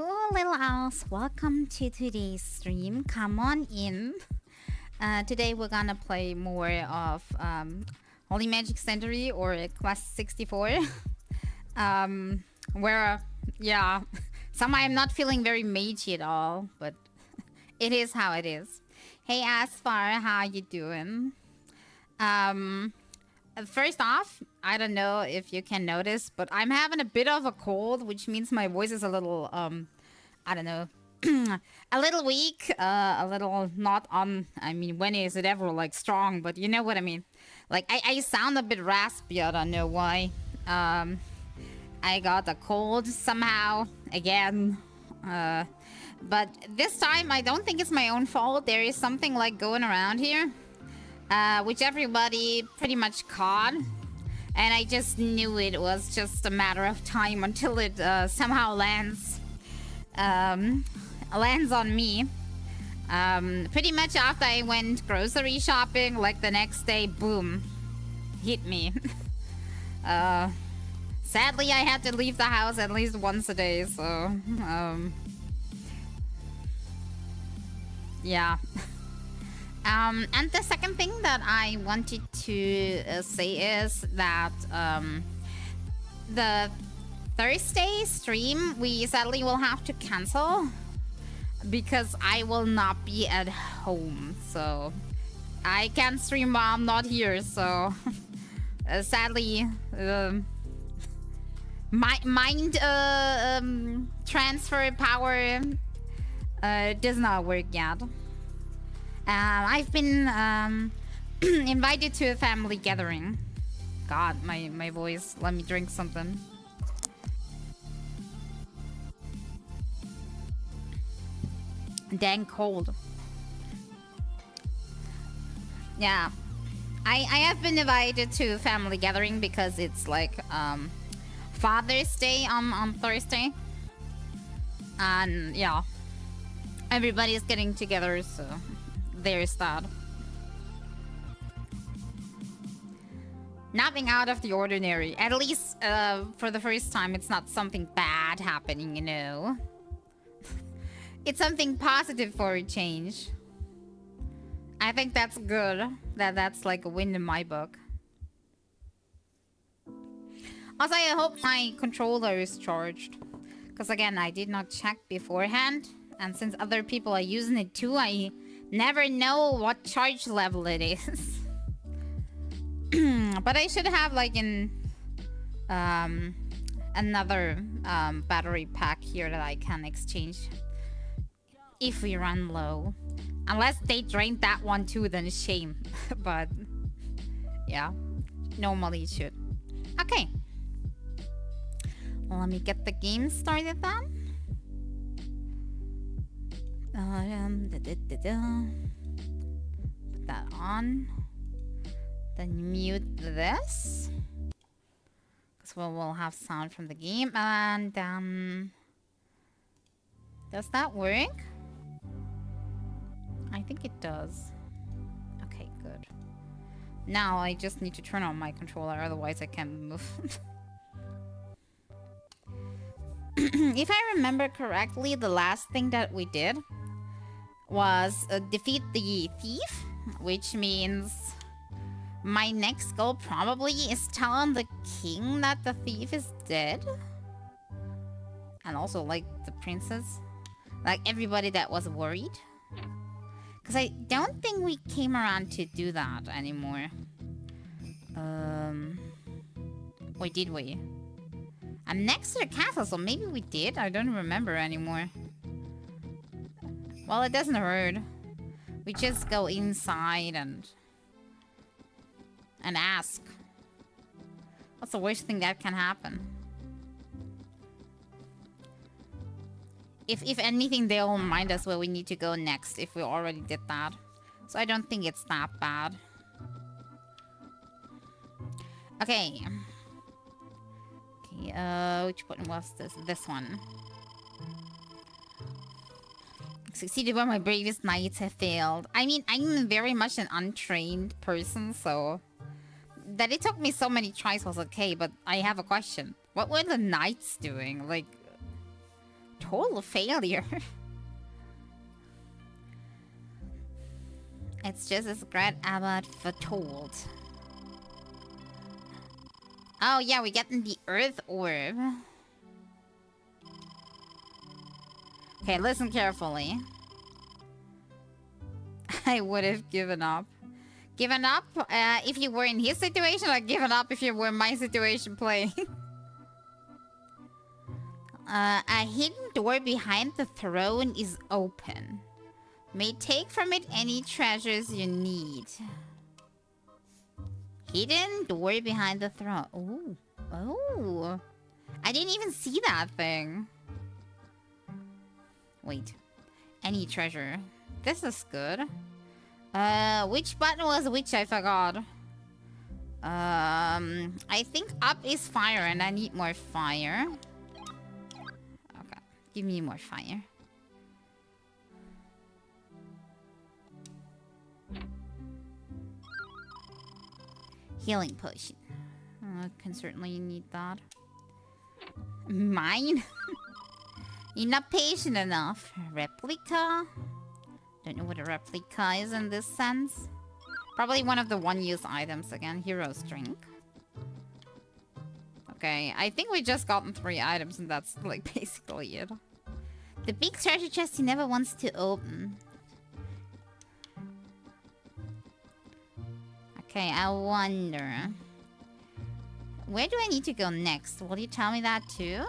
Cool little owls, welcome to today's stream. Come on in. Today we're gonna play more of Holy Magic Century or Quest 64. Where, yeah, somehow I'm not feeling very magey at all, but it is how it is. Hey Asfar, how you doing? First off, I don't know if you can notice, but I'm having a bit of a cold, which means my voice is a little, I don't know, a little weak, a little not on, I mean, when is it ever, like, strong, but you know what I mean. Like, I sound a bit raspy, I don't know why. I got a cold somehow, again. But this time, I don't think it's my own fault. There is something, like, going around here. Which everybody pretty much caught. And I just knew it was just a matter of time until it somehow lands on me. Pretty much after I went grocery shopping, like the next day, boom, hit me. Sadly, I had to leave the house at least once a day, so yeah. And the second thing that I wanted to say is that the Thursday stream, we sadly will have to cancel because I will not be at home. So I can't stream while I'm not here. So sadly, my mind transfer power does not work yet. I've been invited to a family gathering. God, my voice. Let me drink something. Dang cold. Yeah. I have been invited to a family gathering because it's like Father's Day on Thursday. And yeah. Everybody is getting together, so there's that. Nothing out of the ordinary. At least for the first time, it's not something bad happening, you know. It's something positive for a change. I think that's good. That's like a win in my book. Also, I hope my controller is charged. Because again, I did not check beforehand. And since other people are using it too, I never know what charge level it is. But I should have like another battery pack here that I can exchange if we run low. Unless they drain that one too, then shame. But yeah, normally it should. Okay. Well, let me get the game started then. Put that on. Then mute this. Because we'll have sound from the game. And does that work? I think it does. Okay, good. Now I just need to turn on my controller, otherwise I can't move. If I remember correctly, the last thing that we did was defeat the thief, which means my next goal probably is telling the king that the thief is dead. And also, like, the princess. Like, everybody that was worried. Because I don't think we came around to do that anymore. Wait, did we? I'm next to the castle, so maybe we did? I don't remember anymore. Well, it doesn't hurt. We just go inside and ask. What's the worst thing that can happen? If anything, they'll remind us where we need to go next if we already did that. So I don't think it's that bad. Okay. Okay, which button was this? This one. Succeeded where my bravest knights have failed. I mean, I'm very much an untrained person, so that it took me so many tries was okay, but I have a question. What were the knights doing? Like, total failure. It's just as great about foretold. Oh yeah, we're getting the Earth Orb. Okay, listen carefully. I would have given up. Given up if you were in his situation, or given up if you were in my situation playing? A hidden door behind the throne is open. May take from it any treasures you need. Hidden door behind the throne. Ooh. Oh. I didn't even see that thing. Wait. Any treasure. This is good. Which button was which? I forgot. I think up is fire and I need more fire. Okay. Give me more fire. Healing potion. Can certainly need that. Mine? You're not patient enough. Replica? Don't know what a replica is in this sense. Probably one of the one-use items again. Hero's drink. Okay, I think we just gotten 3 items and that's like basically it. The big treasure chest he never wants to open. Okay, I wonder. Where do I need to go next? Will you tell me that too?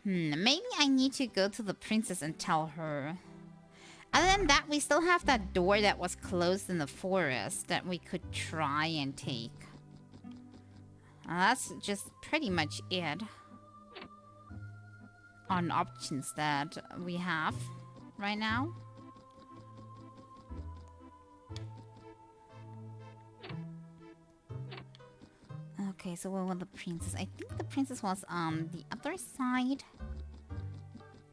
Maybe I need to go to the princess and tell her. Other than that, we still have that door that was closed in the forest that we could try and take. That's just pretty much it on options that we have right now. Okay, so where was the princess? I think the princess was on the other side.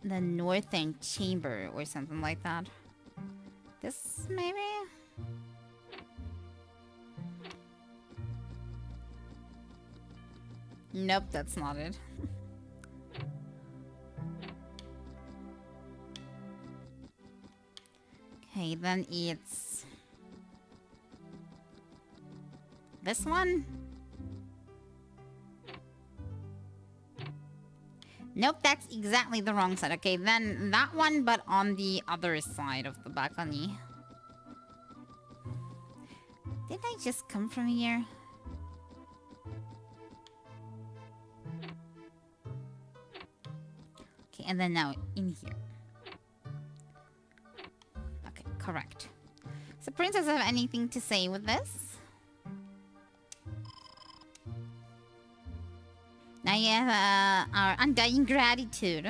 The northern chamber or something like that. This, maybe? Nope, that's not it. Okay, then it's... this one? Nope, that's exactly the wrong side. Okay, then that one, but on the other side of the balcony. Did I just come from here? Okay, and then now in here. Okay, correct. So princess have anything to say with this? Now you have our undying gratitude.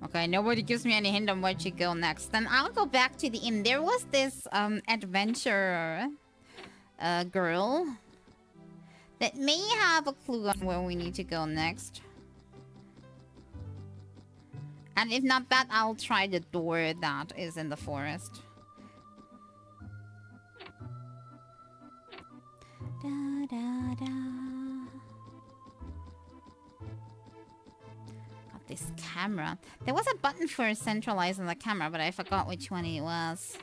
Okay, nobody gives me any hint on where to go next. Then I'll go back to the inn. There was this adventure girl that may have a clue on where we need to go next. And if not that, I'll try the door that is in the forest. Da, da, da. Got this camera. There was a button for centralizing the camera, but I forgot which one it was.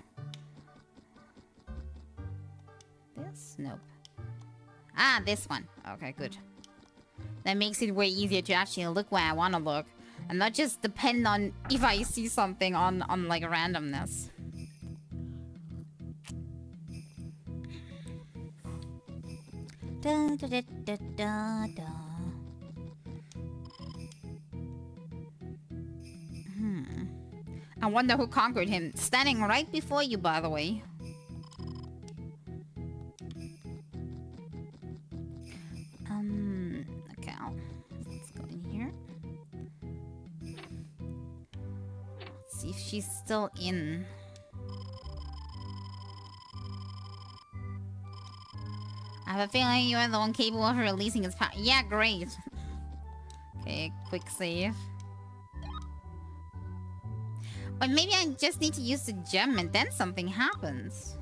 This? Nope. Ah, this one. Okay, good. That makes it way easier to actually look where I want to look. And not just depend on if I see something on like randomness. Da, da, da, da, da, da. I wonder who conquered him. Standing right before you, by the way. Okay, let's go in here. Let's see if she's still in. I have a feeling you are the one capable of releasing its power. Yeah, great. Okay, quick save. But maybe I just need to use the gem and then something happens.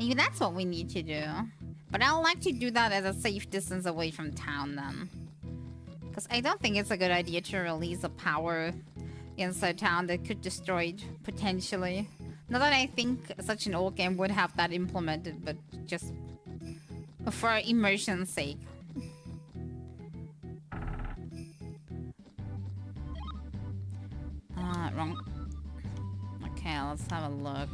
Maybe that's what we need to do. But I'll like to do that at a safe distance away from town then. Because I don't think it's a good idea to release a power inside town that could destroy it, potentially. Not that I think such an old game would have that implemented, but just for immersion's sake. Wrong. Okay, let's have a look.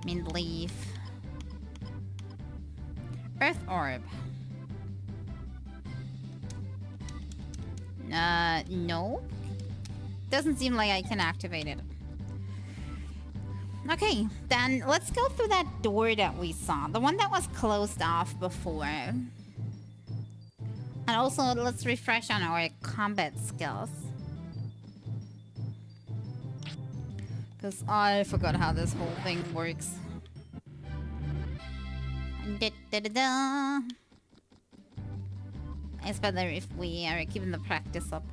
Mint leaf. Earth orb. No. Doesn't seem like I can activate it. Okay, then let's go through that door that we saw. The one that was closed off before. And also, let's refresh on our combat skills. Because I forgot how this whole thing works. Da, da, da, da. It's better if we are keeping the practice up.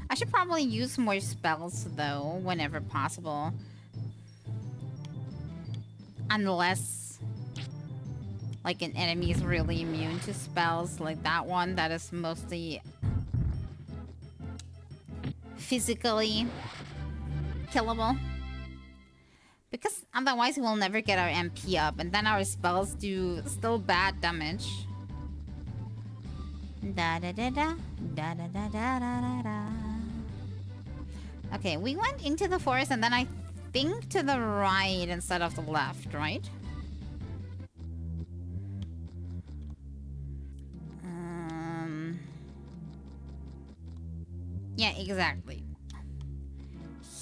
I should probably use more spells, though, whenever possible. Unless, like, an enemy is really immune to spells, like that one that is mostly physically killable. Because otherwise we'll never get our MP up, and then our spells do still bad damage. Da da da da da da da da da da. Okay, we went into the forest and then I think to the right instead of the left, right? Yeah, exactly.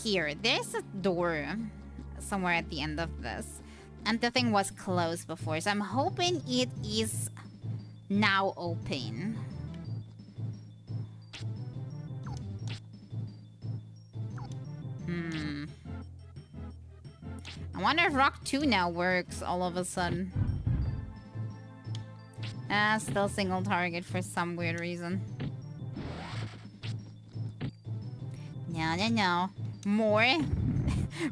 Here, there's a door somewhere at the end of this. And the thing was closed before, so I'm hoping it is now open. I wonder if Rock 2 now works all of a sudden. Still single target for some weird reason. No.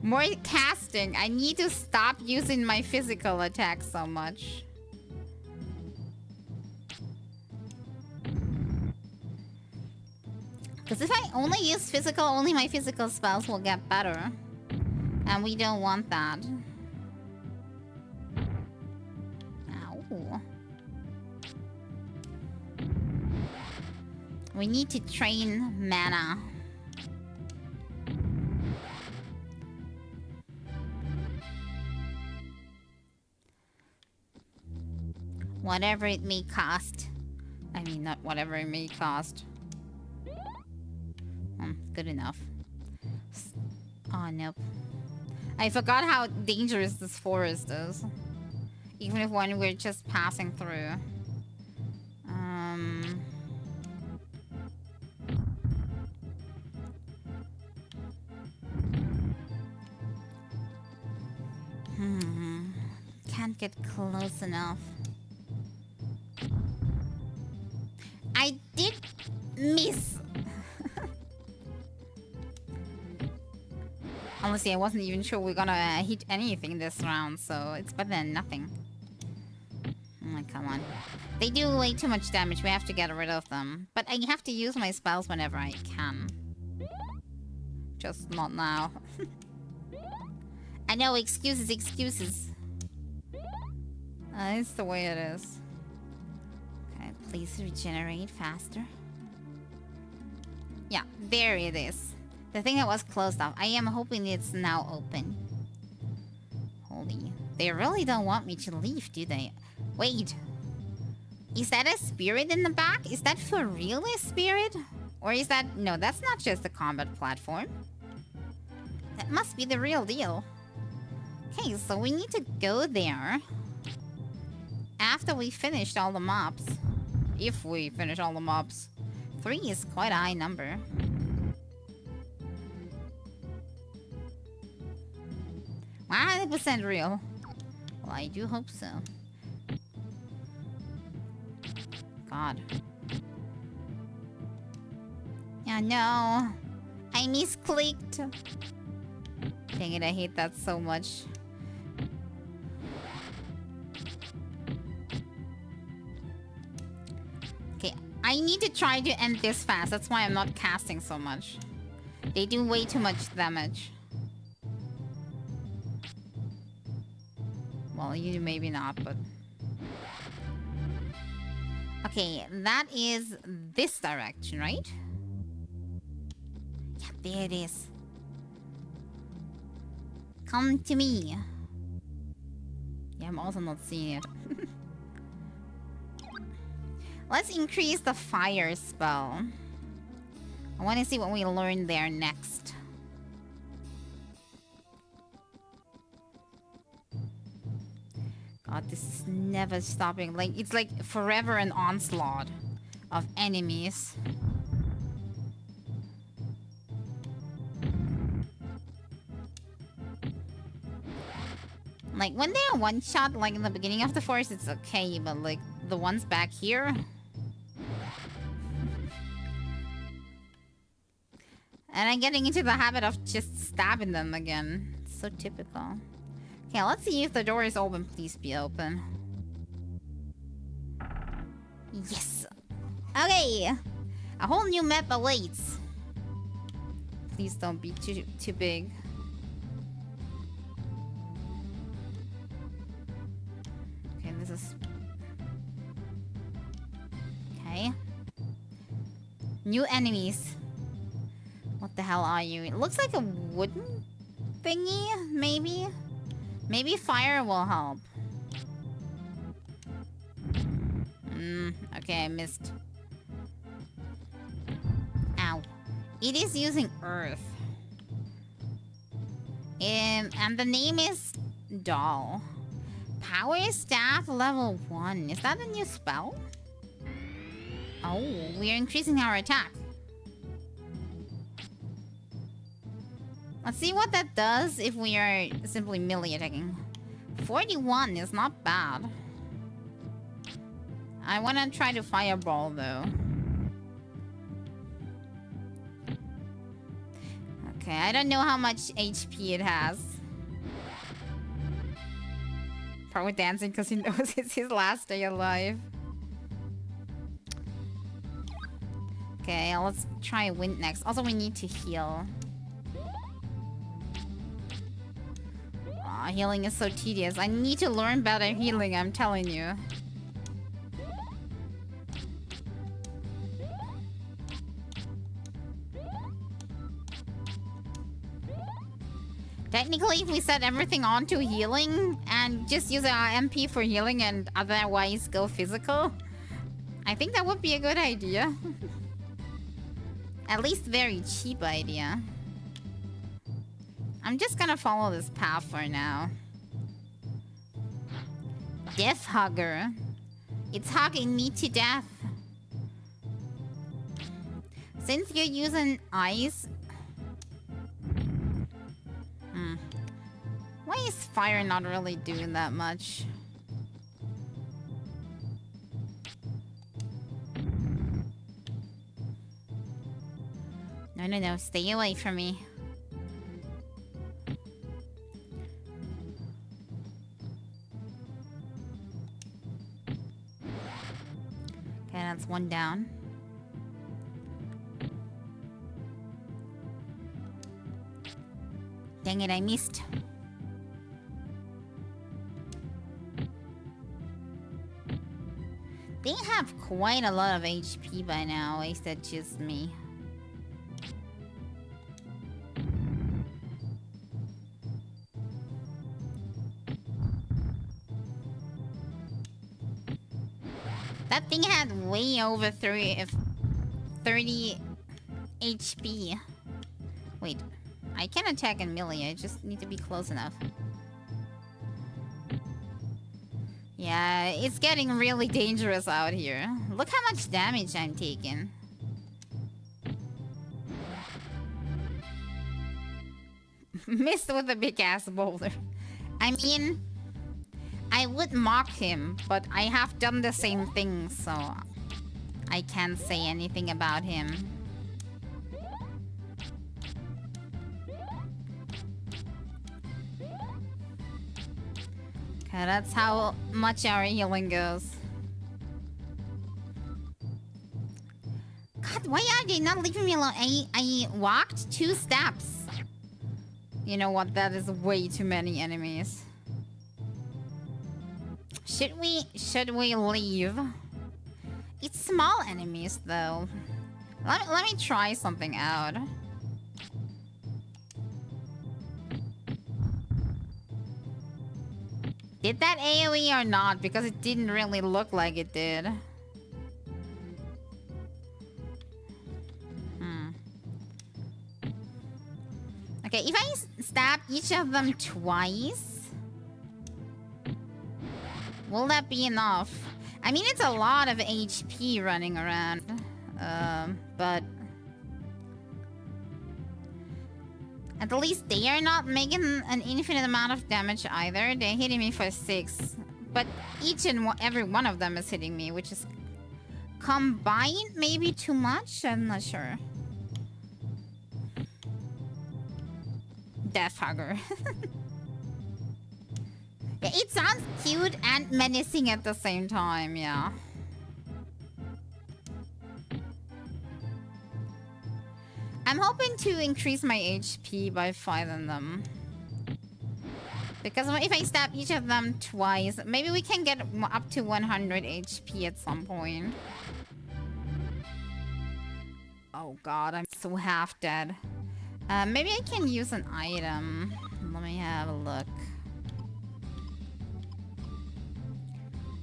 More casting. I need to stop using my physical attack so much. Because if I only use physical, only my physical spells will get better. And we don't want that. Ow. We need to train mana. Whatever it may cost. I mean, not whatever it may cost. Good enough. Oh, nope. I forgot how dangerous this forest is. Even if when we're just passing through. Can't get close enough. I did miss. Honestly, I wasn't even sure we're gonna hit anything this round, so it's better than nothing. Oh my, come on. They do way too much damage, we have to get rid of them. But I have to use my spells whenever I can. Just not now. I know, excuses. It's the way it is. Okay, please regenerate faster. Yeah, there it is. The thing that was closed off. I am hoping it's now open. Holy. They really don't want me to leave, do they? Wait. Is that a spirit in the back? Is that for real a spirit? Or is that... No, that's not just a combat platform. That must be the real deal. Okay, so we need to go there. After we finished all the mobs. If we finish all the mobs. 3 is quite a high number. 100% real. Well, I do hope so. God. Yeah, no. I misclicked. Dang it, I hate that so much. Okay, I need to try to end this fast. That's why I'm not casting so much. They do way too much damage. Well, you maybe not, but... Okay, that is this direction, right? Yeah, there it is. Come to me. Yeah, I'm also not seeing it. Let's increase the fire spell. I want to see what we learn there next. God, this is never stopping. Like, it's like forever an onslaught of enemies. Like, when they're one-shot, like in the beginning of the forest, it's okay, but like, the ones back here... And I'm getting into the habit of just stabbing them again. It's so typical. Okay, let's see if the door is open. Please be open. Yes! Okay! A whole new map awaits. Please don't be too big. Okay, this is... Okay. New enemies. What the hell are you? It looks like a wooden thingy, maybe? Maybe fire will help. Okay, I missed. Ow. It is using earth. And the name is Doll. Power Staff level 1. Is that a new spell? Oh, we are increasing our attack. Let's see what that does if we are simply melee attacking. 41 is not bad. I want to try to fireball though. Okay, I don't know how much HP it has. Probably dancing because he knows it's his last day alive. Okay, let's try wind next. Also, we need to heal. Aw, healing is so tedious. I need to learn better healing, I'm telling you. Technically, if we set everything onto healing and just use our MP for healing and otherwise go physical, I think that would be a good idea. At least very cheap idea. I'm just gonna follow this path for now. Death Hugger. It's hugging me to death. Since you're using ice... Why is fire not really doing that much? No, stay away from me. Okay, that's one down. Dang it, I missed. They have quite a lot of HP by now, or is that just me? That thing had way over 30 HP. Wait, I can attack in melee, I just need to be close enough. Yeah, it's getting really dangerous out here. Look how much damage I'm taking. Missed with a big ass boulder. I mean, I would mock him, but I have done the same thing, so I can't say anything about him. Okay, that's how much our healing goes. God, why are they not leaving me alone? I walked 2 steps. You know what? That is way too many enemies. Should we leave? It's small enemies though. Let me try something out. Did that AoE or not? Because it didn't really look like it did. Okay, if I stab each of them twice, will that be enough? I mean, it's a lot of HP running around, but at least they are not making an infinite amount of damage either. They're hitting me for 6, but each and every one of them is hitting me, which is combined maybe too much. I'm not sure. Death Hugger. Yeah, it sounds cute and menacing at the same time, yeah. I'm hoping to increase my HP by fighting them. Because if I stab each of them twice, maybe we can get up to 100 HP at some point. Oh god, I'm so half dead. Maybe I can use an item. Let me have a look.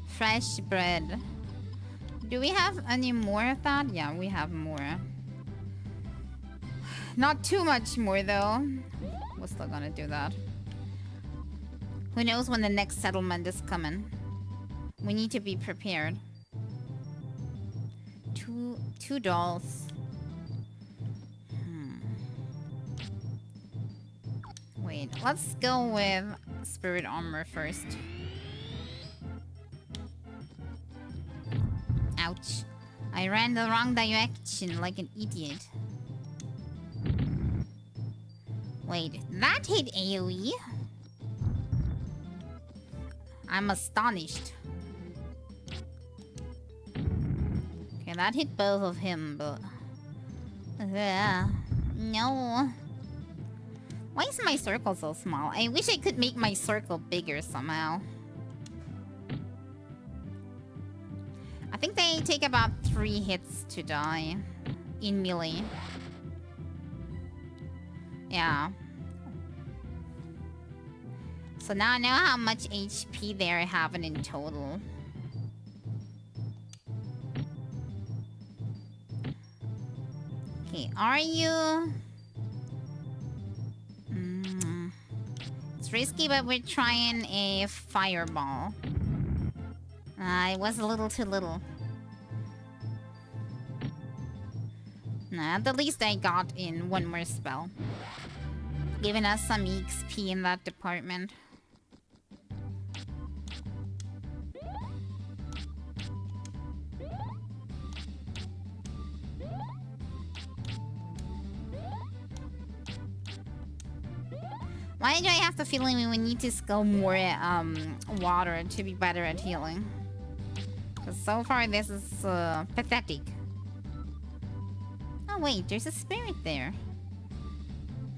Fresh bread. Do we have any more of that? Yeah, we have more. Not too much more though. We're still gonna do that. Who knows when the next settlement is coming? We need to be prepared. Two dolls. Wait, let's go with spirit armor first. Ouch. I ran the wrong direction like an idiot. Wait, that hit AoE? I'm astonished. Okay, that hit both of him, but... no. Why is my circle so small? I wish I could make my circle bigger somehow. I think they take about 3 hits to die in melee. Yeah. So now I know how much HP they're having in total. Okay, are you... It's risky, but we're trying a fireball. It was a little too little. Nah, at the least I got in one more spell. Giving us some XP in that department. Why do I have the feeling we need to skill more water to be better at healing? Because so far this is pathetic. Oh wait, there's a spirit there.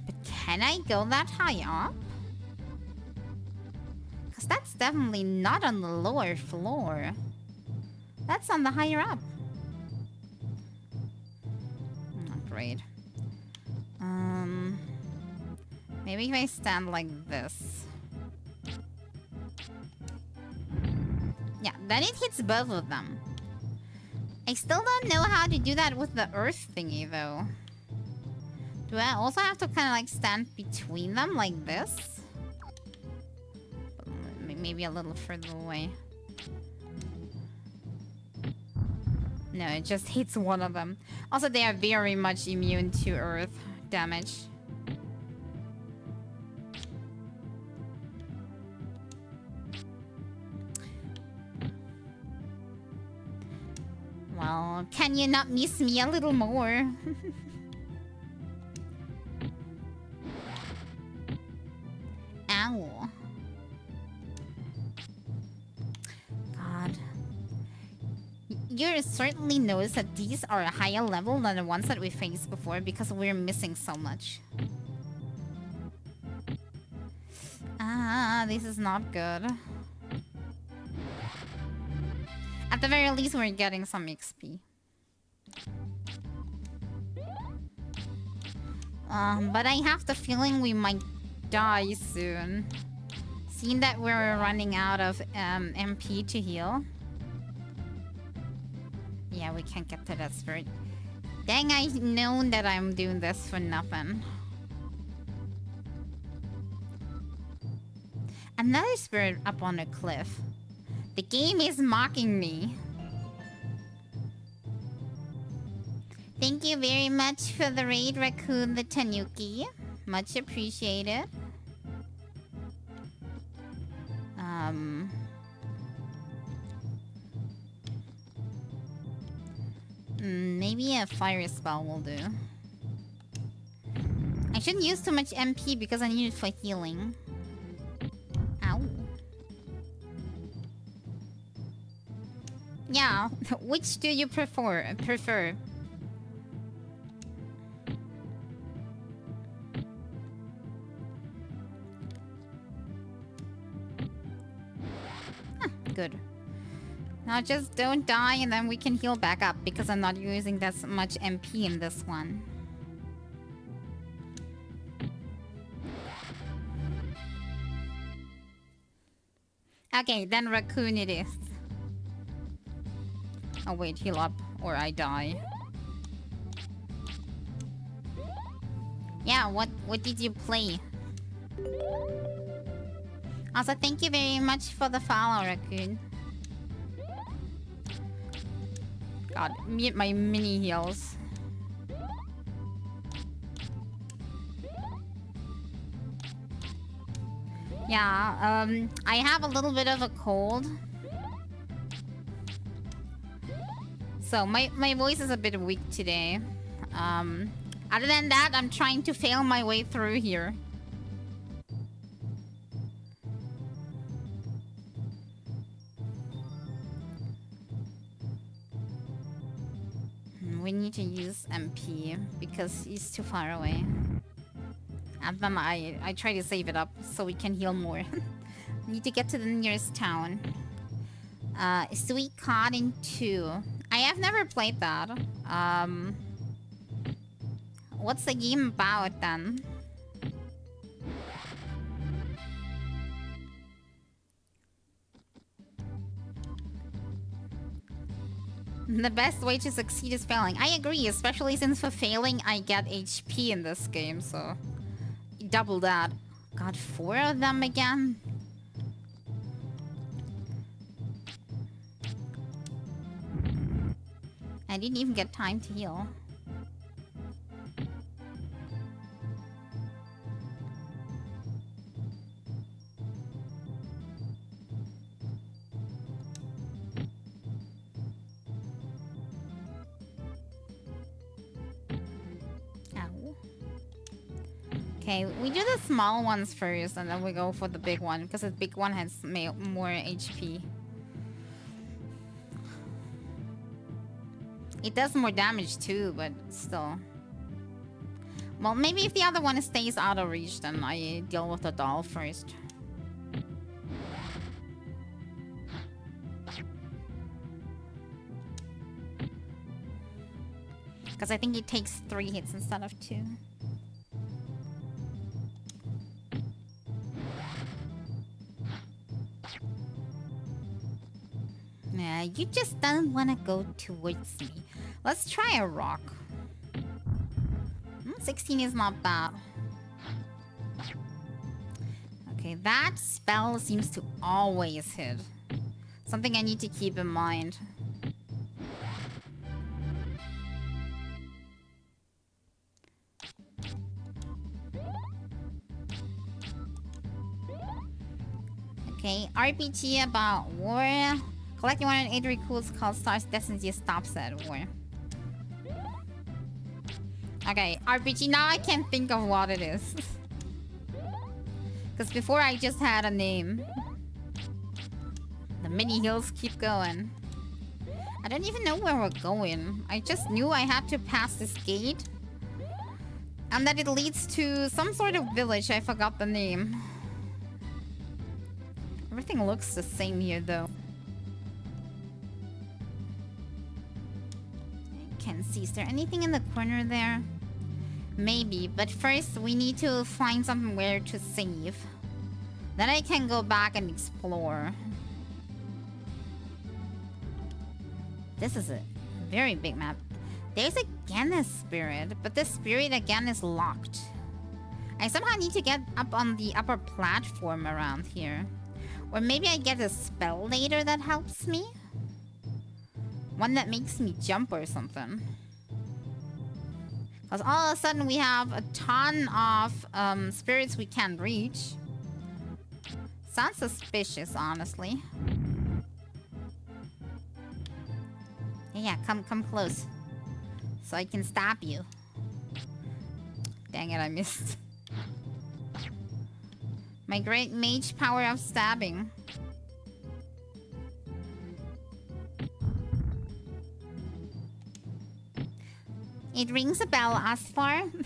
But can I go that high up? Because that's definitely not on the lower floor. That's on the higher up. Not great. Maybe if I stand like this. Yeah, then it hits both of them. I still don't know how to do that with the earth thingy, though. Do I also have to kind of like stand between them like this? Maybe a little further away. No, it just hits one of them. Also, they are very much immune to earth damage. Well, can you not miss me a little more? Ow. you certainly notice that these are a higher level than the ones that we faced before because we're missing so much. Ah, this is not good. At the very least, we're getting some XP. But I have the feeling we might die soon. Seeing that we're running out of MP to heal. Yeah, we can't get to that spirit. Dang, I known that I'm doing this for nothing. Another spirit up on a cliff. The game is mocking me. Thank you very much for the raid, Raccoon the Tanuki. Much appreciated. Maybe a fire spell will do. I shouldn't use too much MP because I need it for healing. Ow. Yeah, which do you prefer? Good. Now just don't die and then we can heal back up because I'm not using that much MP in this one. Okay, then Raccoon it is. Oh wait, heal up or I die. Yeah, what did you play? Also, thank you very much for the follow, Raccoon. God, mute my mini heals. Yeah, I have a little bit of a cold. So my voice is a bit weak today. Other than that, I'm trying to fail my way through here. We need to use MP because he's too far away. And then I try to save it up so we can heal more. Need to get to the nearest town. Sweet Cotton 2. I have never played that. What's the game about then? The best way to succeed is failing. I agree, especially since for failing I get HP in this game, so double that. God, 4 of them again? I didn't even get time to heal. Okay, we do the small ones first, and then we go for the big one, because the big one has more HP. It does more damage too, but still. Well, maybe if the other one stays out of reach, then I deal with the doll first. Because I think it takes 3 hits instead of 2. Yeah, you just don't want to go towards me. Let's try a rock. 16 is not bad. Okay, that spell seems to always hit. Something I need to keep in mind. Okay, RPG about war. Collecting 108 recruits called Stars Destiny stops at war. Okay, RPG. Now I can't think of what it is. Because before I just had a name. The mini hills keep going. I don't even know where we're going. I just knew I had to pass this gate. And that it leads to some sort of village. I forgot the name. Everything looks the same here, though. I can't see. Is there anything in the corner there? Maybe. But first, we need to find somewhere to save. Then I can go back and explore. This is a very big map. There's again a spirit, but this spirit again is locked. I somehow need to get up on the upper platform around here. Or maybe I get a spell later that helps me? One that makes me jump or something. Because all of a sudden we have a ton of spirits we can't reach. Sounds suspicious, honestly. Yeah, come close. So I can stab you. Dang it, I missed. My great mage power of stabbing. It rings a bell, Asfar.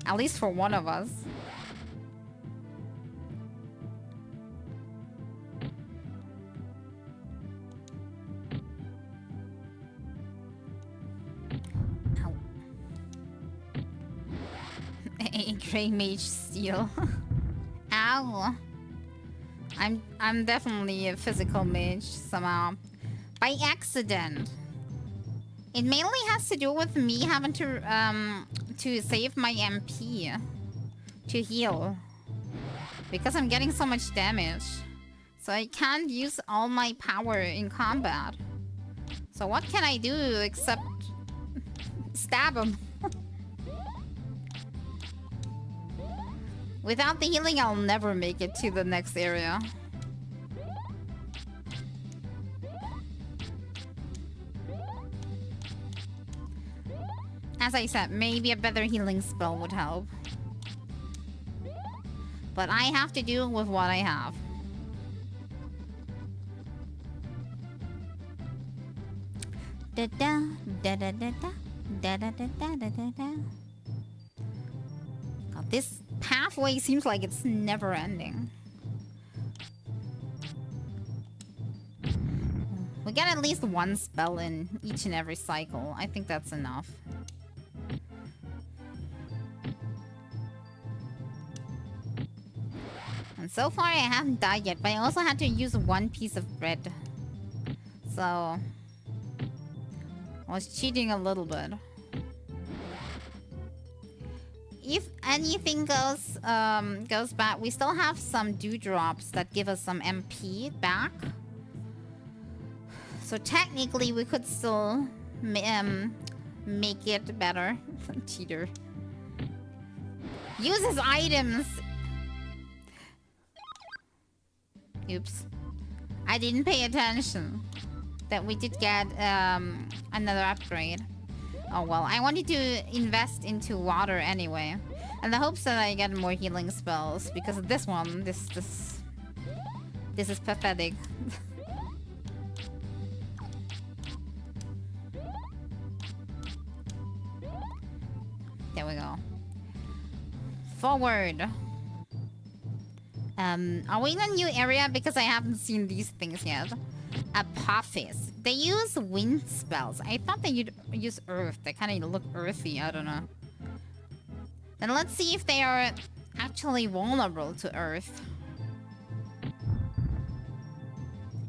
At least for one of us. Ow. A grey mage steel. Ow. I'm definitely a physical mage somehow. By accident. It mainly has to do with me having to save my MP to heal. Because I'm getting so much damage. So I can't use all my power in combat. So what can I do except stab him? Without the healing, I'll never make it to the next area. As I said, maybe a better healing spell would help. But I have to deal with what I have. Da da da da da da da da da da da da. God, this pathway seems like it's never ending. We get at least one spell in each and every cycle. I think that's enough. And so far I haven't died yet, but I also had to use one piece of bread. So I was cheating a little bit. If anything goes bad, we still have some dewdrops that give us some MP back. So technically we could still make it better. Cheater. Uses items. Oops. I didn't pay attention that we did get another upgrade. Oh well, I wanted to invest into water anyway. And the hopes that I get more healing spells, because this one, this is pathetic. There we go. Forward. Are we in a new area? Because I haven't seen these things yet. Apophis. They use wind spells. I thought they would use earth. They kind of look earthy. I don't know. Then let's see if they are actually vulnerable to earth.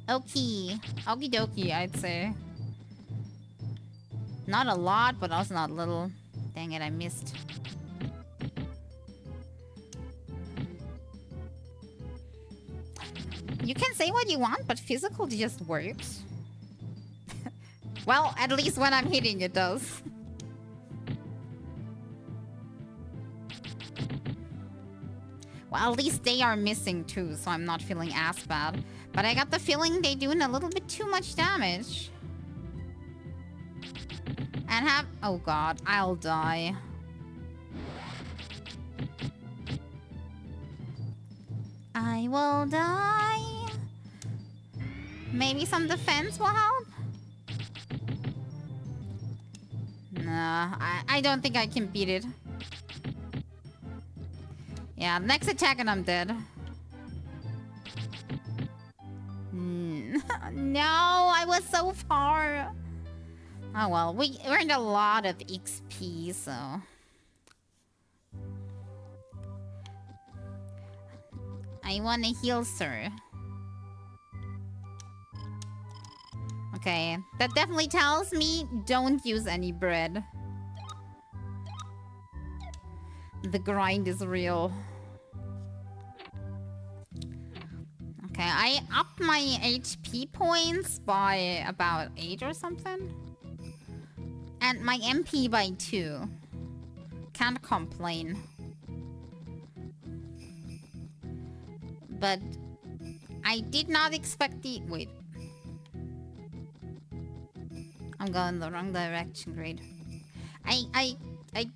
Okay. Okie dokie, I'd say. Not a lot, but also not little. Dang it, I missed. You can say what you want, but physical just works. Well, at least when I'm hitting, it does. Well, at least they are missing too, so I'm not feeling as bad. But I got the feeling they're doing a little bit too much damage. And have... Oh god, I'll die. I will die. Maybe some defense will help? I don't think I can beat it. Yeah, next attack and I'm dead. No, I was so far. Oh well, we earned a lot of XP, so... I wanna heal, sir. Okay, that definitely tells me don't use any bread. The grind is real. Okay, I upped my HP points by about 8 or something. And my MP by 2. Can't complain. But I did not expect the... Wait. I'm going the wrong direction, great. I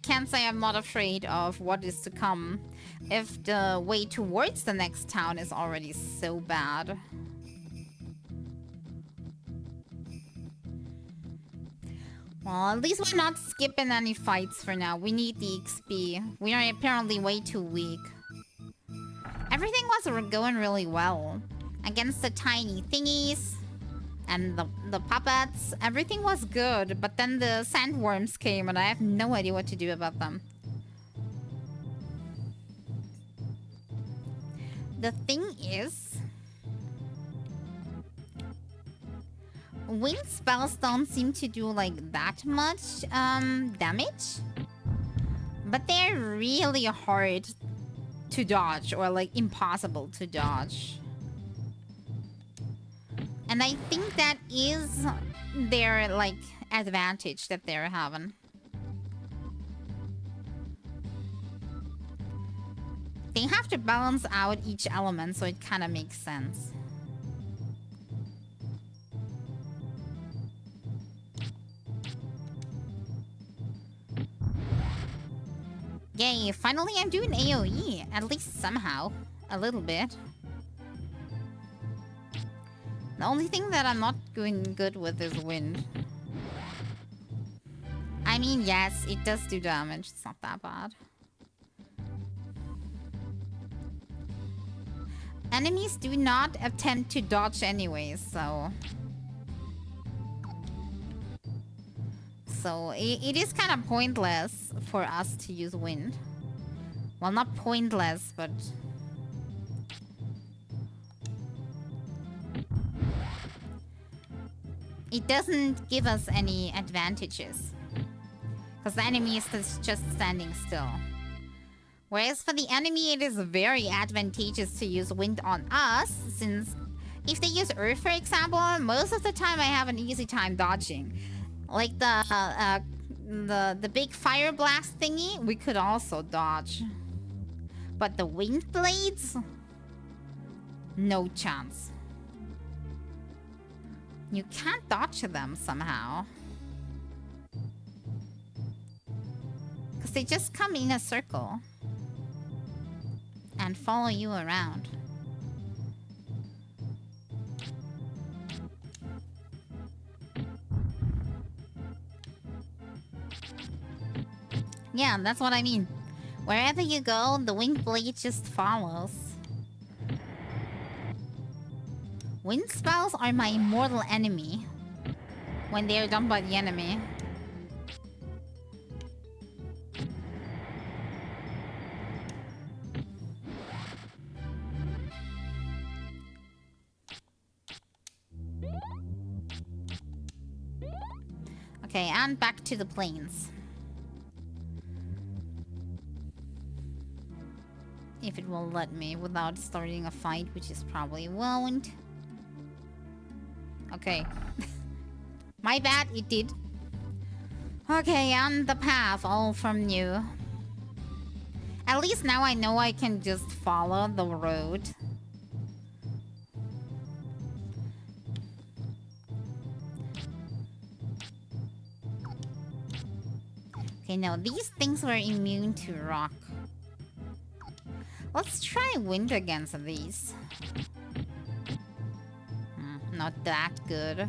can't say I'm not afraid of what is to come if the way towards the next town is already so bad. Well, at least we're not skipping any fights for now. We need the XP. We are apparently way too weak. Everything was going really well. Against the tiny thingies and the puppets, everything was good. But then the sandworms came and I have no idea what to do about them. The thing is, wind spells don't seem to do like that much damage, but they're really hard to dodge, or like impossible to dodge. And I think that is their like advantage that they're having. They have to balance out each element, so it kind of makes sense. Yay, finally I'm doing AoE, at least somehow. A little bit. The only thing that I'm not doing good with is wind. I mean, yes, it does do damage. It's not that bad. Enemies do not attempt to dodge anyways, so... So, it is kind of pointless for us to use wind. Well, not pointless, but... It doesn't give us any advantages. Because the enemy is just standing still. Whereas for the enemy, it is very advantageous to use wind on us, since if they use earth, for example, most of the time I have an easy time dodging. Like the big fire blast thingy, we could also dodge. But the wind blades? No chance. You can't dodge them somehow. Because they just come in a circle. And follow you around. Yeah, that's what I mean. Wherever you go, the wind blade just follows. Wind spells are my mortal enemy. When they are done by the enemy. Okay, and back to the plains. If it will let me without starting a fight, which is probably won't. Okay. My bad, it did. Okay, on the path, all from new. At least now I know I can just follow the road. Okay, now these things were immune to rock. Let's try wind against these. Not that good.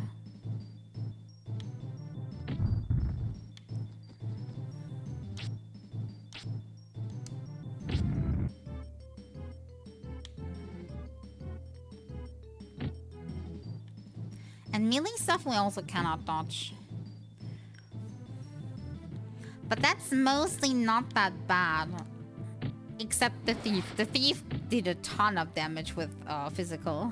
And melee stuff we also cannot dodge. But that's mostly not that bad. Except the thief. The thief did a ton of damage with physical.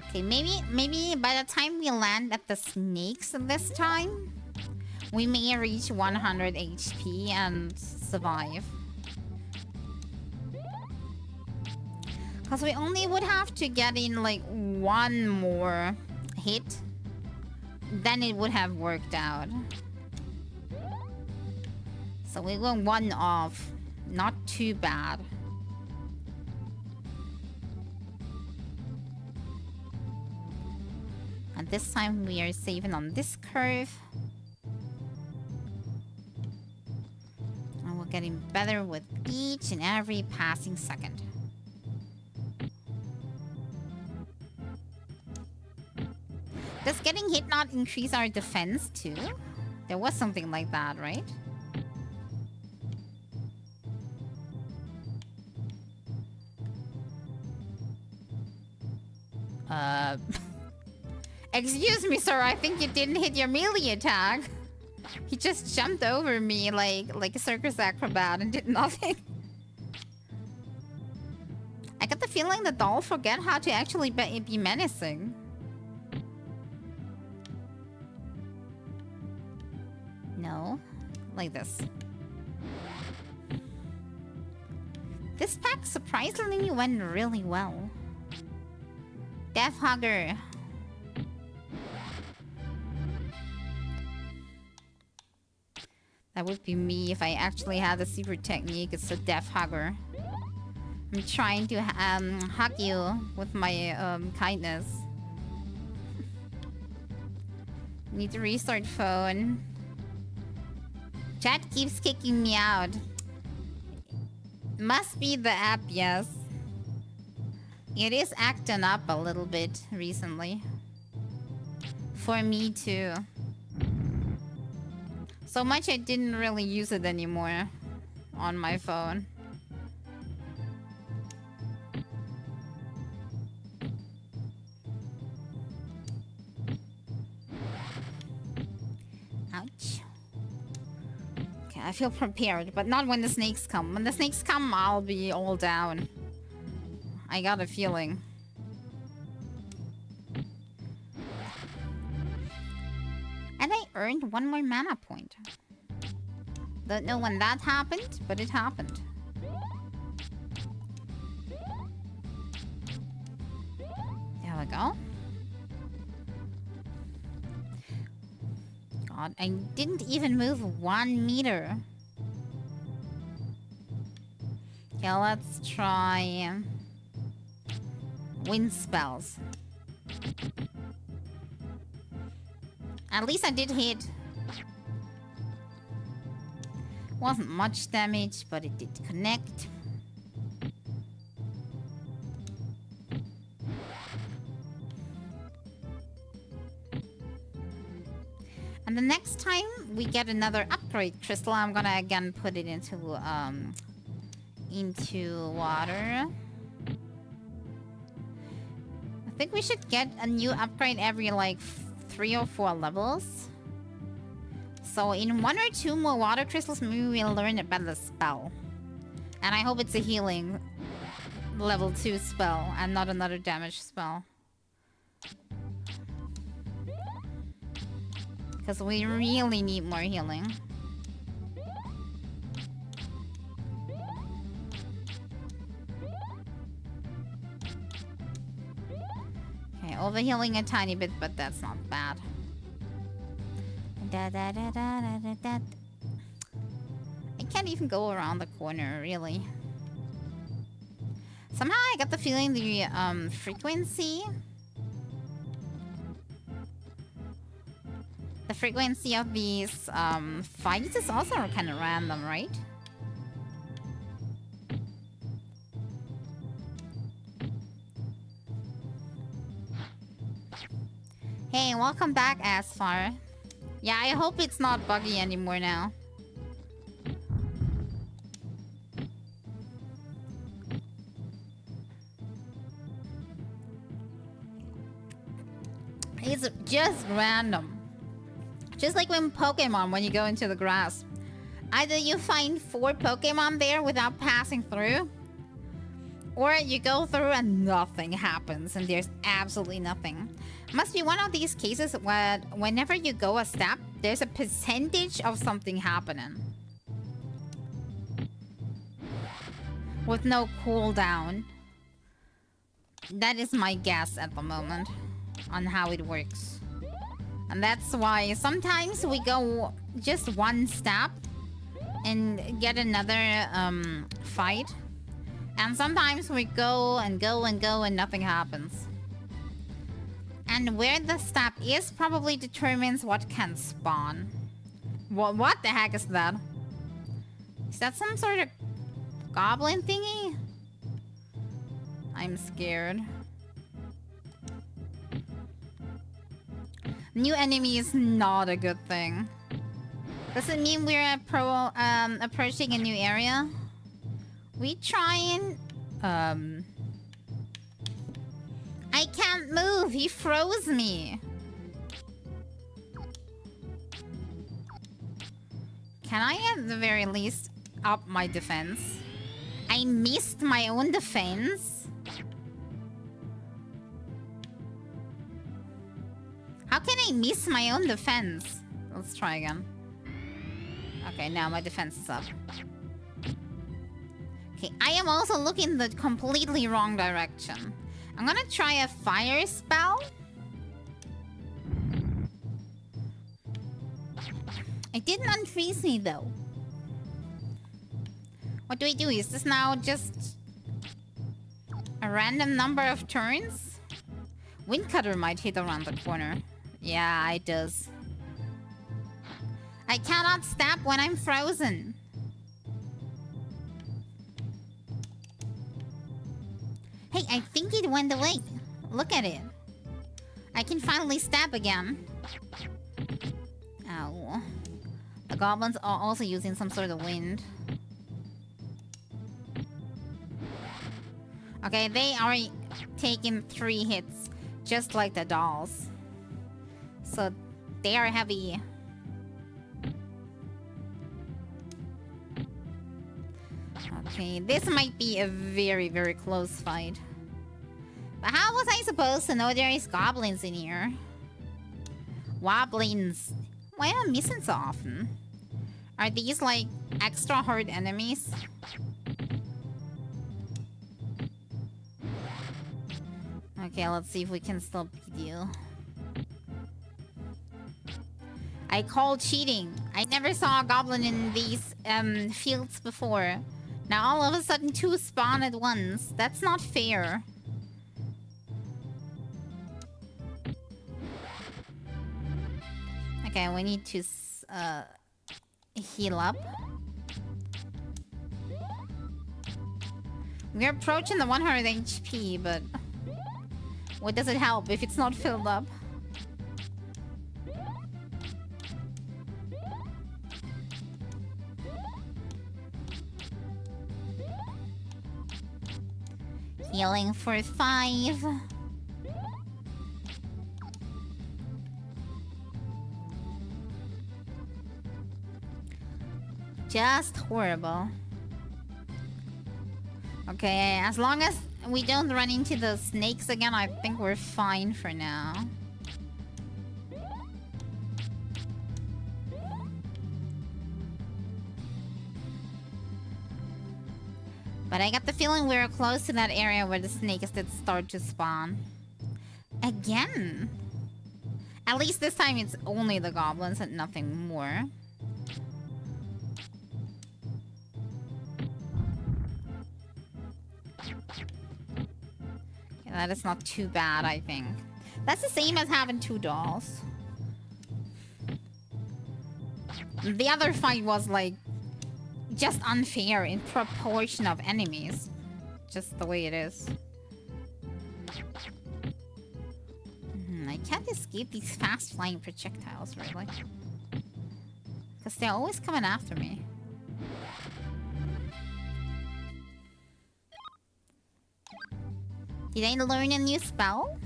Okay, maybe by the time we land at the snakes this time, we may reach 100 HP and survive. Because we only would have to get in like one more hit. Then it would have worked out. So we went one off. Not too bad. And this time we are saving on this curve. And we're getting better with each and every passing second. Does getting hit not increase our defense too? There was something like that, right? Excuse me, sir. I think you didn't hit your melee attack. He just jumped over me like a circus acrobat and did nothing. I got the feeling the doll forget how to actually be menacing. No, like this. This pack surprisingly went really well. Death Hugger. That would be me if I actually had the secret technique. It's a Death Hugger. I'm trying to hug you with my kindness. Need to restart phone. Chat keeps kicking me out. Must be the app, yes. It is acting up a little bit recently. For me too. So much I didn't really use it anymore on my phone. Ouch. Okay, I feel prepared, but not when the snakes come. When the snakes come, I'll be all down. I got a feeling. And I earned one more mana point. Don't know when that happened, but it happened. There we go. God, I didn't even move 1 meter. Okay, let's try wind spells. At least I did hit. Wasn't much damage, but it did connect. And the next time we get another upgrade crystal, I'm gonna again put it into water. I think we should get a new upgrade every like 3 or 4 levels. So in 1 or 2 more water crystals, maybe we'll learn a better spell. And I hope it's a healing level 2 spell and not another damage spell. Because we really need more healing. Okay, overhealing a tiny bit, but that's not bad. I can't even go around the corner, really. Somehow I got the feeling the frequency... The frequency of these fights is also kind of random, right? Hey, welcome back, Asfar. Yeah, I hope it's not buggy anymore now. It's just random. Just like when Pokemon, when you go into the grass. Either you find 4 Pokemon there without passing through, or you go through and nothing happens and there's absolutely nothing. Must be one of these cases where whenever you go a step, there's a percentage of something happening. With no cooldown. That is my guess at the moment on how it works. And that's why sometimes we go just one step and get another fight. And sometimes we go and go and go and nothing happens. And where the step is probably determines what can spawn. What the heck is that? Is that some sort of goblin thingy? I'm scared. New enemy is not a good thing. Does it mean we're approaching a new area? We try and... I can't move! He froze me! Can I at the very least up my defense? I missed my own defense? How can I miss my own defense? Let's try again. Okay, now my defense is up. Okay, I am also looking the completely wrong direction. I'm gonna try a fire spell. It didn't unfreeze me though. What do we do? Is this now just a random number of turns? Windcutter might hit around the corner. Yeah, it does. I cannot stab when I'm frozen. Hey, I think it went away. Look at it. I can finally stab again. Ow. The goblins are also using some sort of wind. Okay, they are taking 3 hits, just like the dolls. So, they are heavy. Okay, this might be a very, very close fight. But how was I supposed to know there is goblins in here? Wobblins. Why am I missing so often? Are these like extra hard enemies? Okay, let's see if we can still beat you. I call cheating. I never saw a goblin in these fields before. Now all of a sudden 2 spawn at once. That's not fair. Okay, we need to heal up. We're approaching the 100 HP, but what does it help if it's not filled up? Healing for 5. Just horrible. Okay, as long as we don't run into the snakes again, I think we're fine for now. But I got the feeling we're close to that area where the snakes did start to spawn. Again! At least this time it's only the goblins and nothing more. Okay, that is not too bad, I think. That's the same as having 2 dolls. The other fight was like just unfair in proportion of enemies. Just the way it is. I can't escape these fast flying projectiles, really. Because they're always coming after me. Did I learn a new spell?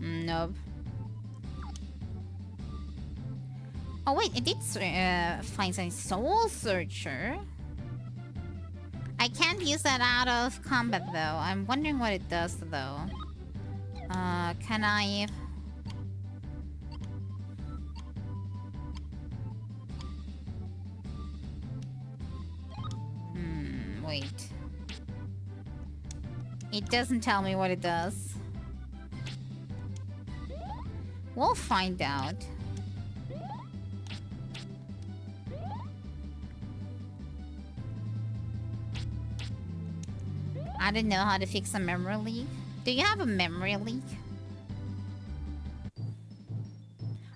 Nope. Oh wait, it did find some Soul Searcher. I can't use that out of combat though. I'm wondering what it does though. Can I... Wait. It doesn't tell me what it does. We'll find out. I don't know how to fix a memory leak. Do you have a memory leak?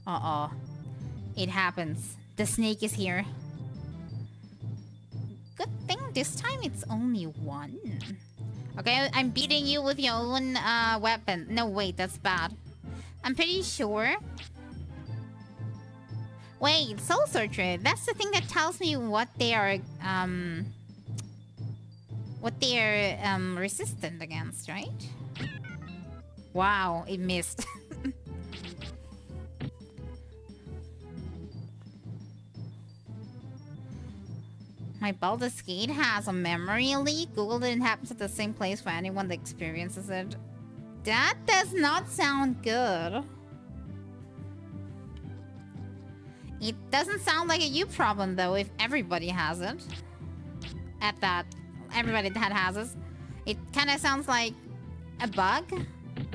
Uh-oh. It happens. The snake is here. Good thing this time it's only one. Okay, I'm beating you with your own weapon. No, wait, that's bad. I'm pretty sure. Wait, Soul Searcher. That's the thing that tells me what they are resistant against, right? Wow, it missed. My Baldur's Gate has a memory leak. Google didn't happen at the same place for anyone that experiences it. That does not sound good. It doesn't sound like a you problem though if everybody has it. Everybody that has it. It kind of sounds like a bug.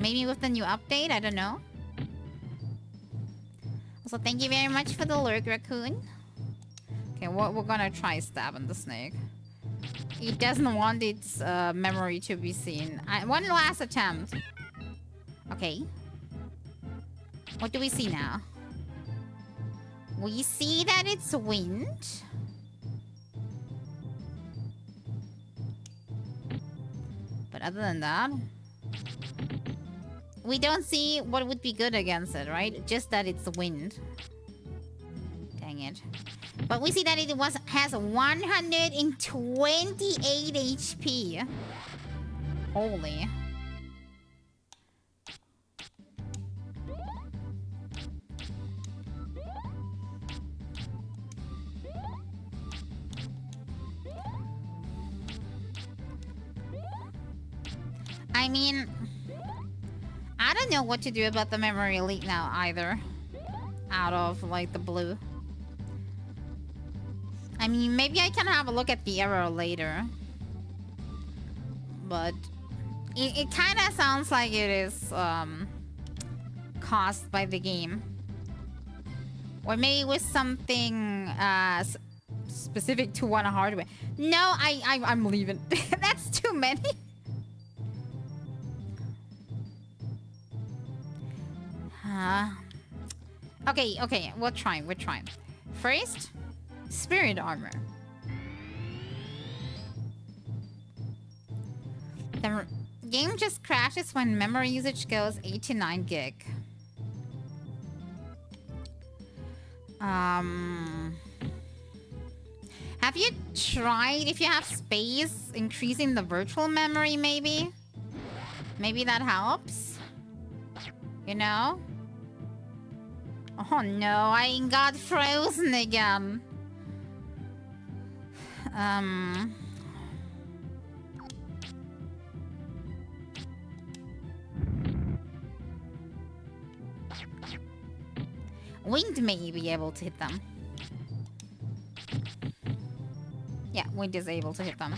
Maybe with the new update, I don't know. Also, thank you very much for the lurk, Raccoon. Okay, we're gonna try stabbing the snake. It doesn't want its memory to be seen. One last attempt. Okay. What do we see now? We see that it's wind. But other than that, we don't see what would be good against it, right? Just that it's wind. Dang it. But we see that it has 128 HP. Holy. I mean, I don't know what to do about the memory leak now either. Out of, like, the blue. I mean, maybe I can have a look at the error later. But it kind of sounds like it is caused by the game. Or maybe with something specific to one hardware. No, I'm leaving. That's too many. Okay, we're trying. First, Spirit Armor. The game just crashes when memory usage goes 8 to 9 gig. Have you tried, if you have space, increasing the virtual memory maybe? Maybe that helps? You know? Oh no, I got frozen again. Wind may be able to hit them. Yeah, wind is able to hit them.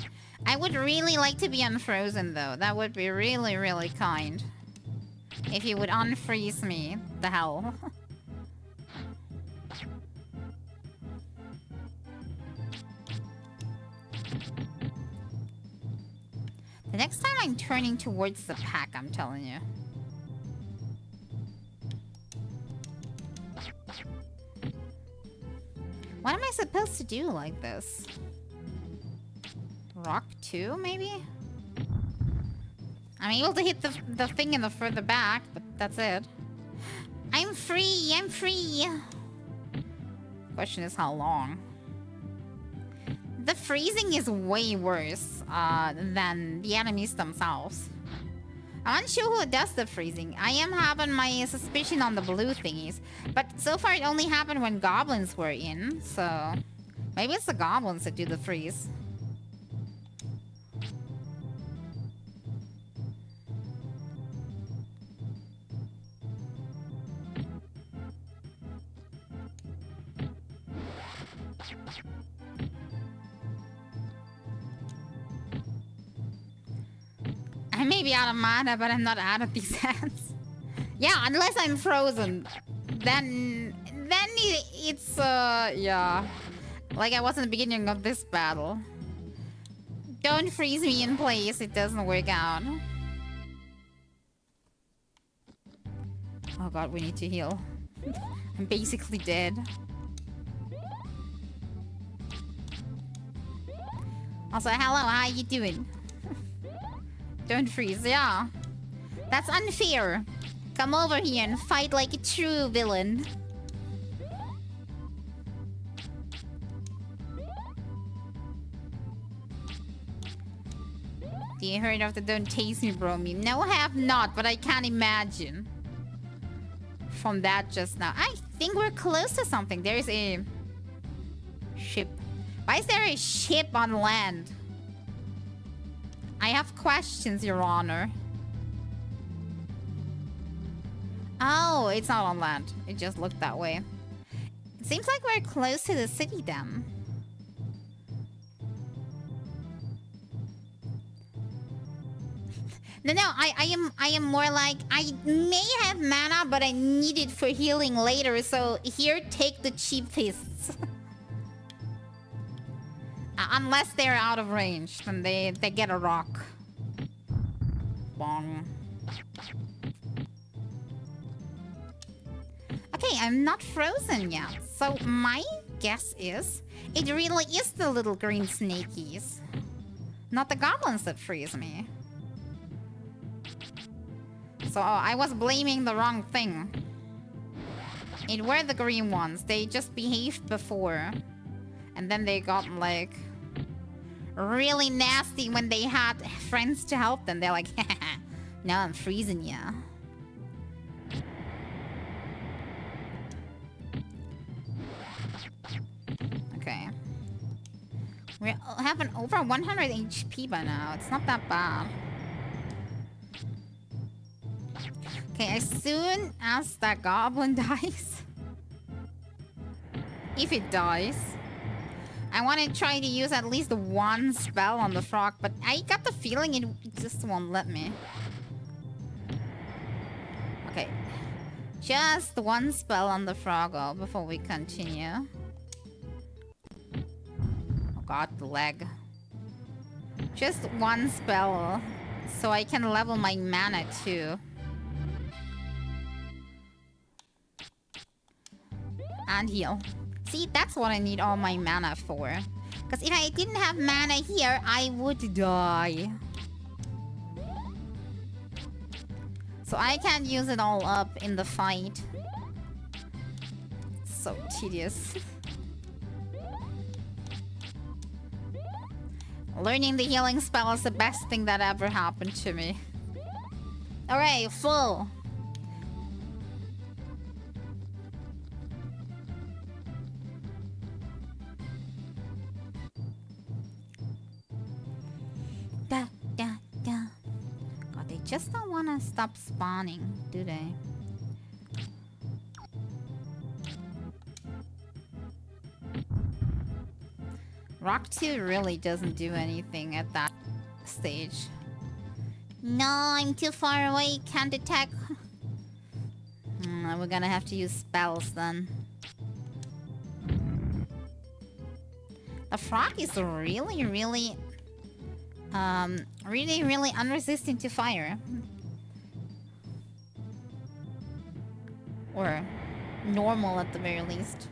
I would really like to be unfrozen though. That would be really, really kind. If you would unfreeze me. The hell. The next time I'm turning towards the pack, I'm telling you. What am I supposed to do like this? Rock 2, maybe? I'm able to hit the thing in the further back, but that's it. I'm free! Question is how long. The freezing is way worse than the enemies themselves. I'm unsure who does the freezing. I am having my suspicion on the blue thingies. But so far it only happened when goblins were in, so... Maybe it's the goblins that do the freeze. I may be out of mana, but I'm not out of these hands. Yeah, unless I'm frozen. Then it's, yeah. Like I was in the beginning of this battle. Don't freeze me in place, it doesn't work out. Oh god, we need to heal. I'm basically dead. Also, hello, how you doing? Don't freeze, yeah. That's unfair. Come over here and fight like a true villain. You heard of the don't taste me bro meme? No, I have not, but I can't imagine. From that just now. I think we're close to something. There is a ship. Why is there a ship on land? I have questions, Your Honor. Oh, it's not on land. It just looked that way. It seems like we're close to the city then. No, I am more like, I may have mana, but I need it for healing later, so here, take the cheapists. Unless they're out of range, then they get a rock. Bong. Okay, I'm not frozen yet, so my guess is, it really is the little green snakies. Not the goblins that freeze me. So I was blaming the wrong thing. It were the green ones. They just behaved before. And then they got like really nasty when they had friends to help them. They're like, now I'm freezing ya. Okay. We have an over 100 HP by now. It's not that bad. Okay, as soon as that goblin dies, if it dies, I want to try to use at least one spell on the frog, but I got the feeling it just won't let me. Okay, just one spell on the froggo before we continue. Oh god, the leg. Just one spell so I can level my mana too. And heal. See, that's what I need all my mana for. Because if I didn't have mana here, I would die. So I can't use it all up in the fight. So tedious. Learning the healing spell is the best thing that ever happened to me. Alright, full. God, they just don't want to stop spawning, do they? Rock 2 really doesn't do anything at that stage. No, I'm too far away, can't attack. We're gonna have to use spells then. The frog is really, really unresistant to fire. Or normal at the very least.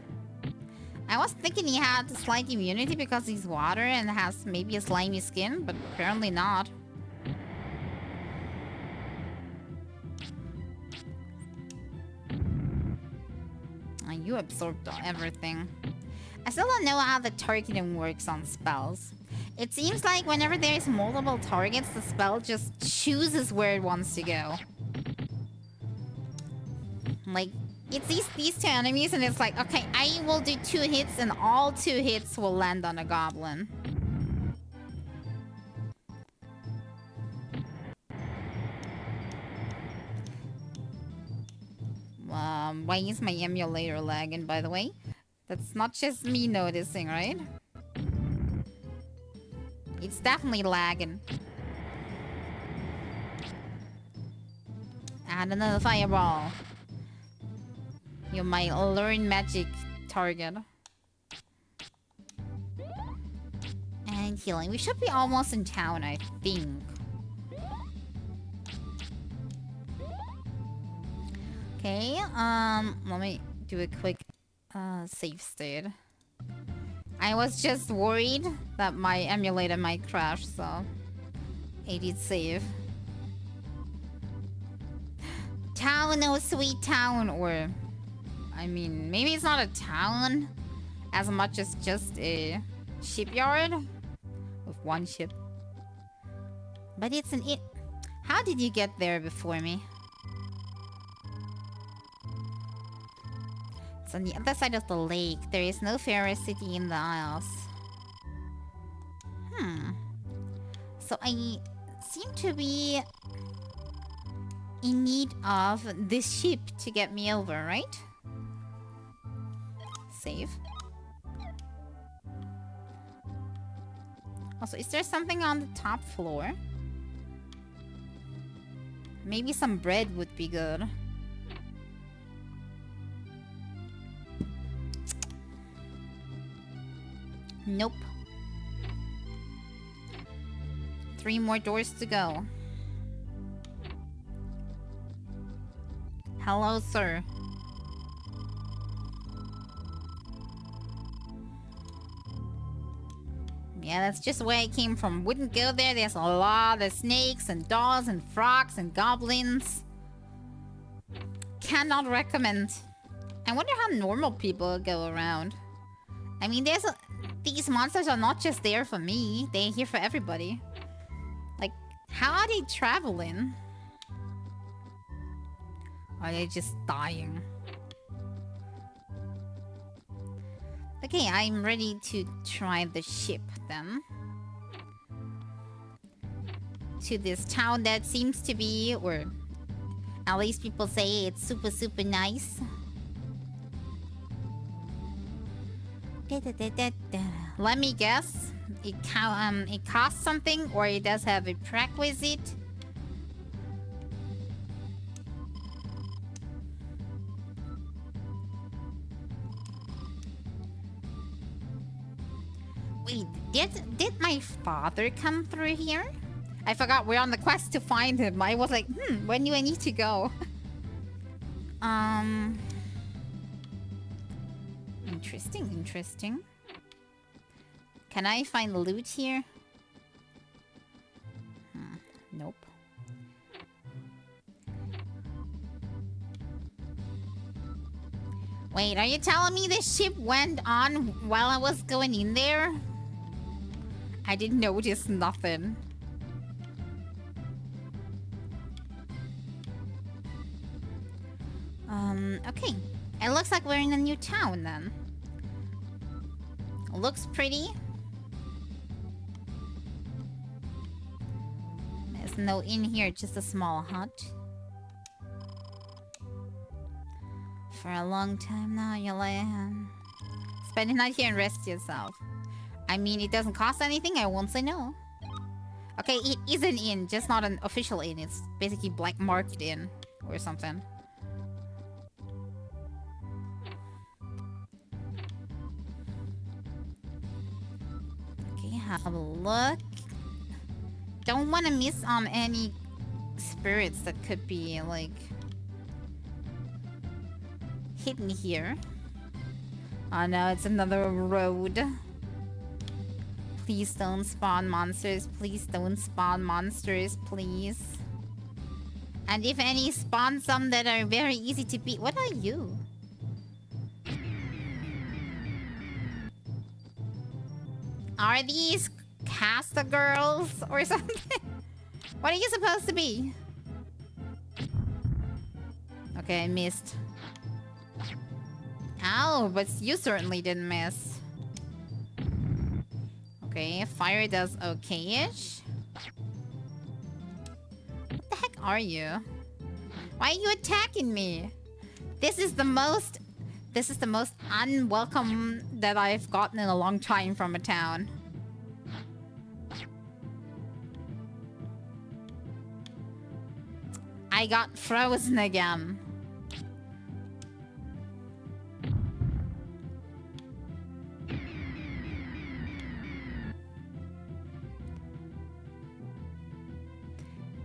I was thinking he had slight immunity because he's water and has maybe a slimy skin, but apparently not. You absorbed everything. I still don't know how the targeting works on spells. It seems like whenever there's multiple targets, the spell just chooses where it wants to go. Like, it sees these two enemies and it's like, okay, I will do 2 hits and all 2 hits will land on a goblin. Why is my emulator lagging, by the way? That's not just me noticing, right? It's definitely lagging. Add another fireball. You might learn magic target. And healing. We should be almost in town, I think. Okay, let me do a quick save state. I was just worried that my emulator might crash, so I did save. Town, oh sweet town, or I mean, maybe it's not a town as much as just a shipyard with 1 ship. But it's an it. How did you get there before me? It's on the other side of the lake. There is no fairer city in the Isles. So I seem to be in need of this ship to get me over, right? Save. Also, is there something on the top floor? Maybe some bread would be good. Nope. 3 more doors to go. Hello, sir. Yeah, that's just where I came from. Wouldn't go there. There's a lot of snakes and dolls and frogs and goblins. Cannot recommend. I wonder how normal people go around. I mean, these monsters are not just there for me. They're here for everybody. Like, how are they traveling? Are they just dying? Okay, I'm ready to try the ship then. To this town that seems to be, or at least people say it's super, super nice. Let me guess. It costs something, or it does have a prerequisite. Wait, did my father come through here? I forgot we're on the quest to find him. I was like, when do I need to go? Interesting. Can I find loot here? Nope. Wait, are you telling me this ship went on while I was going in there? I didn't notice nothing. Okay. It looks like we're in a new town then. Looks pretty. There's no inn here, just a small hut. For a long time now, you'll spend a night here and rest yourself. I mean, it doesn't cost anything, I won't say no. Okay, it is an inn, just not an official inn. It's basically black market inn or something. Okay, have a look. Don't want to miss on any spirits that could be, like, hidden here. Oh no, it's another road. Please don't spawn monsters. Please don't spawn monsters, please. And if any, spawn some that are very easy to beat. What are you? Are these caster girls or something? What are you supposed to be? Okay, I missed. Ow, but you certainly didn't miss. Okay, fire does okay-ish. What the heck are you? Why are you attacking me? This is the most unwelcome that I've gotten in a long time from a town. I got frozen again.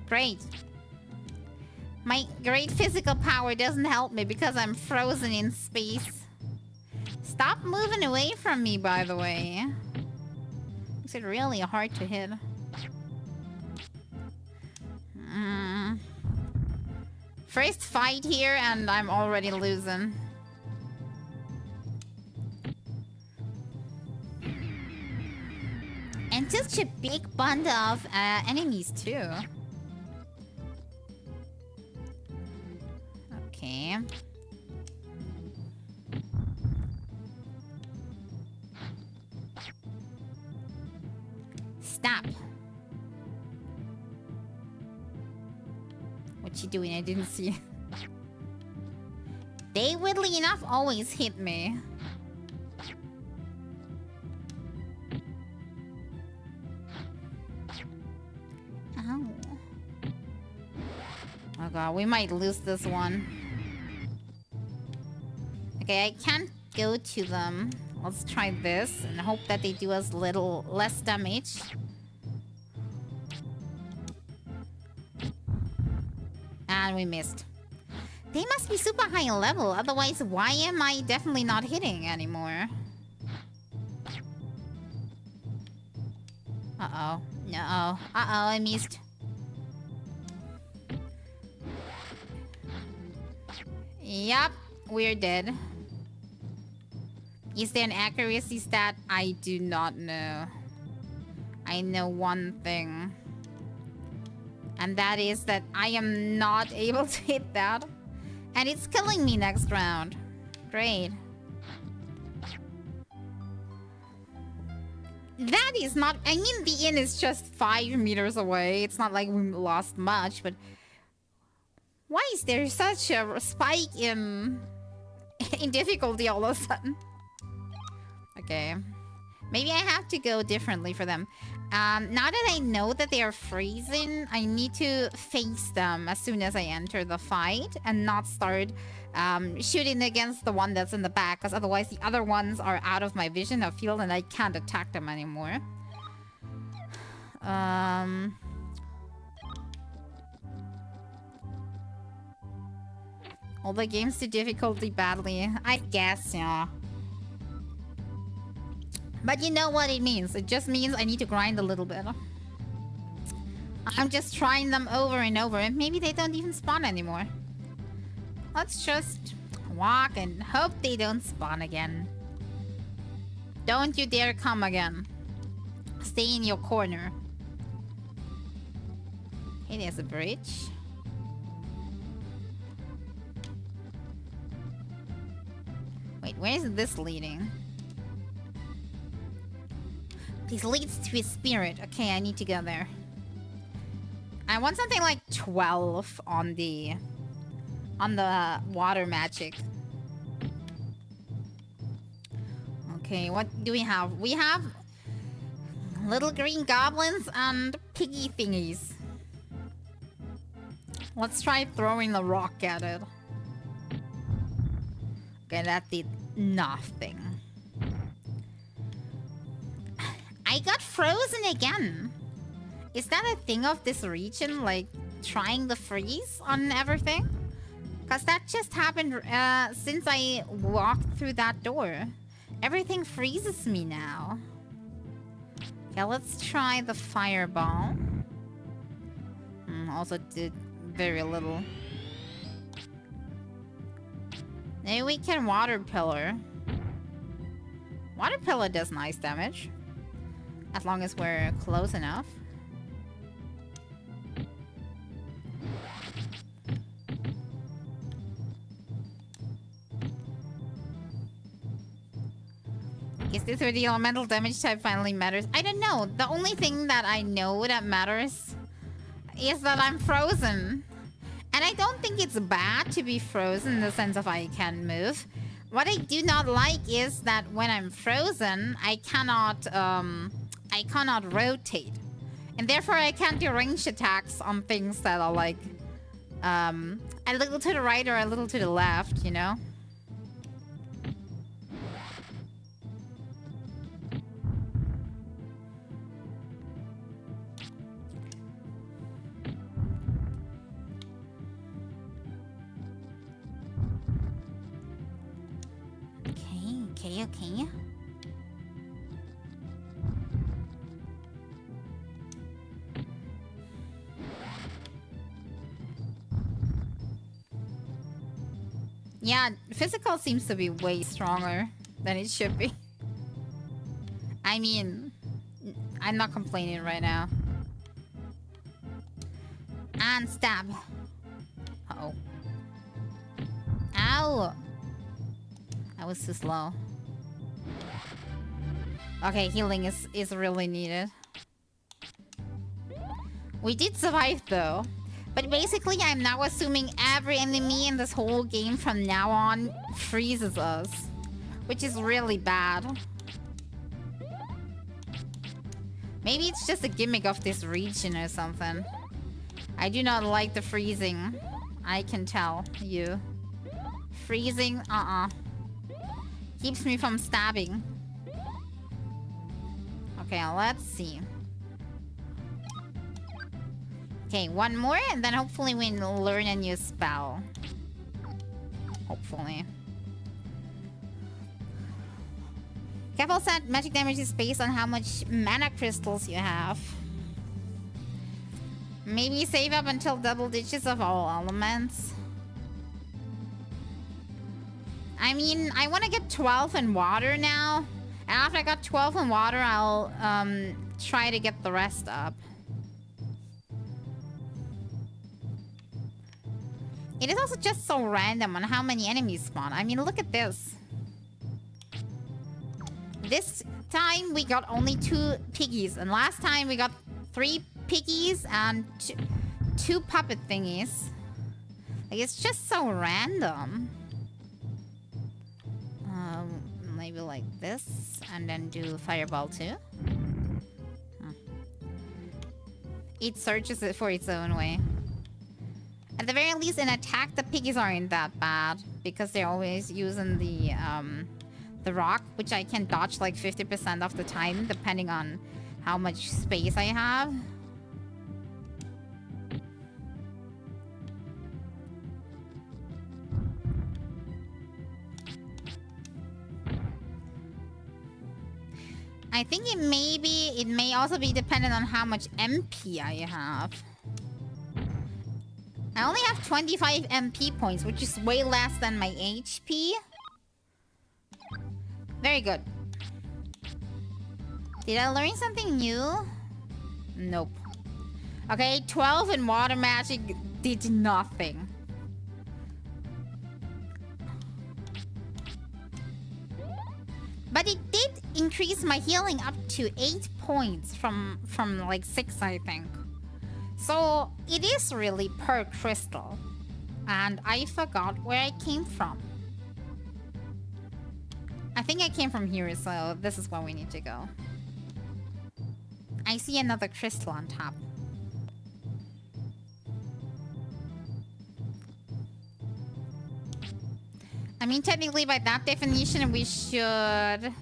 Great. My great physical power doesn't help me because I'm frozen in space. Stop moving away from me, by the way. Makes it really hard to hit. First fight here and I'm already losing. And such a big band of enemies too. Okay. Stop. What you doing? I didn't see. They weirdly enough always hit me. Ow. Oh god, we might lose this one. Okay, I can't go to them. Let's try this and hope that they do us little less damage. And we missed. They must be super high level, otherwise why am I definitely not hitting anymore? Uh-oh. No. Uh-oh, I missed. Yup, we're dead. Is there an accuracy stat? I do not know. I know one thing. And that is that I am not able to hit that. And it's killing me next round. Great. That is not... I mean, the inn is just 5 meters away. It's not like we lost much, but... Why is there such a spike in difficulty all of a sudden? Okay. Maybe I have to go differently for them. Now that I know that they are freezing, I need to face them as soon as I enter the fight and not start shooting against the one that's in the back, because otherwise the other ones are out of my vision of field and I can't attack them anymore. All the games to difficulty badly. I guess, yeah. But you know what it means. It just means I need to grind a little bit. I'm just trying them over and over, and maybe they don't even spawn anymore. Let's just walk and hope they don't spawn again. Don't you dare come again. Stay in your corner. Hey, there's a bridge. Wait, where is this leading? This leads to his spirit. Okay, I need to go there. I want something like 12 on the water magic. Okay, what do we have? We have little green goblins and piggy thingies. Let's try throwing the rock at it. Okay, that did nothing. I got frozen again. Is that a thing of this region? Like, trying the freeze on everything? Because that just happened since I walked through that door. Everything freezes me now. Okay, let's try the fireball. Also did very little. Maybe we can water pillar. Water pillar does nice damage. As long as we're close enough. Is this where the elemental damage type finally matters? I don't know. The only thing that I know that matters is that I'm frozen. And I don't think it's bad to be frozen in the sense of I can move. What I do not like is that when I'm frozen, I cannot rotate. And therefore I can't do ranged attacks on things that are like a little to the right or a little to the left, you know? Okay. Yeah, physical seems to be way stronger than it should be. I mean, I'm not complaining right now. And stab. Uh-oh. Ow! I was too slow. Okay, healing is really needed. We did survive though. But basically, I'm now assuming every enemy in this whole game from now on freezes us. Which is really bad. Maybe it's just a gimmick of this region or something. I do not like the freezing. I can tell you. Freezing, keeps me from stabbing. Okay, let's see. Okay, one more, and then hopefully we learn a new spell. Hopefully. Careful said magic damage is based on how much mana crystals you have. Maybe save up until double digits of all elements. I mean, I want to get 12 in water now. And after I got 12 in water, I'll try to get the rest up. It is also just so random on how many enemies spawn. I mean, look at this. This time we got only 2 piggies. And last time we got 3 piggies and 2 puppet thingies. Like, it's just so random. Maybe like this, and then do fireball too. It searches it for its own way. At the very least, in attack, the piggies aren't that bad because they're always using the rock, which I can dodge like 50% of the time, depending on how much space I have. I think it may also be dependent on how much MP I have. I only have 25 MP points, which is way less than my HP. Very good. Did I learn something new? Nope. Okay, 12 in water magic did nothing. But it did increase my healing up to 8 points from like 6, I think. So it is really per crystal. And I forgot where I came from. I think I came from here, so this is where we need to go. I see another crystal on top. I mean, technically, by that definition, we should...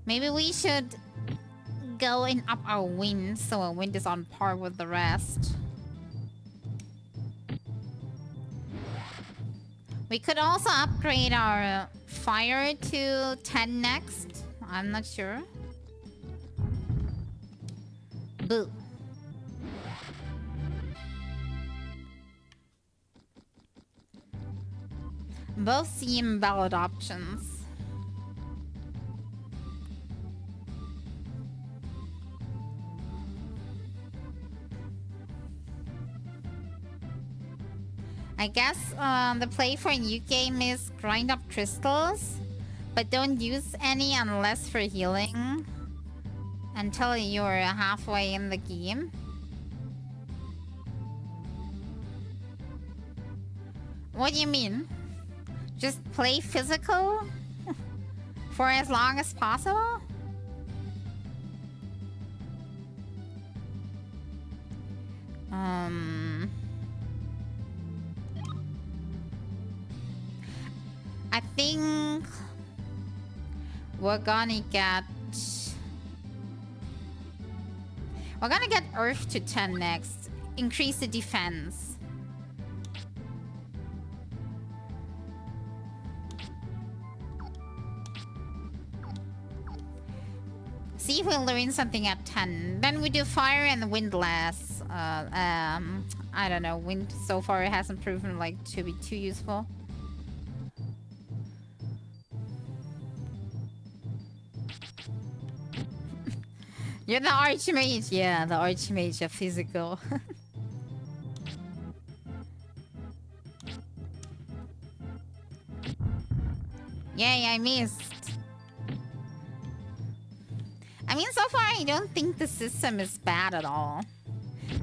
Maybe we should go and up our wind, so our wind is on par with the rest. We could also upgrade our fire to 10 next. I'm not sure. Boo. Both seem valid options. I guess the play for a new game is grind up crystals, but don't use any unless for healing until you're halfway in the game. What do you mean? Just play physical for as long as possible? I think we're gonna get Earth to 10 next. Increase the defense. See if we learn something at 10. Then we do fire and wind less. I don't know. Wind so far it hasn't proven like to be too useful. You're the Archmage. Yeah, the Archmage of physical. Yay, I missed. I mean, so far I don't think the system is bad at all.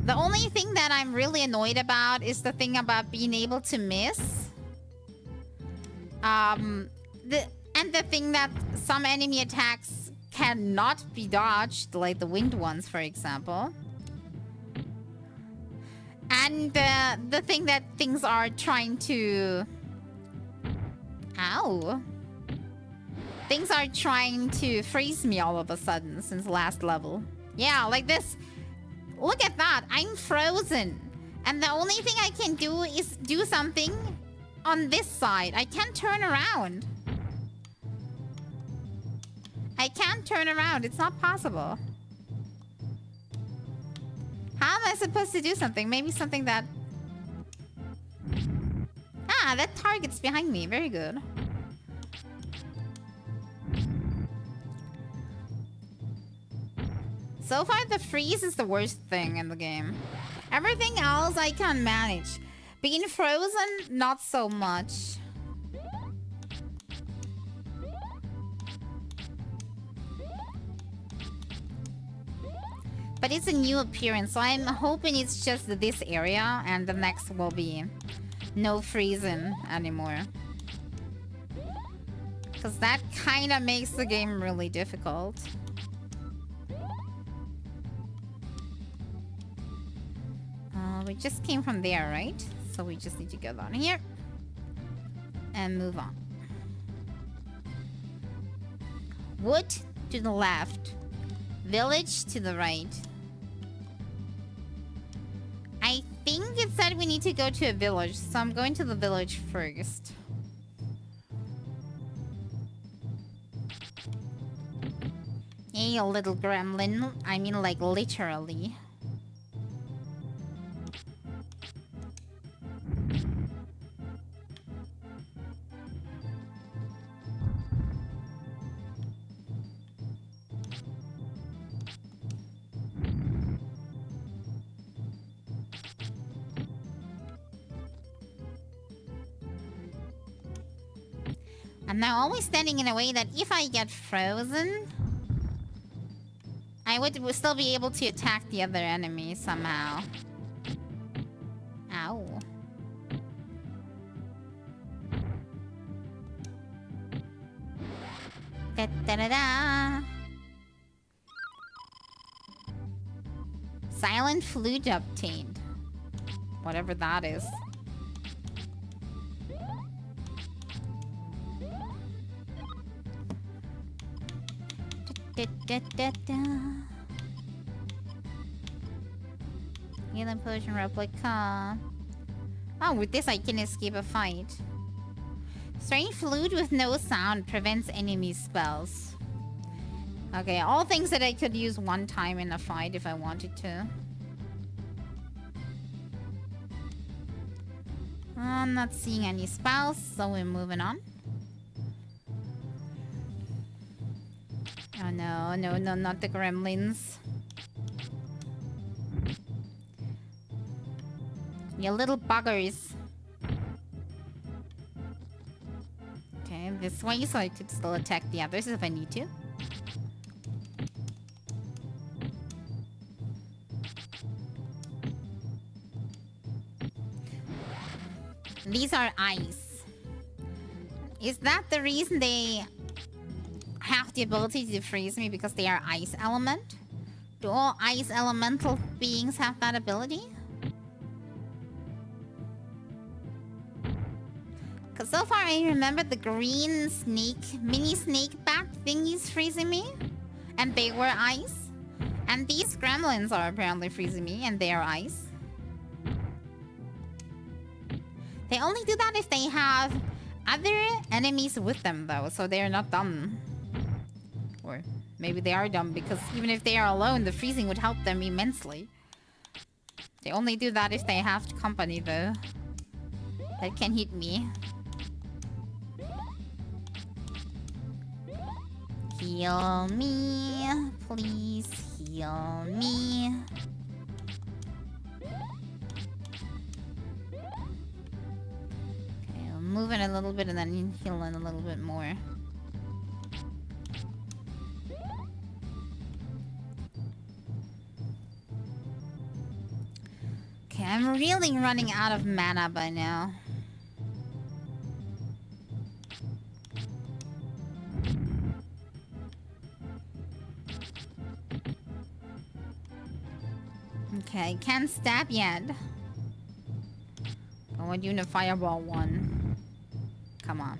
The only thing that I'm really annoyed about is the thing about being able to miss. And the thing that some enemy attacks cannot be dodged, like the wind ones, for example. And the thing that things are trying to... Ow. Things are trying to freeze me all of a sudden since last level. Yeah, like this. Look at that. I'm frozen. And the only thing I can do is do something on this side. I can't turn around. I can't turn around. It's not possible. How am I supposed to do something? Maybe something that... Ah, that target's behind me. Very good. So far, the freeze is the worst thing in the game. Everything else I can manage. Being frozen, not so much. But it's a new appearance, so I'm hoping it's just this area, and the next will be no freezing anymore. Because that kind of makes the game really difficult. We just came from there, right? So we just need to go down here. And move on. Wood to the left. Village to the right. I think it said we need to go to a village, so I'm going to the village first. Hey, you little gremlin. I mean, like, literally. I'm now always standing in a way that if I get frozen, I would still be able to attack the other enemy somehow. Ow. Da da da da. Silent flute obtained. Whatever that is. Da, da, da, da. Healing potion replica. Oh, with this I can escape a fight. Strange flute with no sound prevents enemy spells. Okay, all things that I could use one time in a fight if I wanted to. I'm not seeing any spells, so we're moving on. Oh no, no, no, not the gremlins. You little buggers. this way so I could still attack the others if I need to. These are ice. Is that the reason they have the ability to freeze me, because they are ice element? Do all ice elemental beings have that ability? Because so far I remember the green snake, mini snake bat thingies freezing me. And they were ice. And these gremlins are apparently freezing me, and they are ice. They only do that if they have other enemies with them, though, so they are not dumb. Or maybe they are dumb, because even if they are alone, the freezing would help them immensely. They only do that if they have company, though. That can hit me. Heal me. Please heal me. Okay, I'll move in a little bit and then heal in a little bit more. Okay, I'm really running out of mana by now. Okay, can't stab yet. I want you to fireball one. Come on.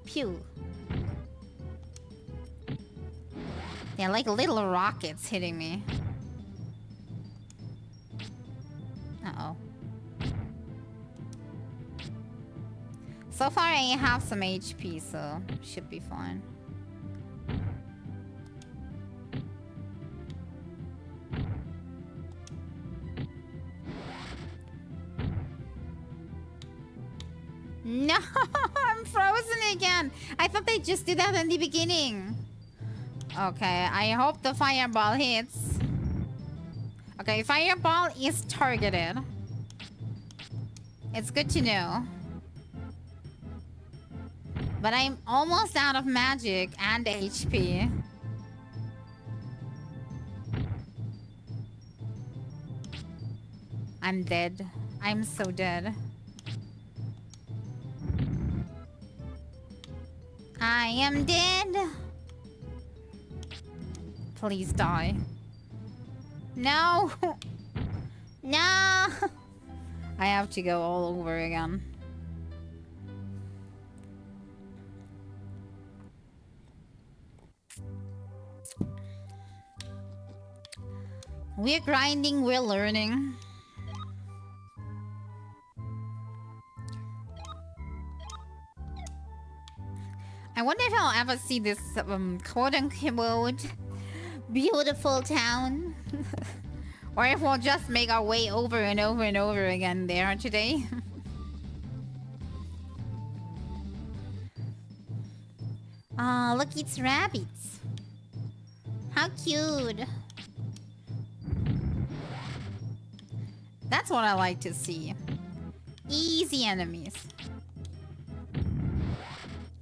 Pew. They're like little rockets hitting me. Uh-oh. So far I have some HP, so should be fine. No, I'm frozen again. I thought they just did that in the beginning. Okay, I hope the fireball hits. Okay, fireball is targeted. It's good to know. But I'm almost out of magic and HP. I'm dead. I'm so dead. I am dead. Please die. No. No. I have to go all over again. We're grinding, we're learning. I wonder if I'll ever see this quote-unquote beautiful town. Or if we'll just make our way over and over and over again there today. Ah, look, it's rabbits. How cute. That's what I like to see. Easy enemies.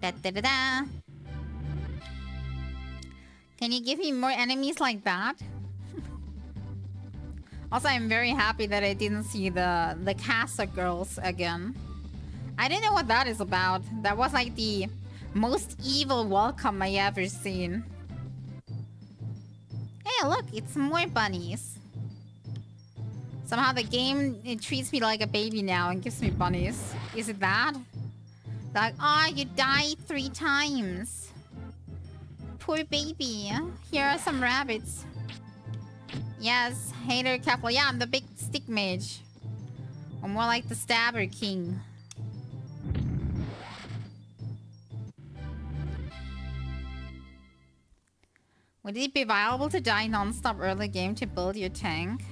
Da da da da. Can you give me more enemies like that? Also, I'm very happy that I didn't see the Casa girls again. I didn't know what that is about. That was like the most evil welcome I ever seen. Hey, look, it's more bunnies. Somehow the game, it treats me like a baby now and gives me bunnies. Is it that? Like, oh, you died 3 times. Poor baby. Here are some rabbits. Yes, hater careful. Yeah, I'm the big stick mage. Or more like the stabber king. Would it be viable to die non-stop early game to build your tank?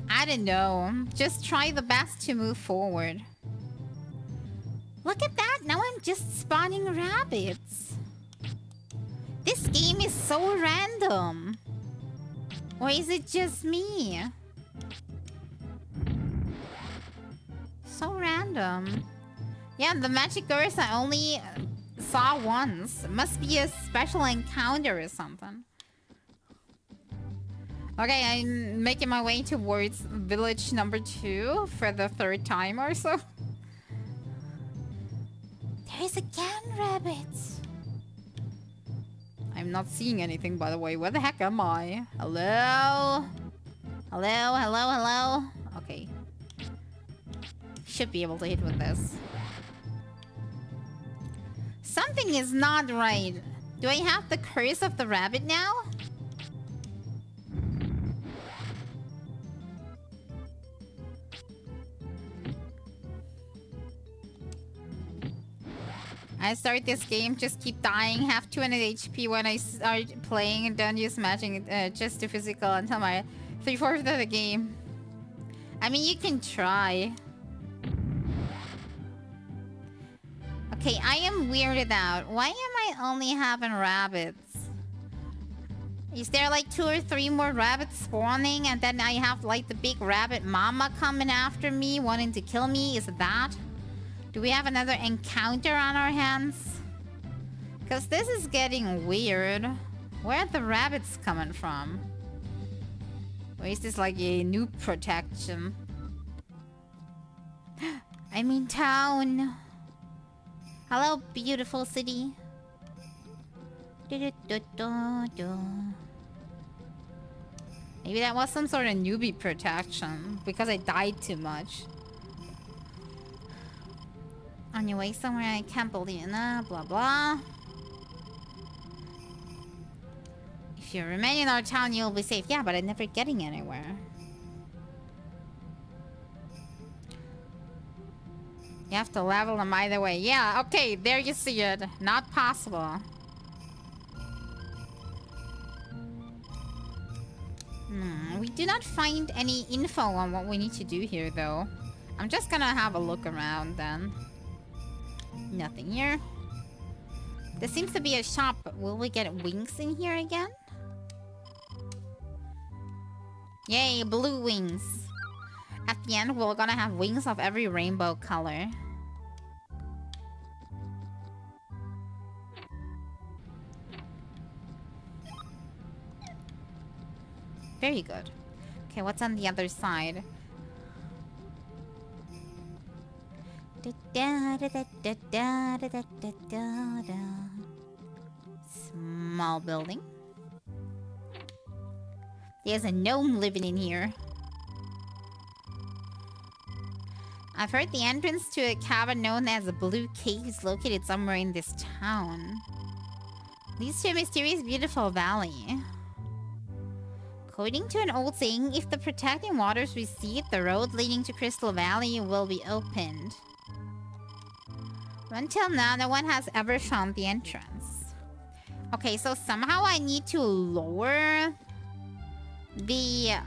I don't know. Just try the best to move forward. Look at that! Now I'm just spawning rabbits. This game is so random. Or is it just me? So random. Yeah, the magic ghost I only saw once. It must be a special encounter or something. Okay, I'm making my way towards village number 2 for the 3rd time or so. There's again rabbits. I'm not seeing anything, by the way. Where the heck am I? Hello? Hello, hello, hello? Okay. Should be able to hit with this. Something is not right. Do I have the curse of the rabbit now? I start this game, just keep dying, have 200 HP when I start playing, and then use matching just to physical until my 3/4 of the game. I mean, you can try. Okay, I am weirded out. Why am I only having rabbits? Is there like 2 or 3 more rabbits spawning, and then I have like the big rabbit mama coming after me, wanting to kill me? Is it that? Do we have another encounter on our hands? Because this is getting weird. Where are the rabbits coming from? Or is this like a new protection? I'm in town. Hello, beautiful city. Maybe that was some sort of newbie protection because I died too much. On your way somewhere, I can't believe it. Blah blah. If you remain in our town, you'll be safe. Yeah, but I'm never getting anywhere. You have to level them either way. Yeah, okay, there you see it. Not possible. We do not find any info on what we need to do here, though. I'm just gonna have a look around, then. Nothing here. There seems to be a shop, but will we get wings in here again? Yay, blue wings. At the end, we're gonna have wings of every rainbow color. Very good. Okay, what's on the other side? Small building. There's a gnome living in here. I've heard the entrance to a cabin known as the Blue Cave is located somewhere in this town. Leads to a mysterious, beautiful valley. According to an old saying, if the protecting waters recede, the road leading to Crystal Valley will be opened. Until now, no one has ever found the entrance. Okay, so somehow I need to lower the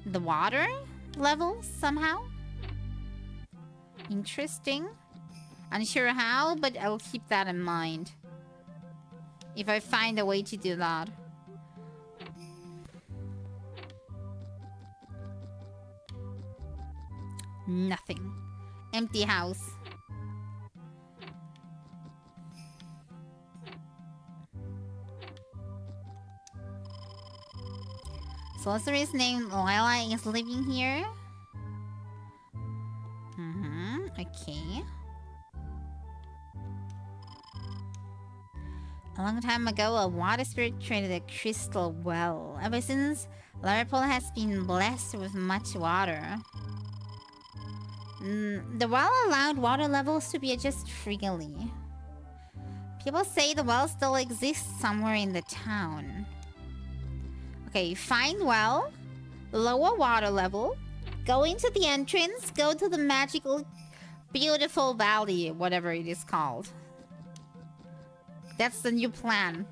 water level somehow. Interesting. Unsure how, but I'll keep that in mind. If I find a way to do that. Nothing. Empty house. Sorceress named Lila is living here. Okay. A long time ago, a water spirit traded a crystal well. Ever since, Liverpool has been blessed with much water. The well allowed water levels to be adjusted freely. People say the well still exists somewhere in the town. Okay, find well, lower water level, go into the entrance, go to the magical, beautiful valley, whatever it is called. That's the new plan.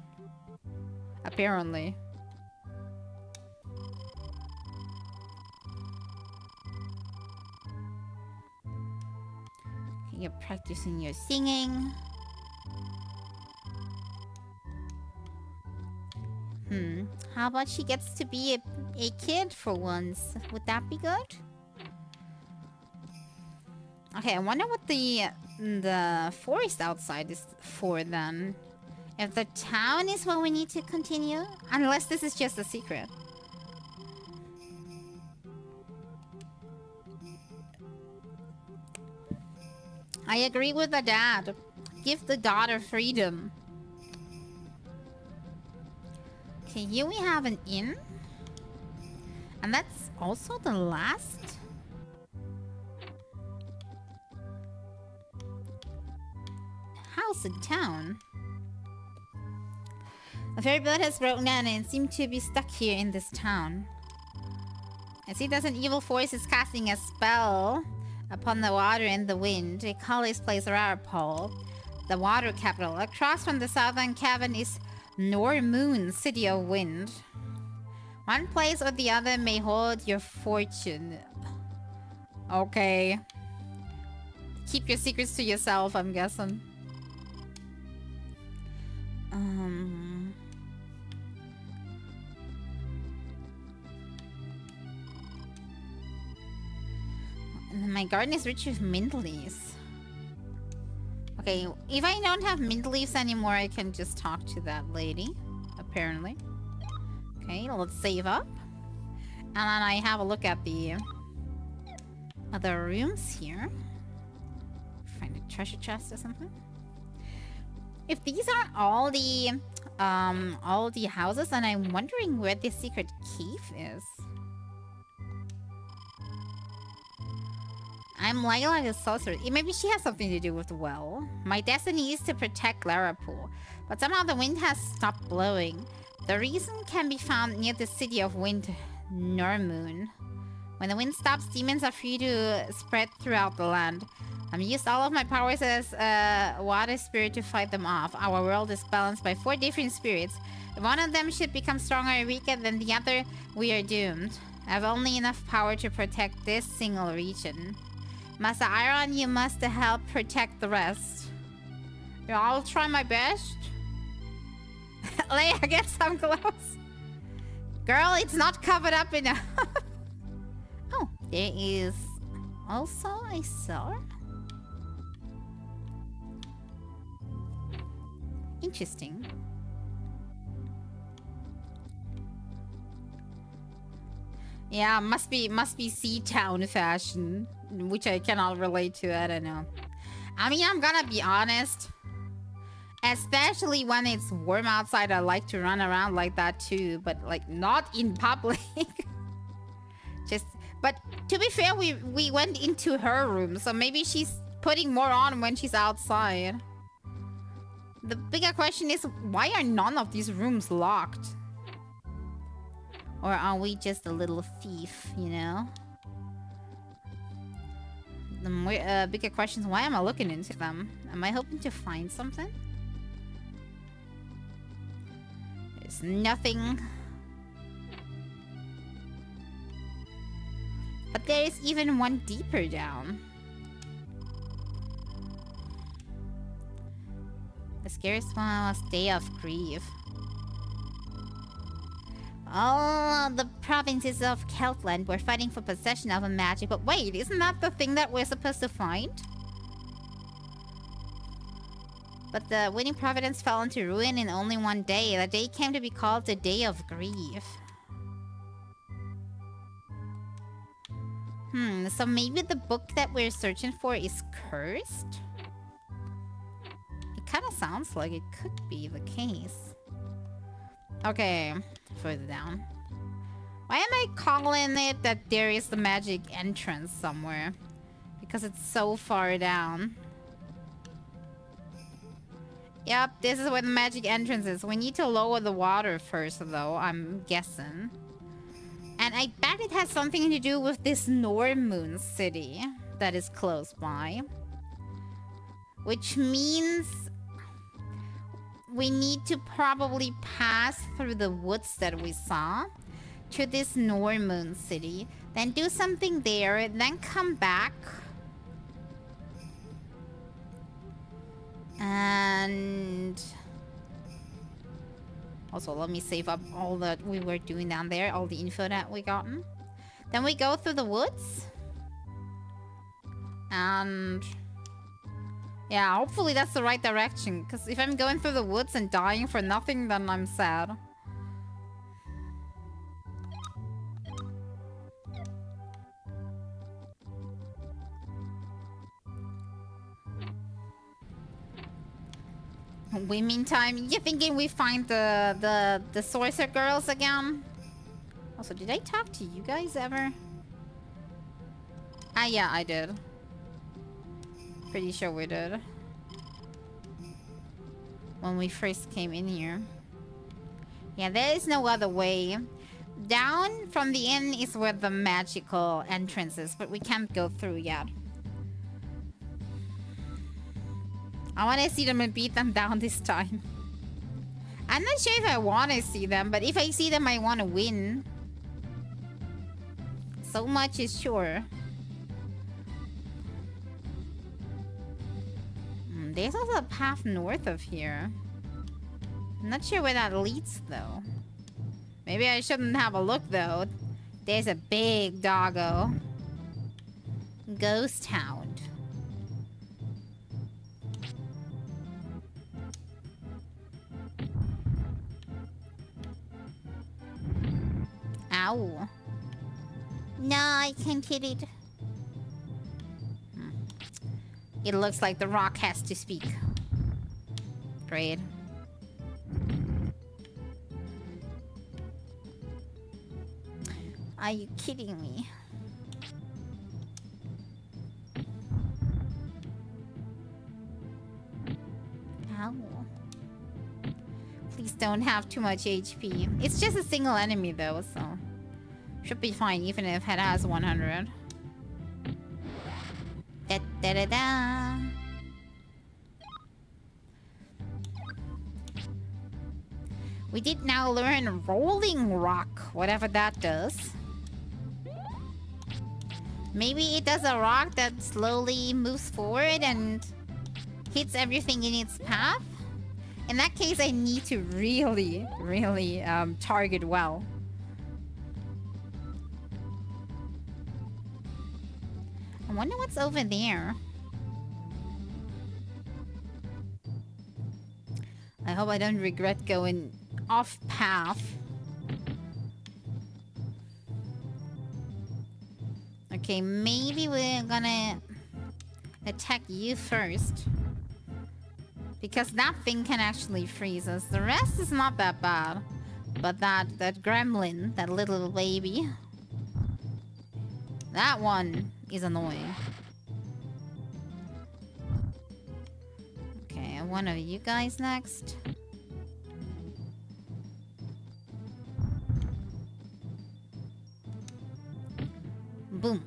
Apparently. Okay, you're practicing your singing. How about she gets to be a kid for once? Would that be good? Okay, I wonder what the forest outside is for then. If the town is what we need to continue, unless this is just a secret. I agree with the dad. Give the daughter freedom. Okay, here we have an inn. And that's also the last house in town. The ferry boat has broken down and seemed to be stuck here in this town. I see there's an evil force is casting a spell upon the water and the wind. It call this place Rarapol, the water capital. Across from the southern cavern is Normoon, city of wind. One place or the other may hold your fortune. Okay. Keep your secrets to yourself, I'm guessing. My garden is rich with mint leaves. Okay, if I don't have mint leaves anymore, I can just talk to that lady, apparently. Okay, let's save up. And then I have a look at the other rooms here. Find a treasure chest or something. If these are all the houses, then I'm wondering where the secret cave is. I'm Lila the sorcerer. Maybe she has something to do with the well. My destiny is to protect Larapool, but somehow the wind has stopped blowing. The reason can be found near the city of wind, Normoon. When the wind stops, demons are free to spread throughout the land. I've used all of my powers as a water spirit to fight them off. Our world is balanced by 4 different spirits. If one of them should become stronger or weaker than the other, we are doomed. I have only enough power to protect this single region. Master Iron, you must help protect the rest. Yeah, I'll try my best. Leia, get some clothes. Girl, it's not covered up enough. Oh, there is also a cellar. Interesting. Yeah, must be Sea Town fashion, which I cannot relate to. I don't know. I mean, I'm gonna be honest. Especially when it's warm outside, I like to run around like that too, but like not in public. But to be fair, we went into her room, so maybe she's putting more on when she's outside. The bigger question is, why are none of these rooms locked? Or are we just a little thief, you know? The bigger question is, why am I looking into them? Am I hoping to find something? There's nothing. But there is even one deeper down. The scariest one was Day of Grief. Oh, the provinces of Keltland were fighting for possession of a magic. But wait, isn't that the thing that we're supposed to find? But the winning providence fell into ruin in only one day. The day came to be called the Day of Grief. So maybe the book that we're searching for is cursed? It kind of sounds like it could be the case. Okay, further down. Why am I calling it that there is the magic entrance somewhere? Because it's so far down. Yep, this is where the magic entrance is. We need to lower the water first, though, I'm guessing. And I bet it has something to do with this Normoon city that is close by. Which means we need to probably pass through the woods that we saw to this Normoon city. Then do something there, then come back. And Also, let me save up all that we were doing down there, all the info that we gotten. Then we go through the woods. And... yeah, hopefully that's the right direction. Because if I'm going through the woods and dying for nothing, then I'm sad. We meantime, you thinking we find the sorcerer girls again? Also, did I talk to you guys ever? Ah, yeah, I did. Pretty sure we did. When we first came in here. Yeah, there is no other way. Down from the inn is where the magical entrance is, but we can't go through yet. I want to see them and beat them down this time. I'm not sure if I want to see them, but if I see them, I want to win. So much is sure. There's also a path north of here. I'm not sure where that leads, though. Maybe I shouldn't have a look, though. There's a big doggo. Ghost hound. Ow. No, I can't hit it. It looks like the rock has to speak. Great. Are you kidding me? Ow. Please don't have too much HP. It's just a single enemy though, so... should be fine even if it has 100. Da da da da. We did now learn Rolling Rock, whatever that does. Maybe it does a rock that slowly moves forward and hits everything in its path. In that case, I need to really target well. I wonder what's over there. I hope I don't regret going off path. Okay, maybe we're gonna attack you first. Because that thing can actually freeze us. The rest is not that bad. But that gremlin, that little baby, that one is annoying. Okay, one of you guys next. Boom.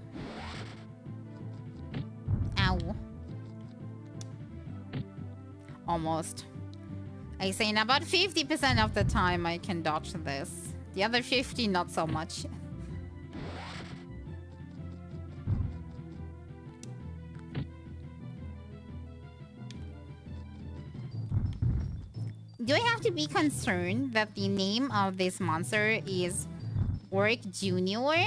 Ow. Almost. I say in about 50% of the time I can dodge this. The other 50, not so much. Do I have to be concerned that the name of this monster is Orc Junior?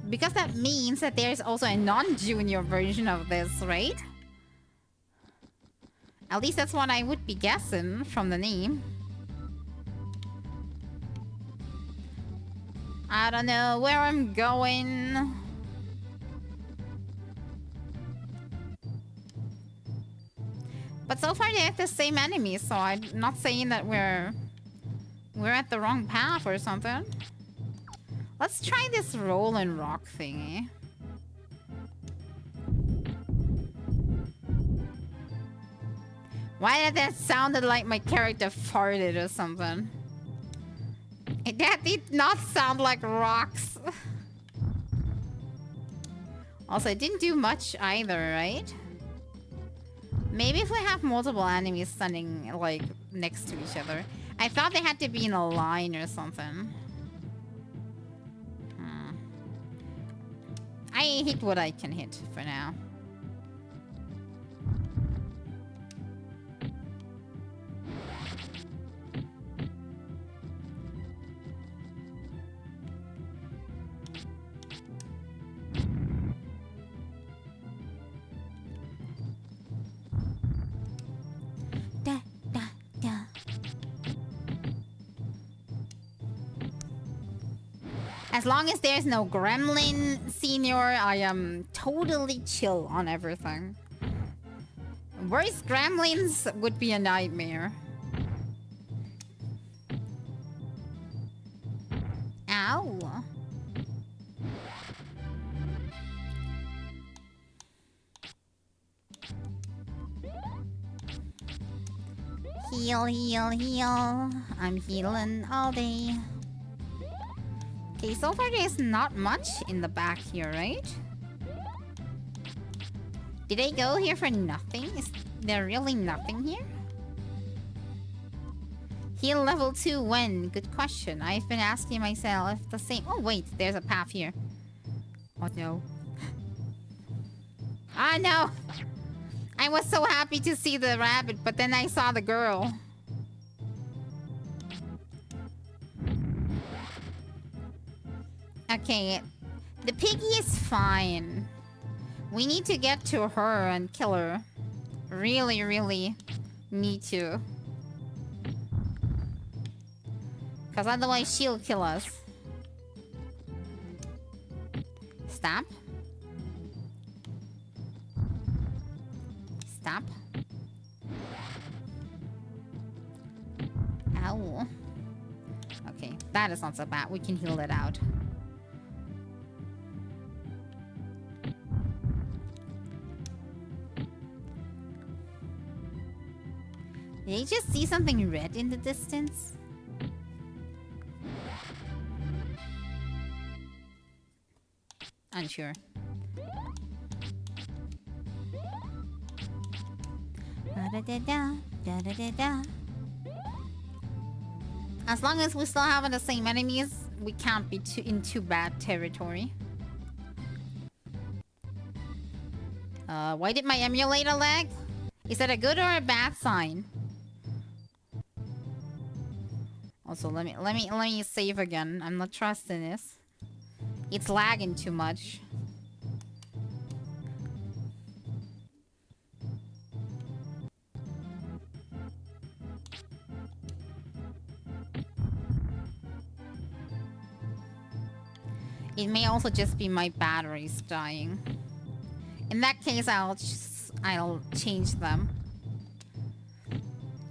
Because that means that there's also a non-junior version of this, right? At least that's what I would be guessing from the name. I don't know where I'm going. But so far they're the same enemies, so I'm not saying that we're at the wrong path or something. Let's try this roll and rock thingy. Why did that sounded like my character farted or something? That did not sound like rocks. Also, it didn't do much either, right? Maybe if we have multiple enemies standing, like, next to each other. I thought they had to be in a line or something. I hit what I can hit for now. As long as there's no gremlin, senior, I am totally chill on everything. Worse gremlins would be a nightmare. Ow. Heal, heal, heal. I'm healing all day. Okay, so far there's not much in the back here, right? Did I go here for nothing? Is there really nothing here? Heal level 2 when? Good question. I've been asking myself the same... Oh, wait. There's a path here. Oh, no. Ah, no! I was so happy to see the rabbit, but then I saw the girl. Okay. The piggy is fine. We need to get to her and kill her. Really, really need to. Because otherwise she'll kill us. Stop. Stop. Ow. Okay, that is not so bad. We can heal it out. Did you just see something red in the distance? Unsure. As long as we still have the same enemies, we can't be in too bad territory. Why did my emulator lag? Is that a good or a bad sign? Also, let me save again. I'm not trusting this. It's lagging too much. It may also just be my batteries dying. In that case, I'll change them.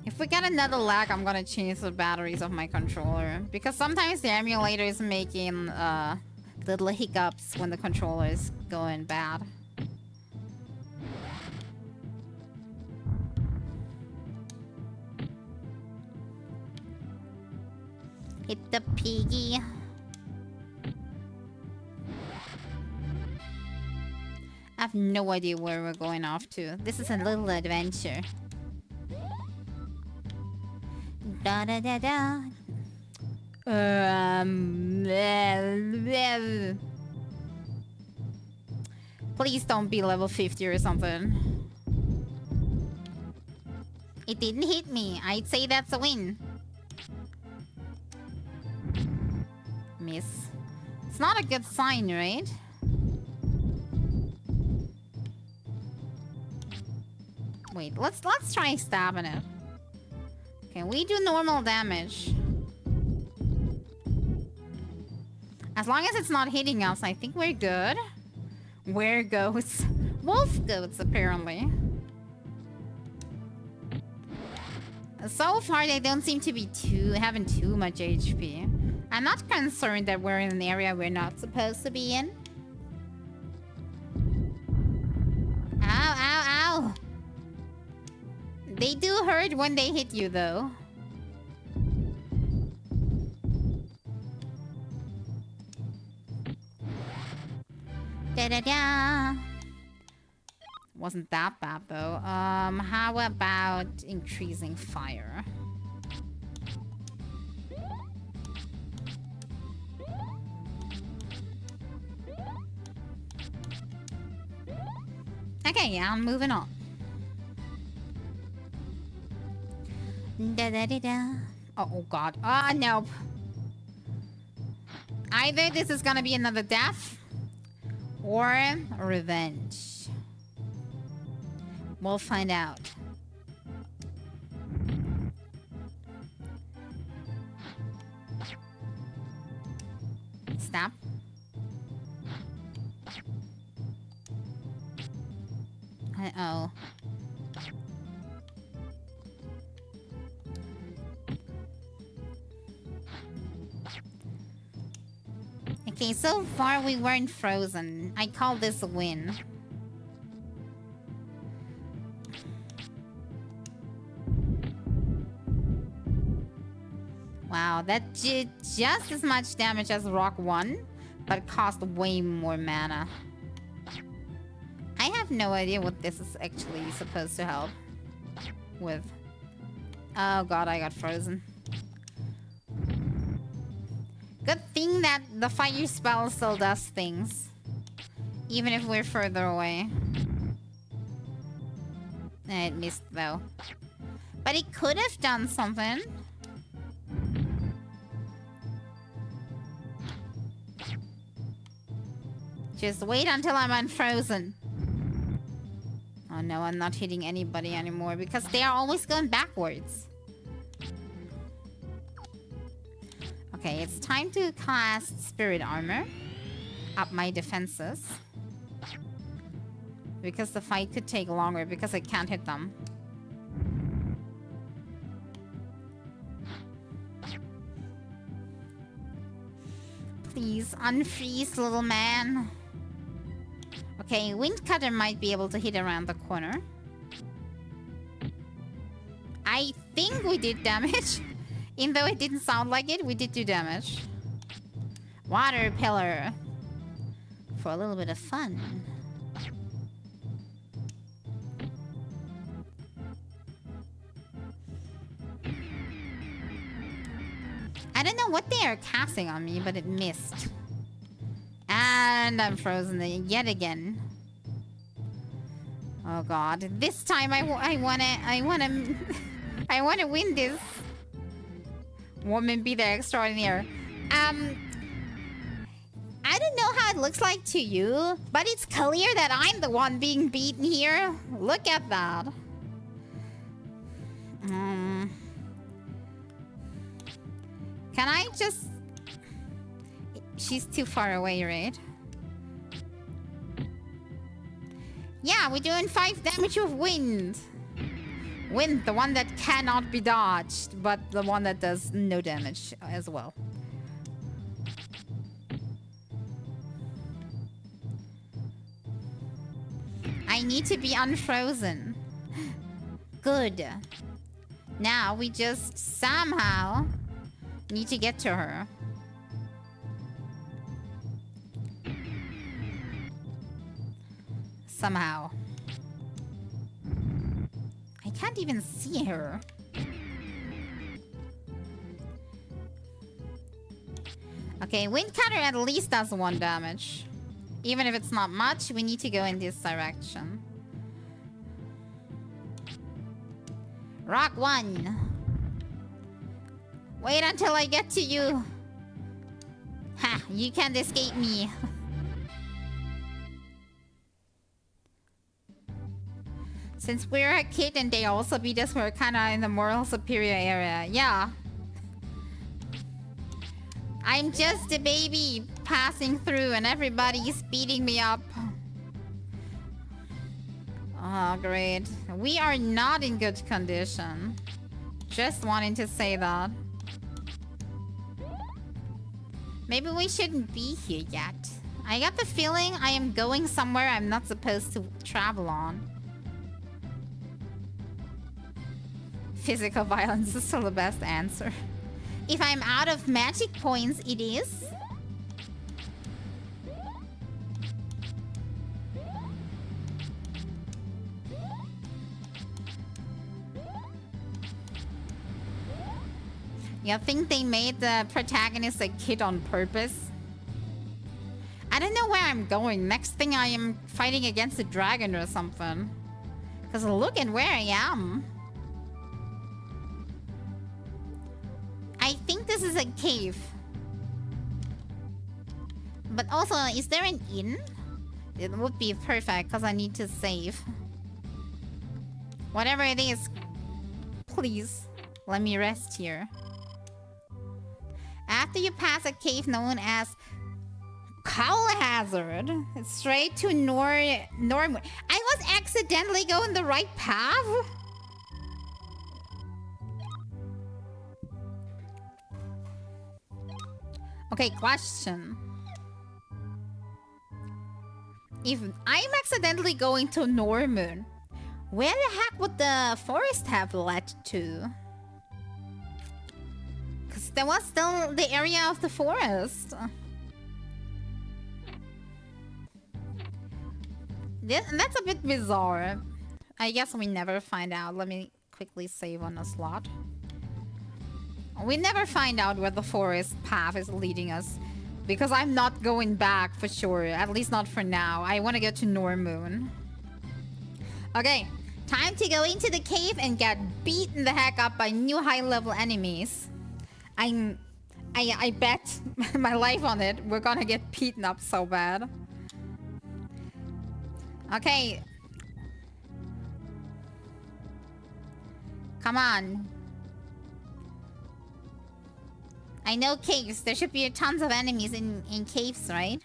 If we get another lag, I'm gonna change the batteries of my controller. Because sometimes the emulator is making little hiccups when the controller is going bad. Hit the piggy. I have no idea where we're going off to. This is a little adventure. Da da da da. Please don't be level 50 or something. It didn't hit me. I'd say that's a win. Miss. It's not a good sign, right? Wait, let's try stabbing it. Okay, we do normal damage. As long as it's not hitting us, I think we're good. Where goats? Wolf goats, apparently. So far, they don't seem to be having too much HP. I'm not concerned that we're in an area we're not supposed to be in. Ow, ow, ow! They do hurt when they hit you, though. Da-da-da! Wasn't that bad, though. How about increasing fire? Okay, yeah, I'm moving on. Da-da-da-da. Oh, God. Ah, nope. Either this is gonna be another death or revenge. We'll find out. stab. Uh-oh. Okay, so far we weren't frozen. I call this a win. Wow, that did just as much damage as Rock 1, but cost way more mana. I have no idea what this is actually supposed to help with. Oh god, I got frozen. Good thing that the fire spell still does things. Even if we're further away. It missed though. But it could have done something. Just wait until I'm unfrozen. Oh no, I'm not hitting anybody anymore because they are always going backwards. Okay, it's time to cast Spirit Armor. Up my defenses. Because the fight could take longer because I can't hit them. Please, unfreeze, little man. Okay, Windcutter might be able to hit around the corner. I think we did damage. Even though it didn't sound like it, we did do damage. Water Pillar. For a little bit of fun. I don't know what they are casting on me, but it missed. And I'm frozen yet again. Oh god. This time I wanna win this. Woman be the extraordinaire. I don't know how it looks like to you, but it's clear that I'm the one being beaten here. Look at that. Can I just... She's too far away, right? Yeah, we're doing 5 damage with wind. Wind, the one that cannot be dodged, but the one that does no damage as well. I need to be unfrozen. Good. Now we just somehow need to get to her. Somehow. I can't even see her. Okay, Windcutter at least does 1 damage. Even if it's not much, we need to go in this direction. Rock 1. Wait until I get to you. Ha! You can't escape me. Since we're a kid and they also beat us, we're kinda in the moral superior area. Yeah. I'm just a baby passing through and everybody's beating me up. Oh, great. We are not in good condition. Just wanting to say that. Maybe we shouldn't be here yet. I got the feeling I am going somewhere I'm not supposed to travel on. Physical violence is still the best answer. If I'm out of magic points, it is. You think they made the protagonist a kid on purpose? I don't know where I'm going. Next thing I am fighting against a dragon or something. Because look at where I am. I think this is a cave. But also, is there an inn? It would be perfect because I need to save. Whatever it is, please let me rest here. After you pass a cave known as Cowl Hazard. It's straight to Normoon. I was accidentally going the right path? Okay, question. If I'm accidentally going to Normoon, where the heck would the forest have led to? Because there was still the area of the forest. That's a bit bizarre. I guess we never find out. Let me quickly save on a slot. We never find out where the forest path is leading us. Because I'm not going back for sure. At least not for now. I want to get to Normoon. Okay. Time to go into the cave and get beaten the heck up by new high-level enemies. I bet my life on it. We're gonna get beaten up so bad. Okay. Come on. I know caves. There should be tons of enemies in caves, right?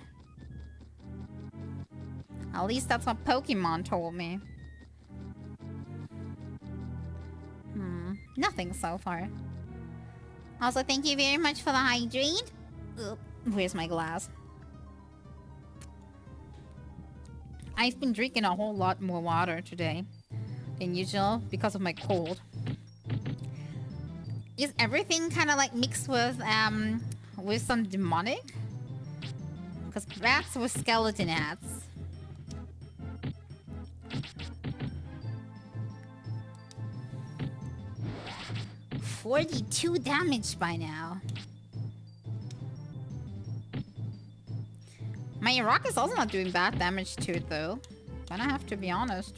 At least that's what Pokemon told me. Nothing so far. Also, thank you very much for the hydrate. Where's my glass? I've been drinking a whole lot more water today than usual because of my cold. Is everything kind of like mixed with some demonic? Because bats were skeleton hats. $42 damage by now. My rock is also not doing bad damage to it though. Gonna have to be honest.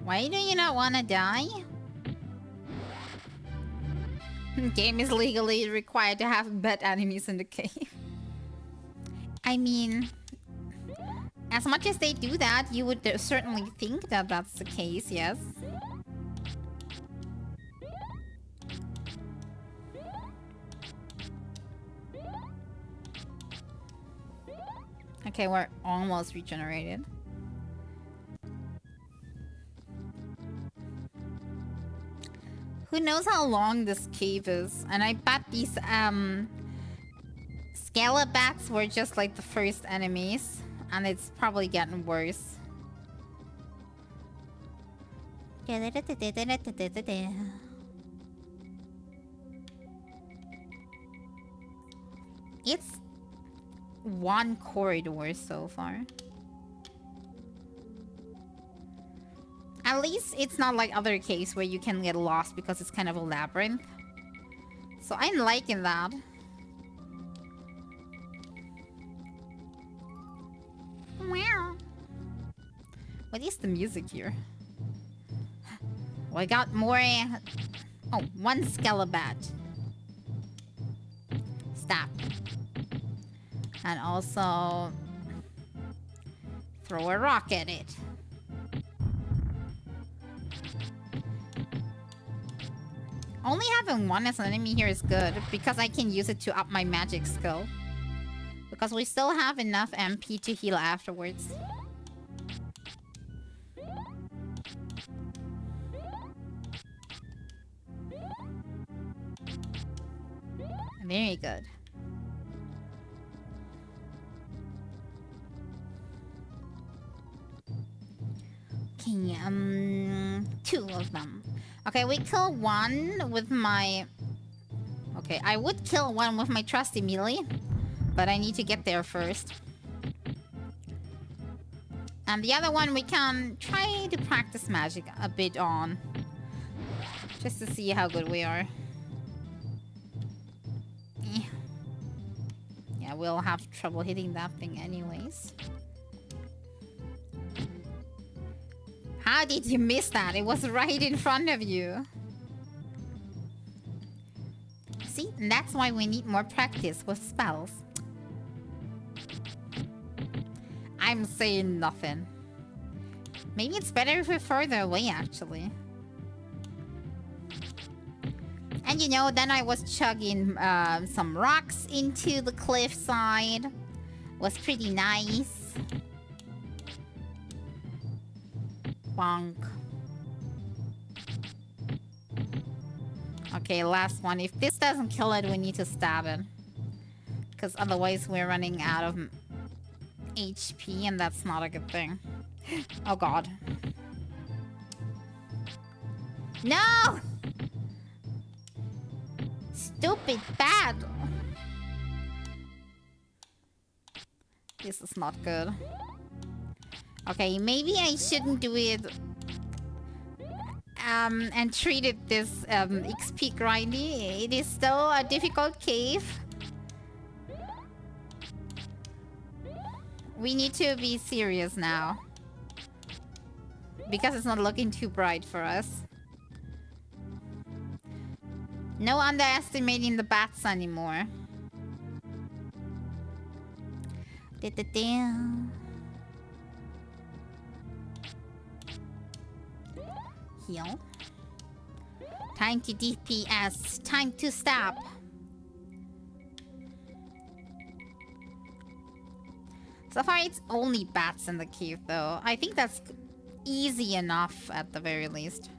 Why do you not want to die? Game is legally required to have bad enemies in the cave. I mean, as much as they do that, you would certainly think that that's the case, yes? Okay, we're almost regenerated. Who knows how long this cave is? And I bet these Scalabats were just like the first enemies. And it's probably getting worse. It's one corridor so far. At least it's not like other caves where you can get lost because it's kind of a labyrinth. So I'm liking that. Wow. What is the music here? Oh, I got more... Oh, one Skelebat. Stop. And also... throw a rock at it. Only having one as an enemy here is good, because I can use it to up my magic skill. Because we still have enough MP to heal afterwards. Very good. Okay, two of them. Okay, we kill one with my... Okay, I would kill one with my trusty melee, but I need to get there first. And the other one we can try to practice magic a bit on. Just to see how good we are. Yeah, we'll have trouble hitting that thing anyways. How did you miss that? It was right in front of you. See, and that's why we need more practice with spells. I'm saying nothing. Maybe it's better if we're further away, actually. And you know, then I was chugging some rocks into the cliffside. Was pretty nice. Bonk. Okay, last one. If this doesn't kill it, we need to stab it. Because otherwise we're running out of HP, and that's not a good thing. Oh god. No! Stupid bad. This is not good. Okay, maybe I shouldn't do it and treat it this XP grindy. It is still a difficult cave. We need to be serious now. Because it's not looking too bright for us. No underestimating the bats anymore. Heal. Time to DPS. Time to stop. So far, it's only bats in the cave, though. I think that's easy enough, at the very least.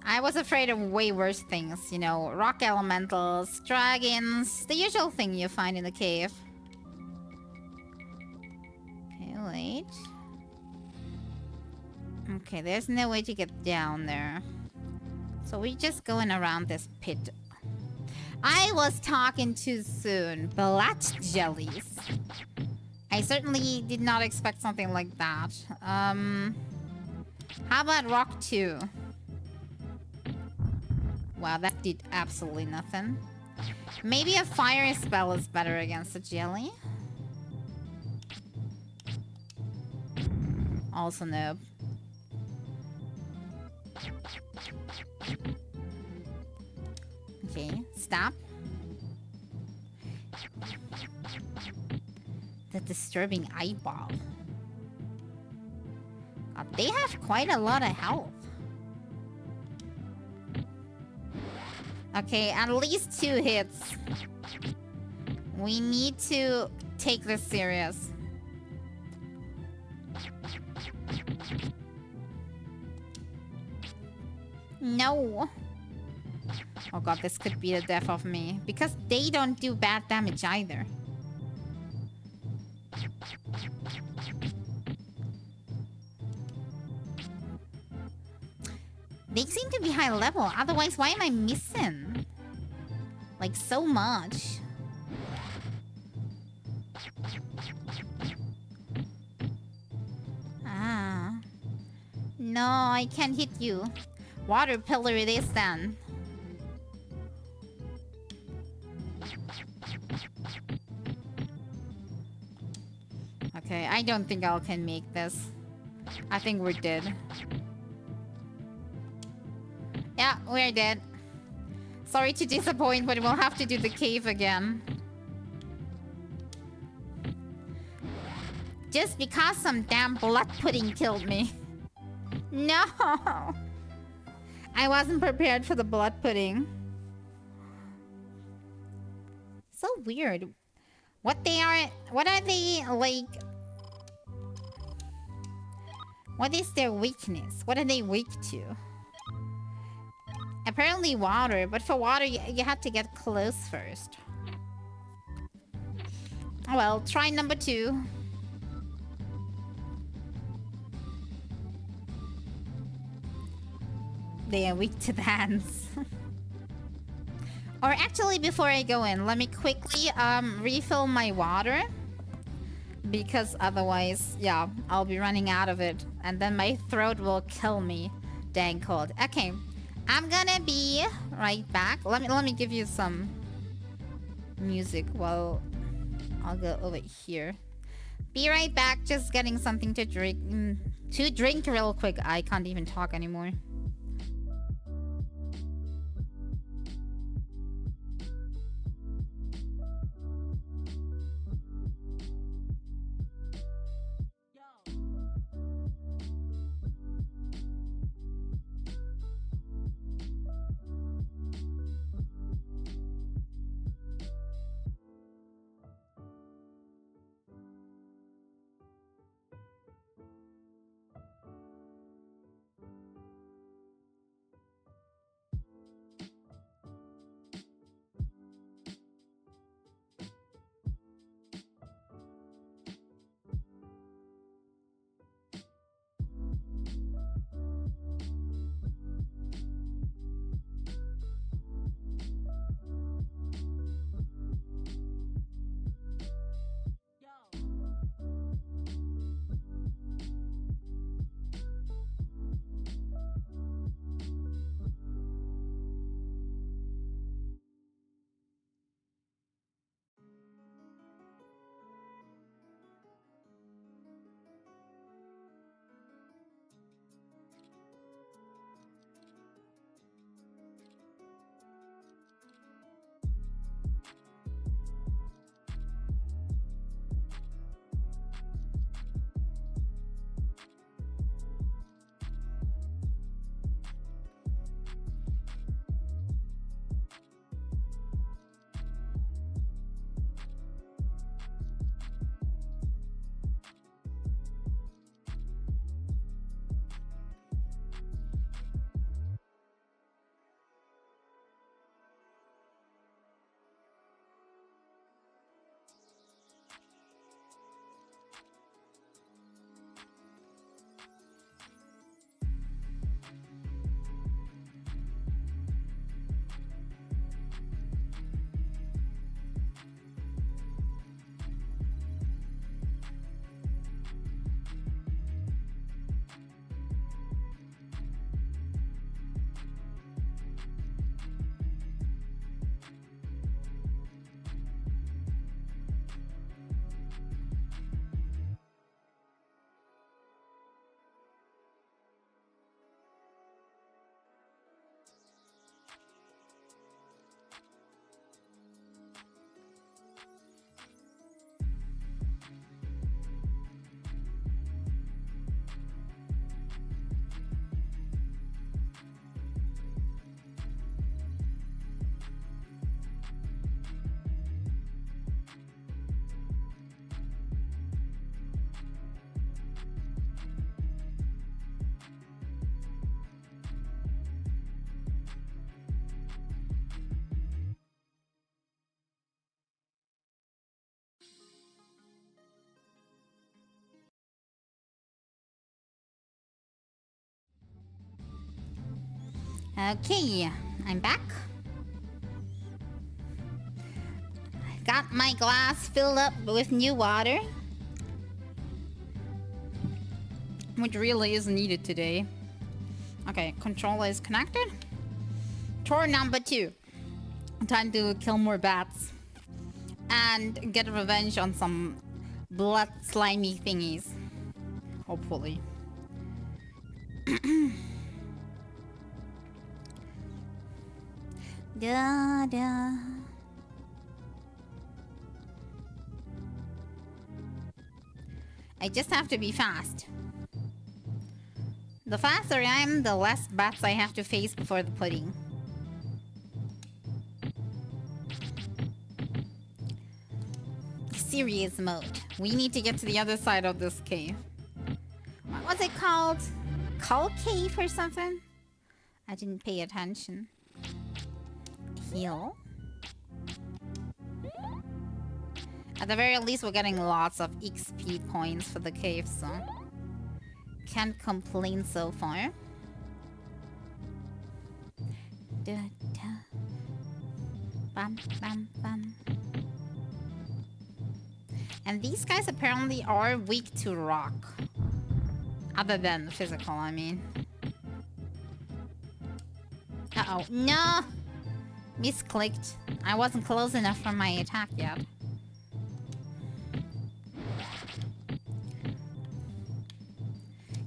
I was afraid of way worse things, you know, rock elementals, dragons, the usual thing you find in the cave. Okay, wait. Okay, there's no way to get down there. So we're just going around this pit. I was talking too soon. Blood jellies. I certainly did not expect something like that. How about rock 2? Wow, that did absolutely nothing. Maybe a fire spell is better against a jelly. Also no. Okay, stop. The disturbing eyeball. God, they have quite a lot of health. Okay, at least 2 hits. We need to take this serious. No. Oh god, this could be the death of me. Because they don't do bad damage either. They seem to be high level. Otherwise, why am I missing? Like, so much. Ah. No, I can't hit you. Water pillar it is then. Okay, I don't think I can make this. I think we're dead. Yeah, we're dead. Sorry to disappoint, but we'll have to do the cave again. Just because some damn blood pudding killed me. No! I wasn't prepared for the blood pudding. So weird. What are they like? What is their weakness? What are they weak to? Apparently water, but for water you have to get close first. Well, try number 2. They are weak to the hands. Or actually, before I go in, let me quickly refill my water. Because otherwise, yeah, I'll be running out of it. And then my throat will kill me. Dang cold. Okay. I'm gonna be right back. Let me give you some music while I'll go over here. Be right back. Just getting something to drink. To drink real quick. I can't even talk anymore. Okay, I'm back. Got my glass filled up with new water, which really is needed today. Okay, controller is connected. Tour number 2. Time to kill more bats. And get revenge on some blood slimy thingies. Hopefully. Da, da. I just have to be fast. The faster I am, the less bats I have to face before the pudding. Serious mode. We need to get to the other side of this cave. What was it called? Cull Cave or something? I didn't pay attention. Heal. At the very least, we're getting lots of XP points for the cave, so... Can't complain so far. Da, da. Bam, bam, bam. And these guys apparently are weak to rock. Other than physical, I mean. Uh-oh. No! Misclicked. I wasn't close enough for my attack yet.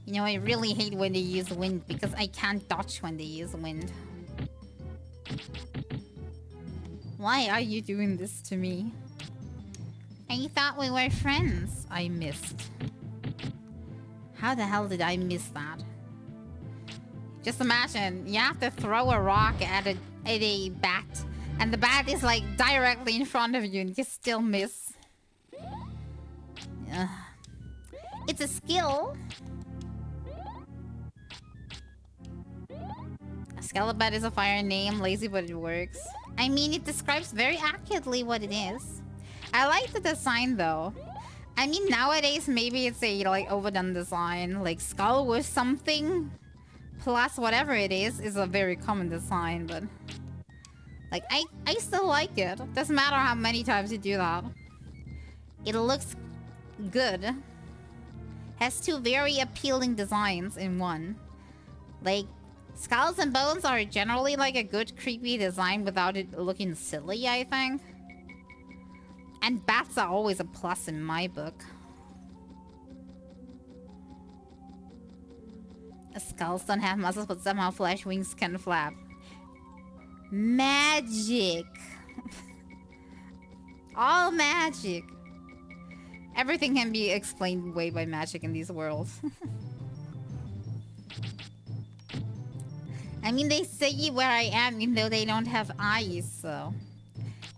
You know, I really hate when they use wind because I can't dodge when they use wind. Why are you doing this to me? I thought we were friends. I missed. How the hell did I miss that? Just imagine, you have to throw a rock at a bat, and the bat is like directly in front of you and you still miss. It's a skill. A Skelebat is a fire name, lazy but it works. I mean, it describes very accurately what it is. I like the design though. I mean, nowadays maybe it's a like overdone design, like skull with something plus whatever it is a very common design, but like I still like it. Doesn't matter how many times you do that. It looks good. Has 2 very appealing designs in one. Like, skulls and bones are generally like a good creepy design without it looking silly, I think. And bats are always a plus in my book. Skulls don't have muscles, but somehow flesh wings can flap. Magic! All magic! Everything can be explained away by magic in these worlds. I mean, they say where I am even though they don't have eyes, so...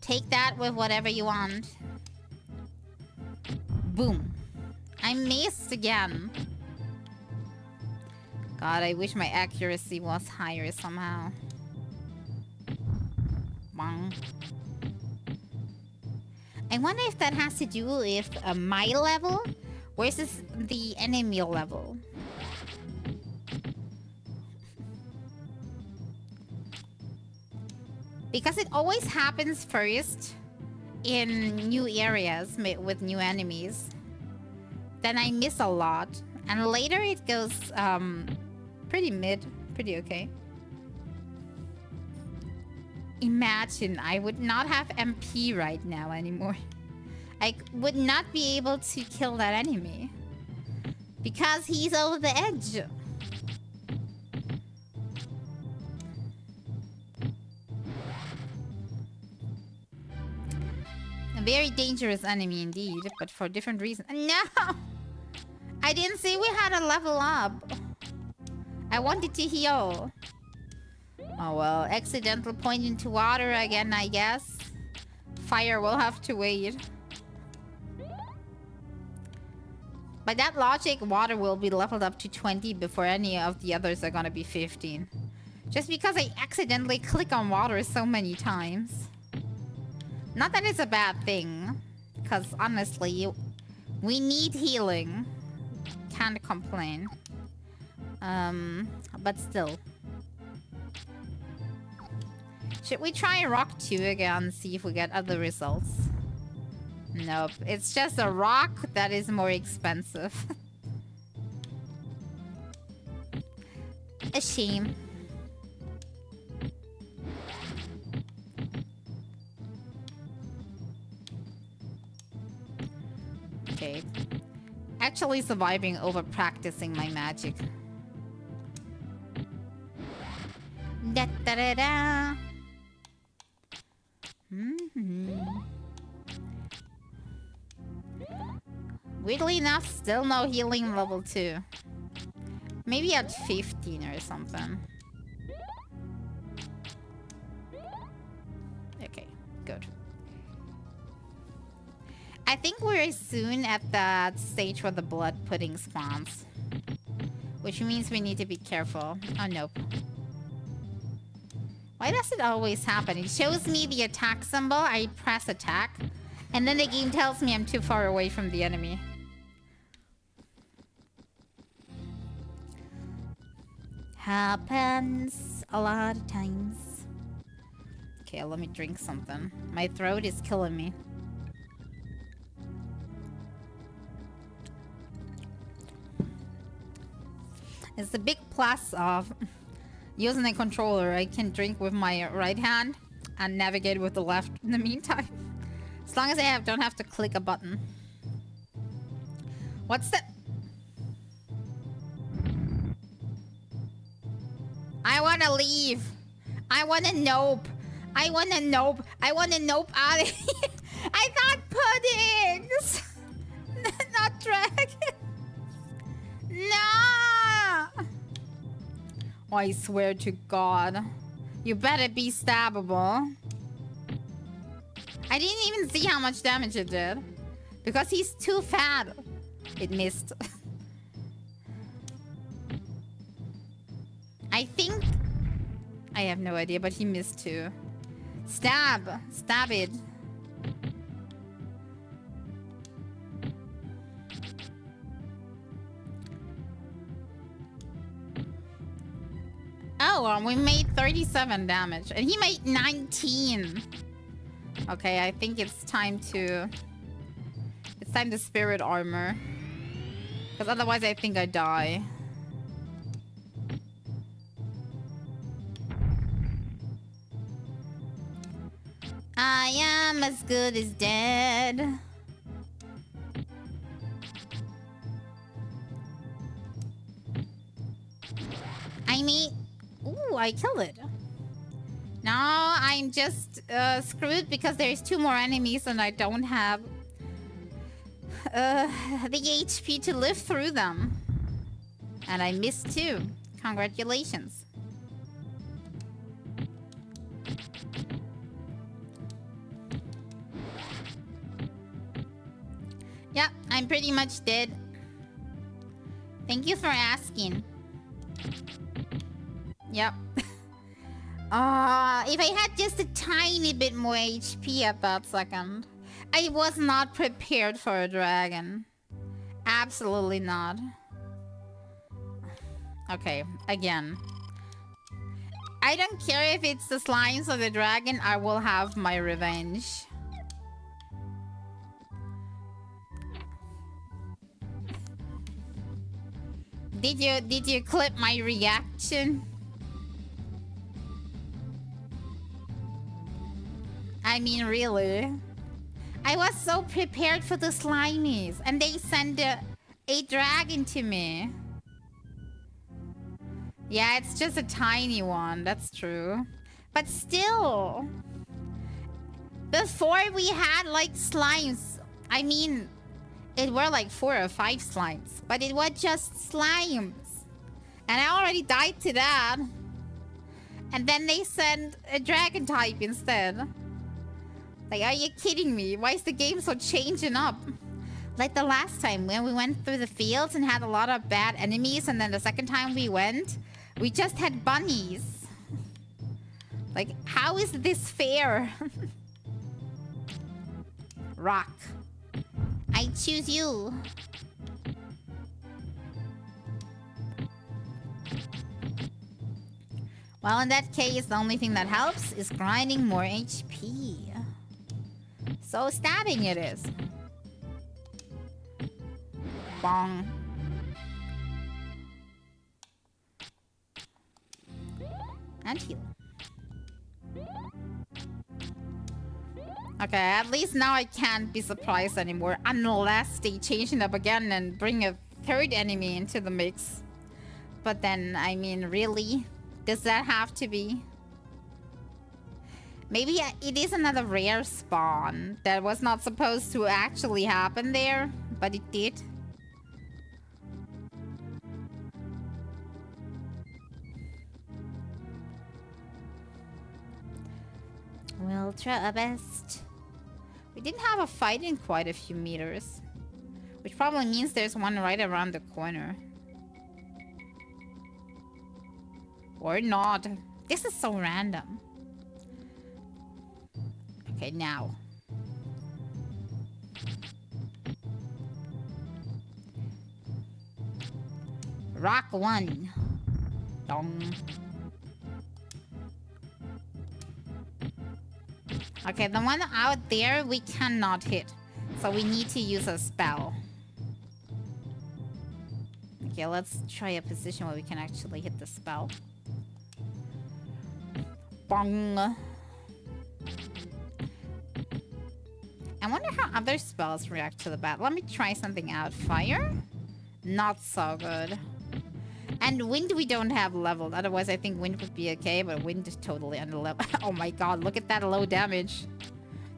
Take that with whatever you want. Boom. I missed again. God, I wish my accuracy was higher somehow. Bang. I wonder if that has to do with my level versus the enemy level. Because it always happens first in new areas with new enemies. Then I miss a lot. And later it goes pretty mid, pretty okay. Imagine I would not have MP right now anymore. I would not be able to kill that enemy. Because he's over the edge. A very dangerous enemy indeed, but for different reasons. No! I didn't see we had a level up. I wanted to heal. Oh well, accidental point into water again, I guess. Fire will have to wait. By that logic, water will be leveled up to 20 before any of the others are gonna be 15. Just because I accidentally click on water so many times. Not that it's a bad thing. Because honestly, we need healing. Can't complain. But still. Should we try rock 2 again and see if we get other results? Nope. It's just a rock that is more expensive. A shame. Okay. Actually surviving over practicing my magic. Da da da da. Weirdly enough, still no healing level 2. Maybe at 15 or something. Okay, good. I think we're soon at that stage where the blood pudding spawns. Which means we need to be careful. Oh, nope. Why does it always happen? It shows me the attack symbol, I press attack, and then the game tells me I'm too far away from the enemy. Happens a lot of times. Okay, let me drink something. My throat is killing me. It's the big plus of using a controller. I can drink with my right hand and navigate with the left in the meantime. As long as I don't have to click a button. What's that? I wanna leave. I wanna nope. I wanna nope. I wanna nope out of here. I thought puddings. Not dragon. No. Oh, I swear to God. You better be stabbable. I didn't even see how much damage it did. Because he's too fat. It missed. I think... I have no idea, but he missed too. Stab! Stab it. Oh, we made 37 damage. And he made 19. Okay, I think it's time to... It's time to spirit armor. Because otherwise I think I die. I am as good as dead. I mean... Ooh, I killed it. Now I'm just screwed because there's 2 more enemies and I don't have the HP to live through them. And I missed 2. Congratulations. Yeah, I'm pretty much dead. Thank you for asking. Yep. If I had just a tiny bit more HP at that second. I was not prepared for a dragon. Absolutely not. Okay, again. I don't care if it's the slimes or the dragon, I will have my revenge. Did you clip my reaction? I mean, really? I was so prepared for the slimies, and they sent a dragon to me. Yeah, it's just a tiny one, that's true. But still, before we had like slimes, I mean, it were like 4 or 5 slimes, but it was just slimes. And I already died to that. And then they sent a dragon type instead. Like, are you kidding me? Why is the game so changing up? Like the last time when we went through the fields and had a lot of bad enemies, and then the second time we went, we just had bunnies. Like, how is this fair? Rock. I choose you. Well, in that case, the only thing that helps is grinding more HP. So stabbing it is. Bong. And heal. Okay, at least now I can't be surprised anymore. Unless they change it up again and bring a third enemy into the mix. But then, I mean, really? Does that have to be? Maybe it is another rare spawn that was not supposed to actually happen there, but it did. We'll try our best. We didn't have a fight in quite a few meters, which probably means there's one right around the corner. Or not. This is so random. Okay, now. Rock 1. Dong. Okay, the one out there we cannot hit. So we need to use a spell. Okay, let's try a position where we can actually hit the spell. Bong. I wonder how other spells react to the bat. Let me try something out. Fire? Not so good. And wind we don't have leveled. Otherwise I think wind would be okay, but wind is totally under level. Oh my god, look at that low damage.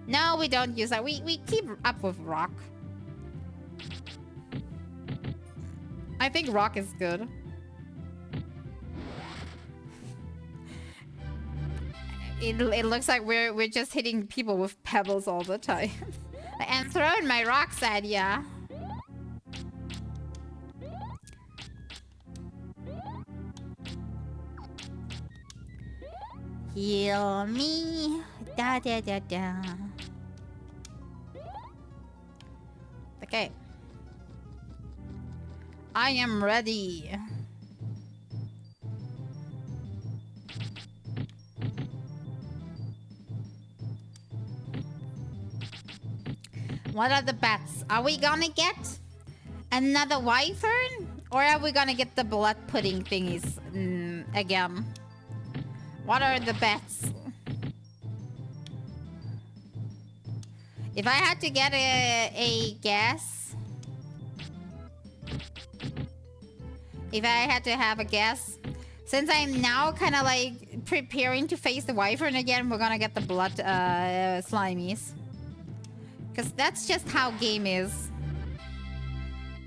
No, we don't use that. We keep up with rock. I think rock is good. It looks like we're just hitting people with pebbles all the time. And throwing my rocks at ya. Heal me. Da da da da. Okay. I am ready. What are the bets? Are we gonna get another wyvern? Or are we gonna get the blood pudding thingies again? What are the bets? If I had to get a guess... If I had to have a guess... Since I'm now kind of like preparing to face the wyvern again, we're gonna get the blood slimies. Because that's just how game is.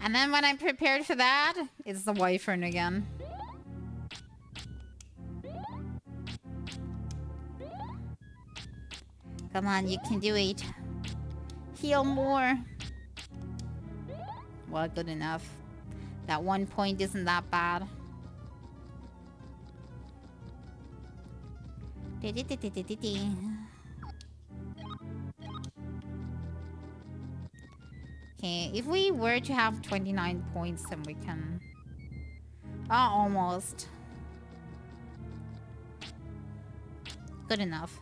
And then when I'm prepared for that, it's the wyvern again. Come on, you can do it. Heal more. Well, good enough. That 1 point isn't that bad. Okay, if we were to have 29 points, then we can... Oh, almost. Good enough.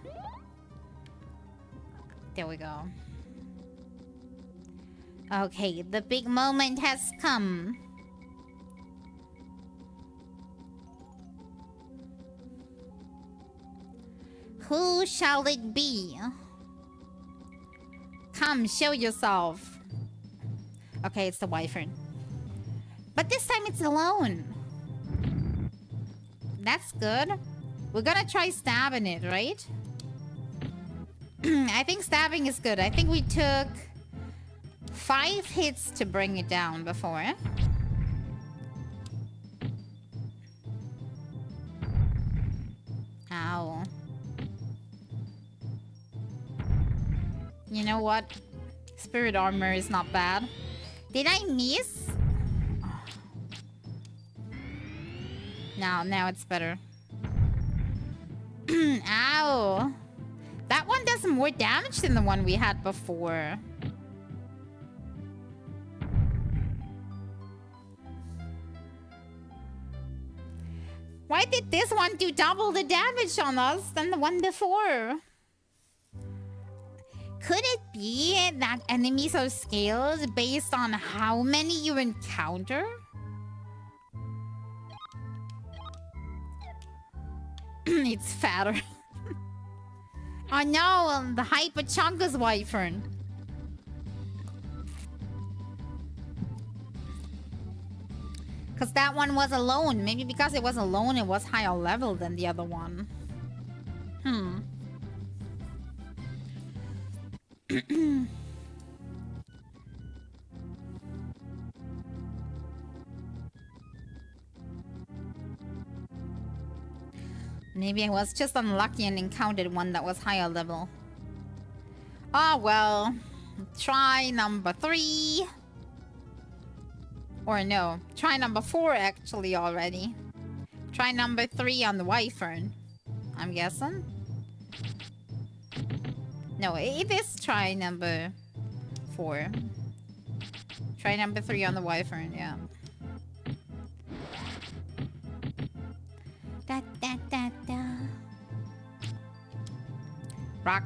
There we go. Okay, the big moment has come. Who shall it be? Come, show yourself. Okay, it's the wyvern. But this time it's alone. That's good. We're gonna try stabbing it, right? I think stabbing is good. I think we took 5 hits to bring it down before. Ow. You know what? Spirit armor is not bad. Did I miss? Now it's better. Ow. That one does more damage than the one we had before. Well, Why did this one do double the damage on us than the one before? Could it be that enemies are scaled based on how many you encounter? It's fatter. Oh no, the Hyperchungus Wyvern. Because that one was alone. Maybe because it was alone, it was higher level than the other one. Maybe I was just unlucky and encountered one that was higher level. Oh well. Try number 3. Or no, try number 4 actually already. Try number 3 on the Wyvern, I'm guessing. No, it is try number 4. Try number 3 on the Wyvern, yeah. Da da da da. Rock.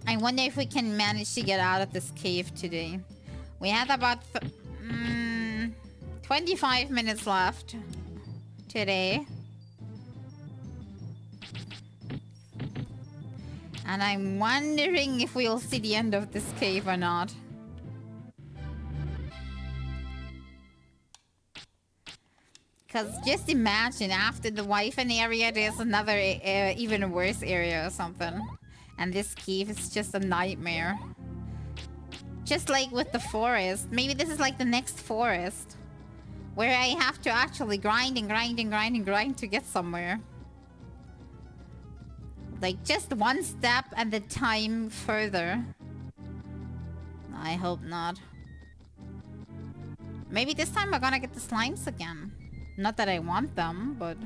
I wonder if we can manage to get out of this cave today. We had about 25 minutes left today. And I'm wondering if we'll see the end of this cave or not. Because just imagine, after the Wyvern area, there's another even worse area or something. And this cave is just a nightmare. Just like with the forest. Maybe this is like the next forest. Where I have to actually grind and grind and grind and grind to get somewhere. Like just one step at a time further. I hope not. Maybe this time we're gonna get the slimes again. Not that I want them, but...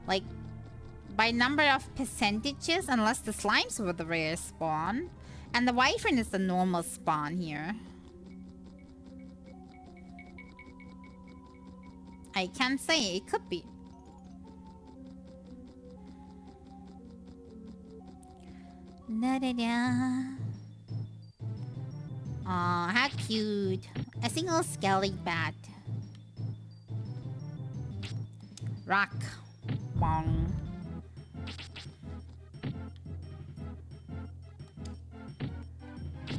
like... by number of percentages, unless the slimes were the rare spawn. And the Wyvern is the normal spawn here. I can't say, it could be. Da-da-da. Aw, how cute. A single skelly bat. Rock. Bong.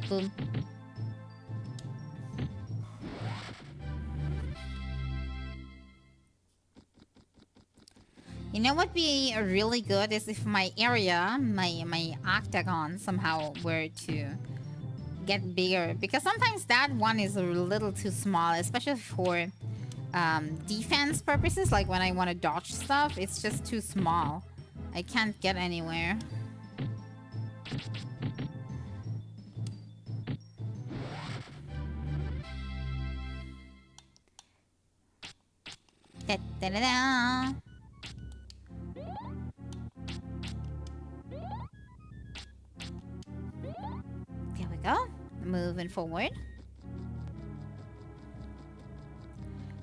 Boom. You know what would be really good is if my area, my octagon somehow were to get bigger. Because sometimes that one is a little too small, especially for defense purposes. Like when I want to dodge stuff, it's just too small. I can't get anywhere. Da, da, da, da. There we go. Moving forward.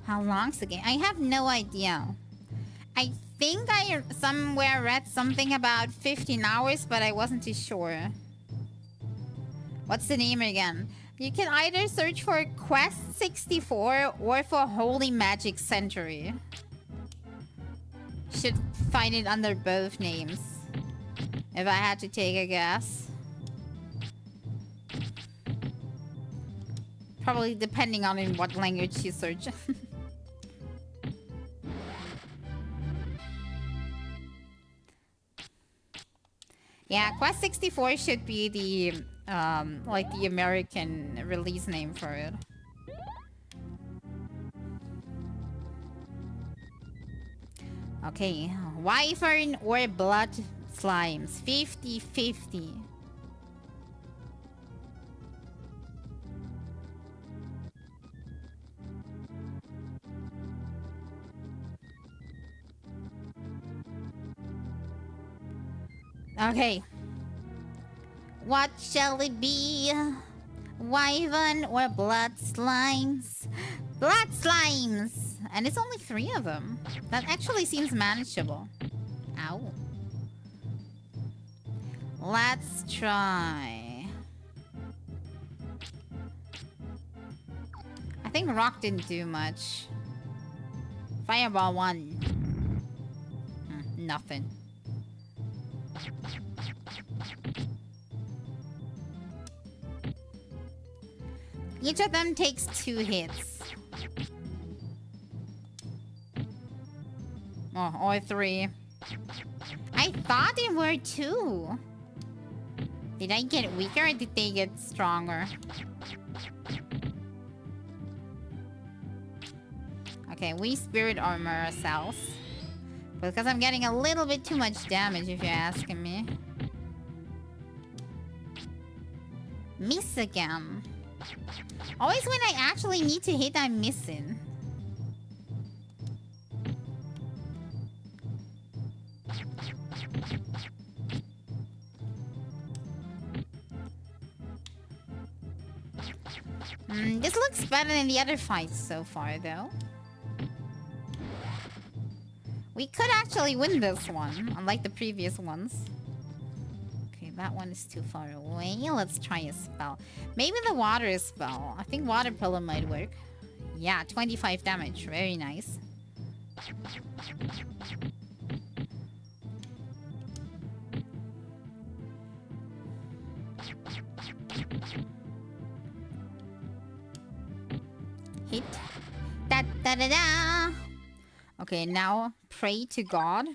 How long's the game? I have no idea. I think I somewhere read something about 15 hours, but I wasn't too sure. What's the name again? You can either search for Quest 64 or for Holy Magic Century. Should find it under both names. If I had to take a guess. Probably depending on in what language you search. Yeah, Quest 64 should be the like the American release name for it. Okay, Wyvern or Blood Slimes, 50-50. Okay. What shall it be? Wyvern or blood slimes? Blood slimes! And it's only 3 of them. That actually seems manageable. Ow. Let's try. I think rock didn't do much. Fireball 1. Nothing. Each of them takes 2 hits. Oh, or 3. I thought they were 2. Did I get weaker or did they get stronger? Okay, we spirit armor ourselves. Because I'm getting a little bit too much damage if you're asking me. Miss again. Always when I actually need to hit, I'm missing. This looks better than the other fights so far, though. We could actually win this one, unlike the previous ones. Okay, that one is too far away. Let's try a spell. Maybe the water spell. I think water pillow might work. Yeah, 25 damage. Very nice. Hit. Da da da da. Okay, now pray to God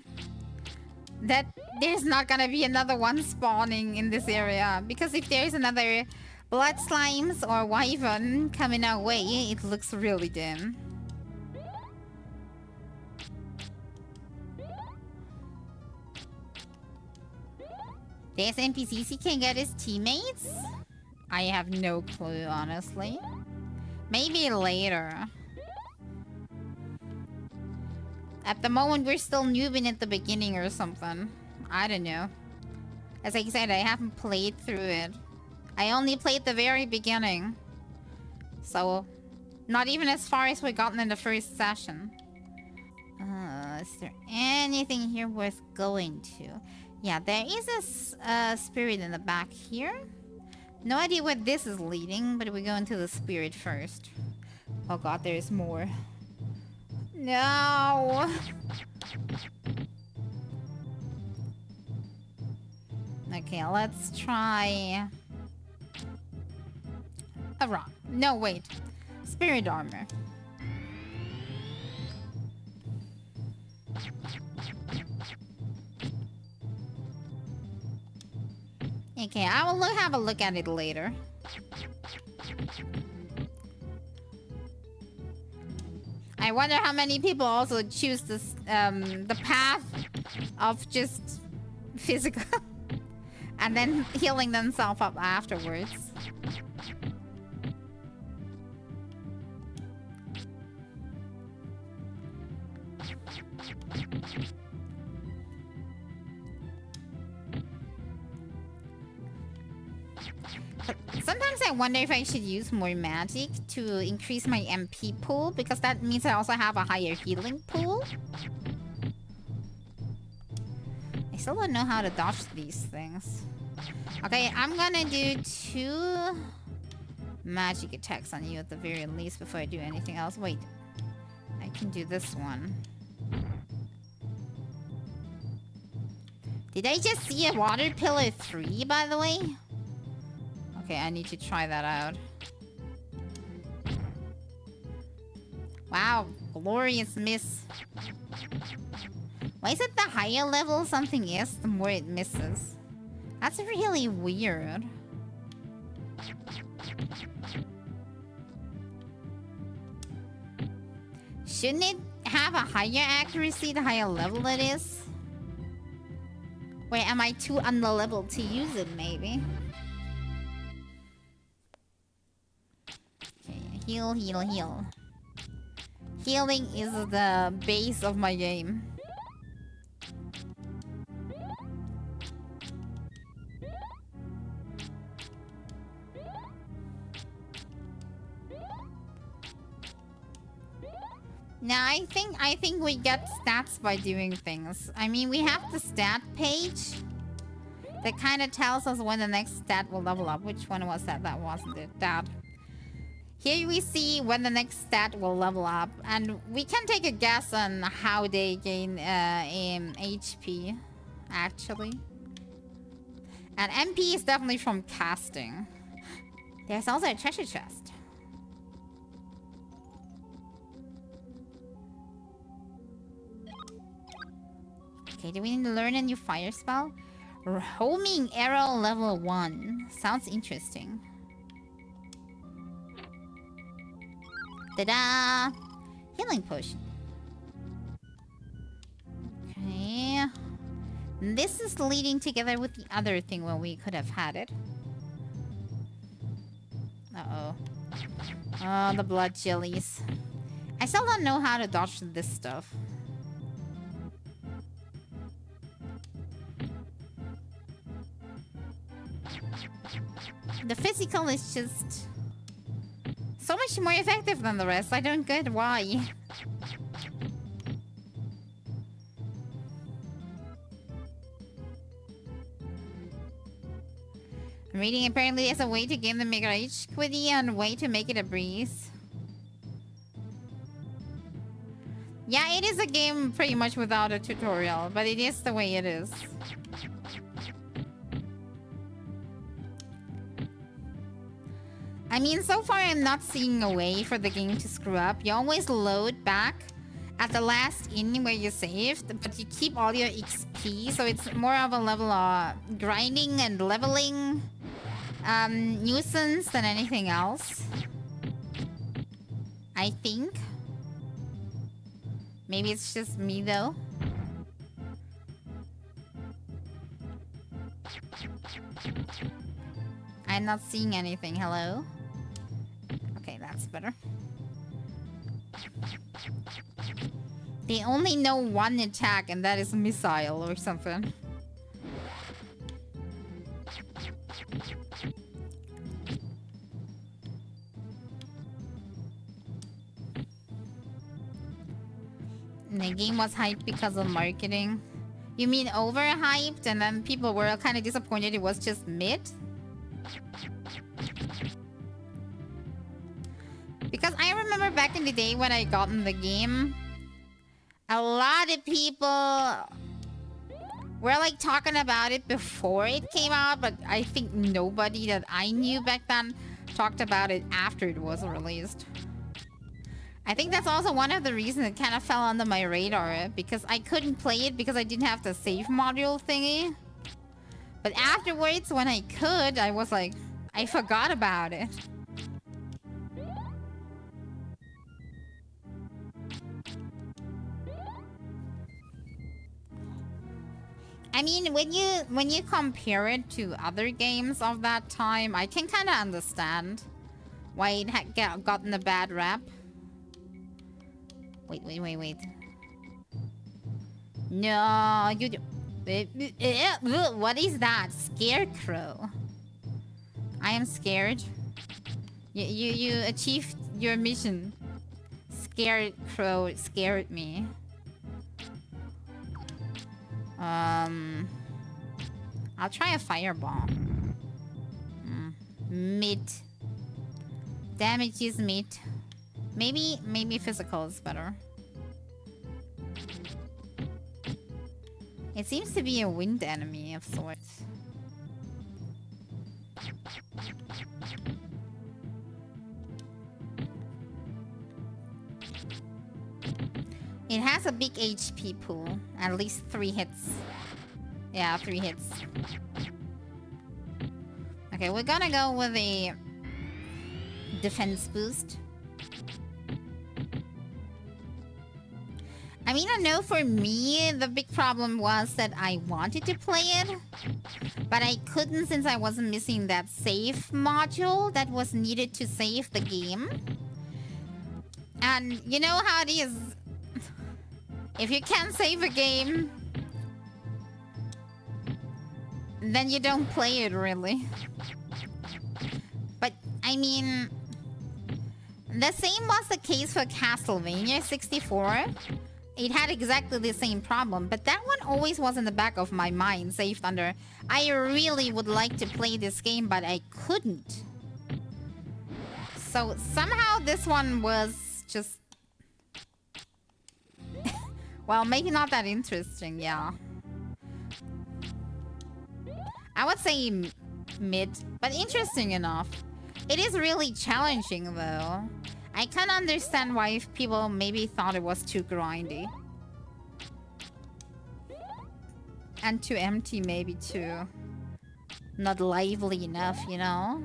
that there's not gonna be another one spawning in this area. Because if there's another blood slimes or wyvern coming our way, it looks really dim. There's NPCs he can get his teammates? I have no clue, honestly. Maybe later. At the moment, we're still noobing at the beginning or something. I don't know. As I said, I haven't played through it. I only played the very beginning. So, not even as far as we gotten in the first session. Is there anything here worth going to? Yeah, there is a spirit in the back here. No idea where this is leading, but we're going to the spirit first. Oh god, there is more. No! Okay, let's try... a rock. No, wait. Spirit armor. Okay, I will have a look at it later. I wonder how many people also choose this, the path of just physical and then healing themselves up afterwards. Sometimes I wonder if I should use more magic to increase my MP pool, because that means I also have a higher healing pool. I still don't know how to dodge these things. Okay, I'm gonna do 2 magic attacks on you at the very least before I do anything else. Wait, I can do this one. Did I just see a water pillar 3, by the way? Okay, I need to try that out. Wow, glorious miss. Why is it the higher level something is, the more it misses? That's really weird. Shouldn't it have a higher accuracy the higher level it is? Wait, am I too under-leveled to use it, maybe? Okay, heal, heal, heal. Healing is the base of my game. No, I think we get stats by doing things. I mean, we have the stat page that kind of tells us when the next stat will level up. Which one was that? That wasn't it. That. Here we see when the next stat will level up, and we can take a guess on how they gain in HP, actually. And MP is definitely from casting. There's also a treasure chest. Okay, do we need to learn a new fire spell? Homing arrow level 1. Sounds interesting. Ta-da! Healing potion. Okay. This is leading together with the other thing when we could have had it. Uh-oh. Oh, the blood jellies. I still don't know how to dodge this stuff. The physical is just so much more effective than the rest. I don't get why. I'm reading apparently there's a way to gain the Mega H Quiddy and a way to make it a breeze. Yeah, it is a game pretty much without a tutorial, but it is the way it is. I mean, so far I'm not seeing a way for the game to screw up. You always load back at the last inn where you saved, but you keep all your XP, so it's more of a level of grinding and leveling nuisance than anything else. I think. Maybe it's just me though. I'm not seeing anything. Hello? Okay, that's better. They only know one attack, and that is missile or something. And the game was hyped because of marketing. You mean overhyped, and then people were kind of disappointed it was just mid? Because I remember back in the day when I got in the game, a lot of people were like talking about it before it came out, but I think nobody that I knew back then talked about it after it was released. I think that's also one of the reasons it kind of fell under my radar, because I couldn't play it because I didn't have the save module thingy. But afterwards, when I could, I was like, I forgot about it. I mean, when you compare it to other games of that time, I can kind of understand why it had gotten a bad rap. Wait. No, you do. What is that? Scarecrow. I am scared. You achieved your mission. Scarecrow scared me. I'll try a fireball. Mid. Damage is mid. Maybe physical is better. It seems to be a wind enemy of sorts. It has a big HP pool. At least 3 hits. Yeah, 3 hits. Okay, we're gonna go with a defense boost. I mean, I know for me, the big problem was that I wanted to play it, but I couldn't since I wasn't missing that save module that was needed to save the game. And you know how it is. If you can't save a game, then you don't play it, really. But, I mean, The same was the case for Castlevania 64. It had exactly the same problem, but that one always was in the back of my mind, saved under, I really would like to play this game, but I couldn't. So somehow this one was just... well, maybe not that interesting, yeah. I would say mid, but interesting enough. It is really challenging, though. I can't understand why people maybe thought it was too grindy. And too empty, maybe, too. Not lively enough, you know?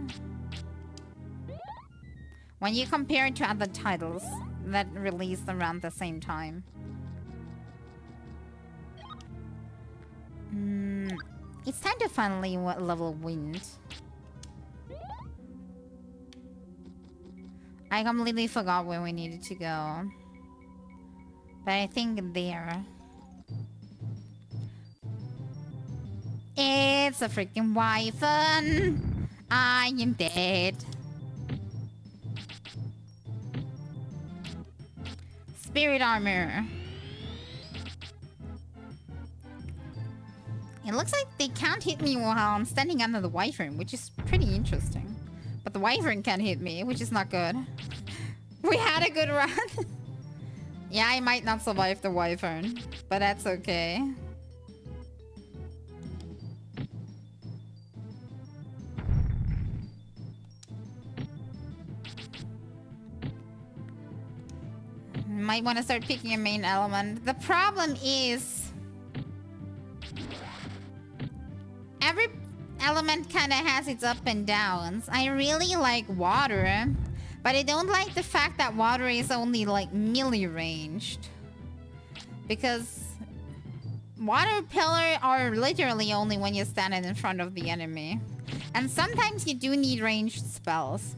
When you compare it to other titles that released around the same time. It's time to finally level wind. I completely forgot where we needed to go. But I think there. It's a freaking wyvern. I am dead. Spirit armor. It looks like they can't hit me while I'm standing under the wyvern, which is pretty interesting. But the wyvern can't hit me, which is not good. We had a good run. Yeah, I might not survive the wyvern, but that's okay. Might want to start picking a main element. The problem is... every element kind of has its up and downs. I really like water, but I don't like the fact that water is only like melee ranged. Because water pillar are literally only when you're standing in front of the enemy. And sometimes you do need ranged spells.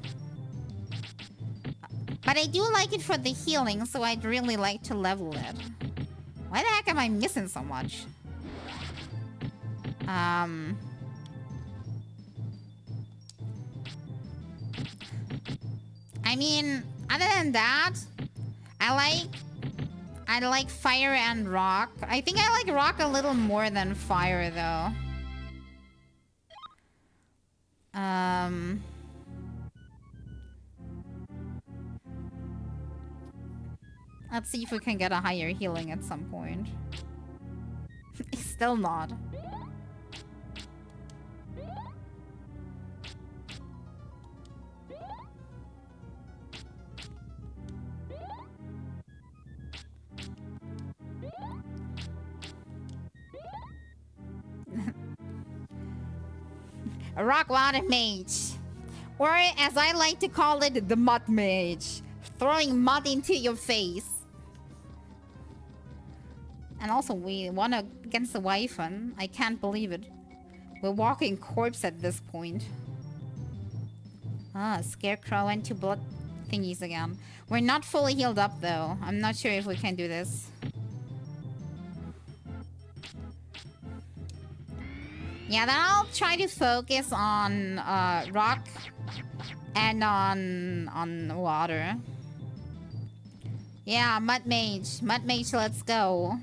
But I do like it for the healing, so I'd really like to level it. Why the heck am I missing so much? I mean, other than that, I like fire and rock. I think I like rock a little more than fire, though. Let's see if we can get a higher healing at some point. Still not. A rock water mage. Or as I like to call it, the mud mage. Throwing mud into your face. And also we won against the wyvern. I can't believe it. We're walking corpse at this point. Ah, scarecrow and 2 blood thingies again. We're not fully healed up though. I'm not sure if we can do this. Yeah, then I'll try to focus on rock and on water. Yeah, mud mage. Mud mage, let's go.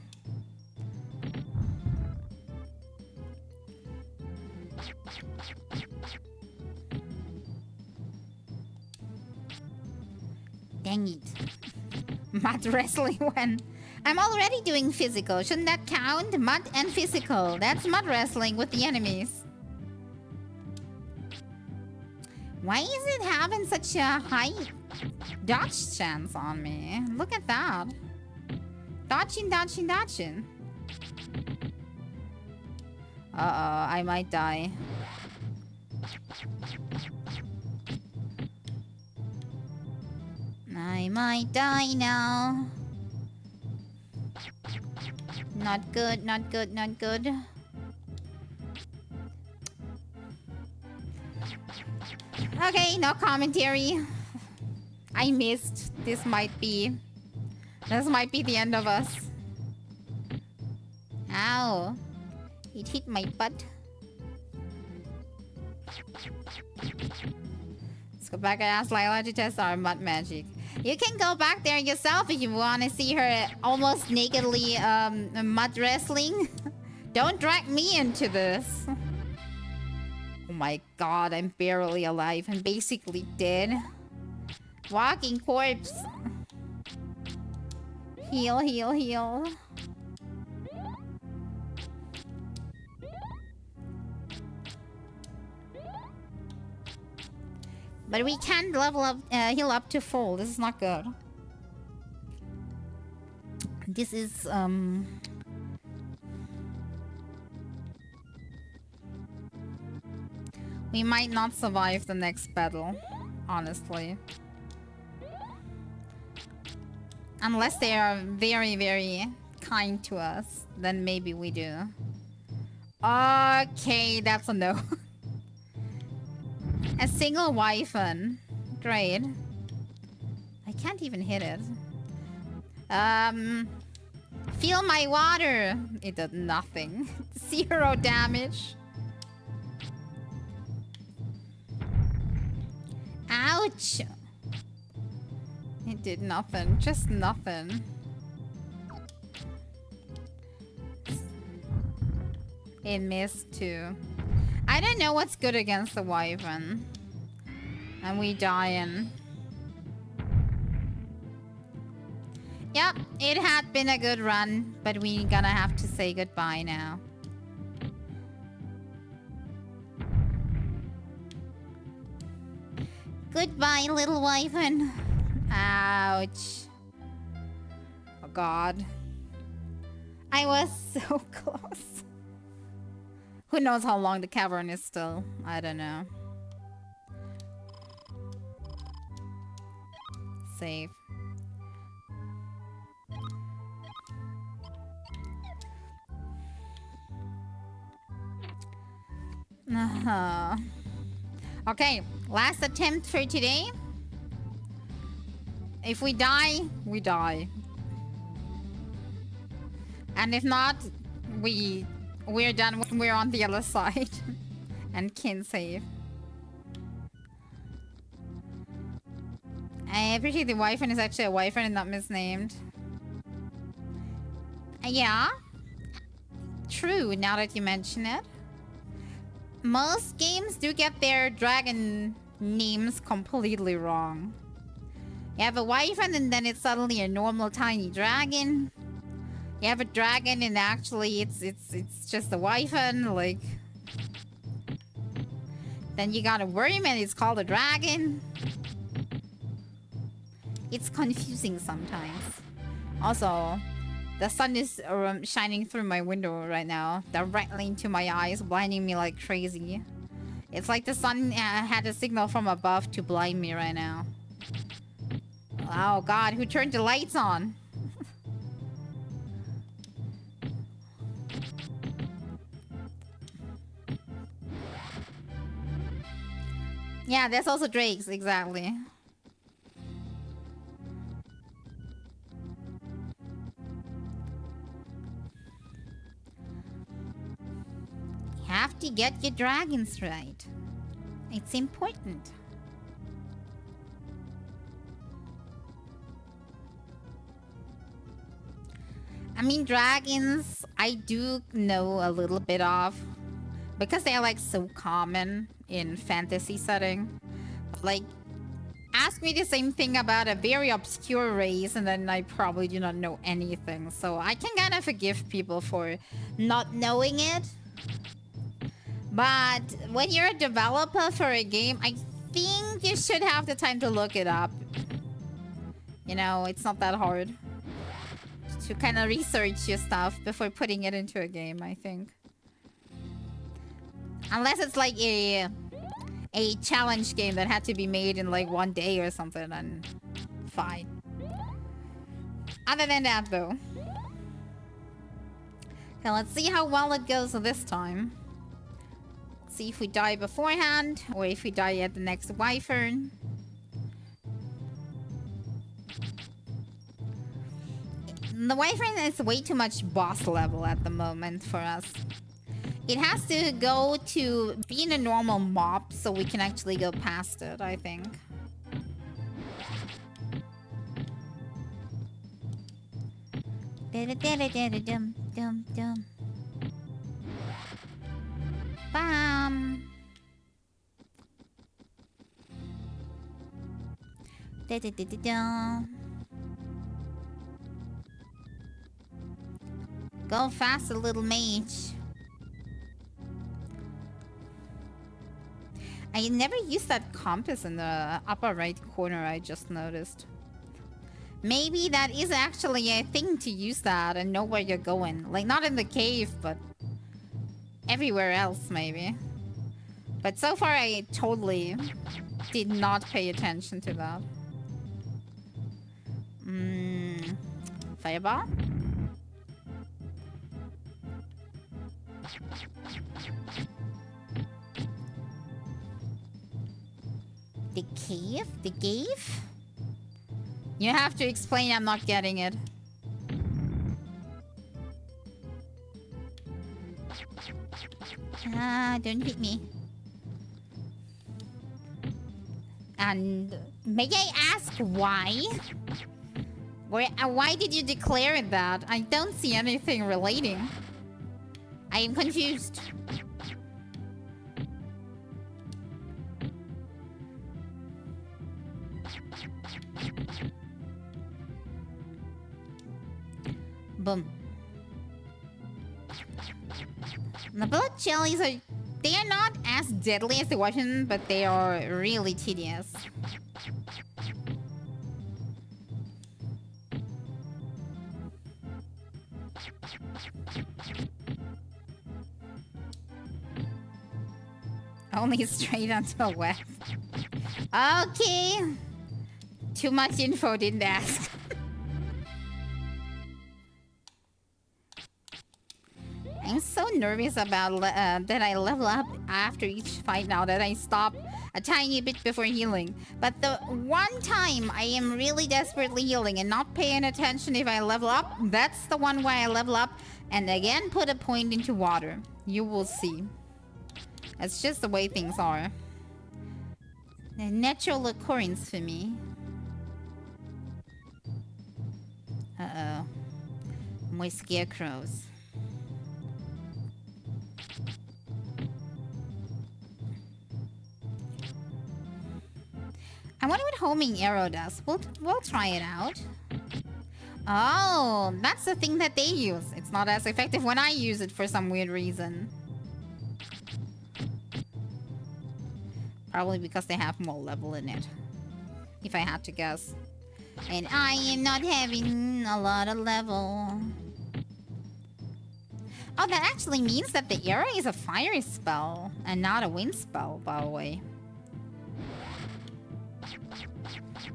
Dang it. Mud wrestling when... I'm already doing physical. Shouldn't that count? Mud and physical. That's mud wrestling with the enemies. Why is it having such a high dodge chance on me? Look at that. Dodging, dodging, dodging. Uh-oh, I might die. I might die now. Not good, not good, not good. Okay, no commentary. I missed. This might be the end of us. Ow. It hit my butt. Let's Go back and ask Lila to test our mud magic. You can go back there yourself if you want to see her almost nakedly mud wrestling. Don't drag me into this. Oh my god, I'm barely alive. I'm basically dead. Walking corpse. Heal, heal, heal. But we can't level up, heal up to full. This is not good. This is, we might not survive the next battle, honestly. Unless they are very, very kind to us, then maybe we do. Okay, that's a no. A single wyvern. Great. I can't even hit it. Feel my water. It did nothing. 0 damage. Ouch. It did nothing. Just nothing. It missed too. I don't know what's good against the wyvern. And we dying. Yep, it had been a good run, but we gonna have to say goodbye now. Goodbye, little wyvern. Ouch. Oh god. I was so close. Who knows how long the cavern is still? I don't know. Save. Okay, last attempt for today. If we die, we die. And if not, we're done when we're on the other side. And can save. I appreciate the wyvern is actually a wyvern and not misnamed. Yeah. True, now that you mention it. Most games do get their dragon names completely wrong. You have a wyvern and then it's suddenly a normal tiny dragon. You have a dragon and actually it's just a wyvern, like. Then you got a worm and it's called a dragon. It's confusing sometimes. Also, the sun is shining through my window right now, directly into my eyes, blinding me like crazy. It's like the sun had a signal from above to blind me right now. Oh god, who turned the lights on? Yeah, there's also drakes, exactly. You have to get your dragons right. It's important. I mean, dragons, I do know a little bit of. Because they're like so common in fantasy setting. But, like, ask me the same thing about a very obscure race and then I probably do not know anything. So I can kind of forgive people for not knowing it. But when you're a developer for a game, I think you should have the time to look it up. You know, it's not that hard to kind of research your stuff before putting it into a game, I think. Unless it's like a challenge game that had to be made in like 1 day or something, then fine. Other than that, though. Okay, let's see how well it goes this time. See if we die beforehand, or if we die at the next wyvern. The wyvern is way too much boss level at the moment for us. It has to go to being a normal mob so we can actually go past it, I think. Bam. Go faster, little mage. I never used that compass in the upper right corner, I just noticed. Maybe that is actually a thing to use that and know where you're going. Like, not in the cave, but everywhere else, maybe. But so far, I totally did not pay attention to that. Fireball? The cave? The cave? You have to explain, I'm not getting it. Ah, don't hit me. And may I ask why? Why did you declare that? I don't see anything relating. I am confused. Boom. The bullet jellies are... They are not as deadly as the weapon, but they are really tedious. Only straight until wet. Okay. Too much info, didn't ask. I'm so nervous about that I level up after each fight now that I stop a tiny bit before healing. But the one time I am really desperately healing and not paying attention if I level up, that's the one where I level up and again put a point into water. You will see. It's just the way things are. A natural occurrence for me. Uh-oh. More scarecrows. I wonder what homing arrow does. We'll try it out. Oh, that's the thing that they use. It's not as effective when I use it for some weird reason. Probably because they have more level in it. If I had to guess. And I am not having a lot of level. Oh, that actually means that the arrow is a fire spell and not a wind spell, by the way.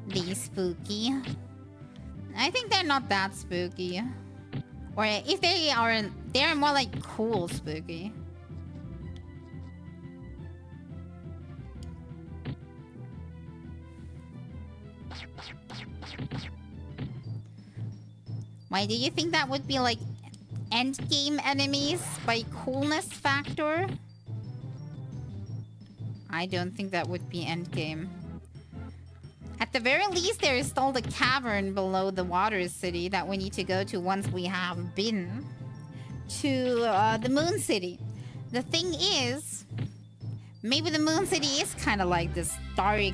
These spooky. I think they're not that spooky. Or if they are, they're more like cool spooky. Why do you think that would be like endgame enemies by coolness factor? I don't think that would be endgame. At the very least, there is still the cavern below the water city that we need to go to once we have been to the moon city. The thing is, maybe the moon city is kind of like this dark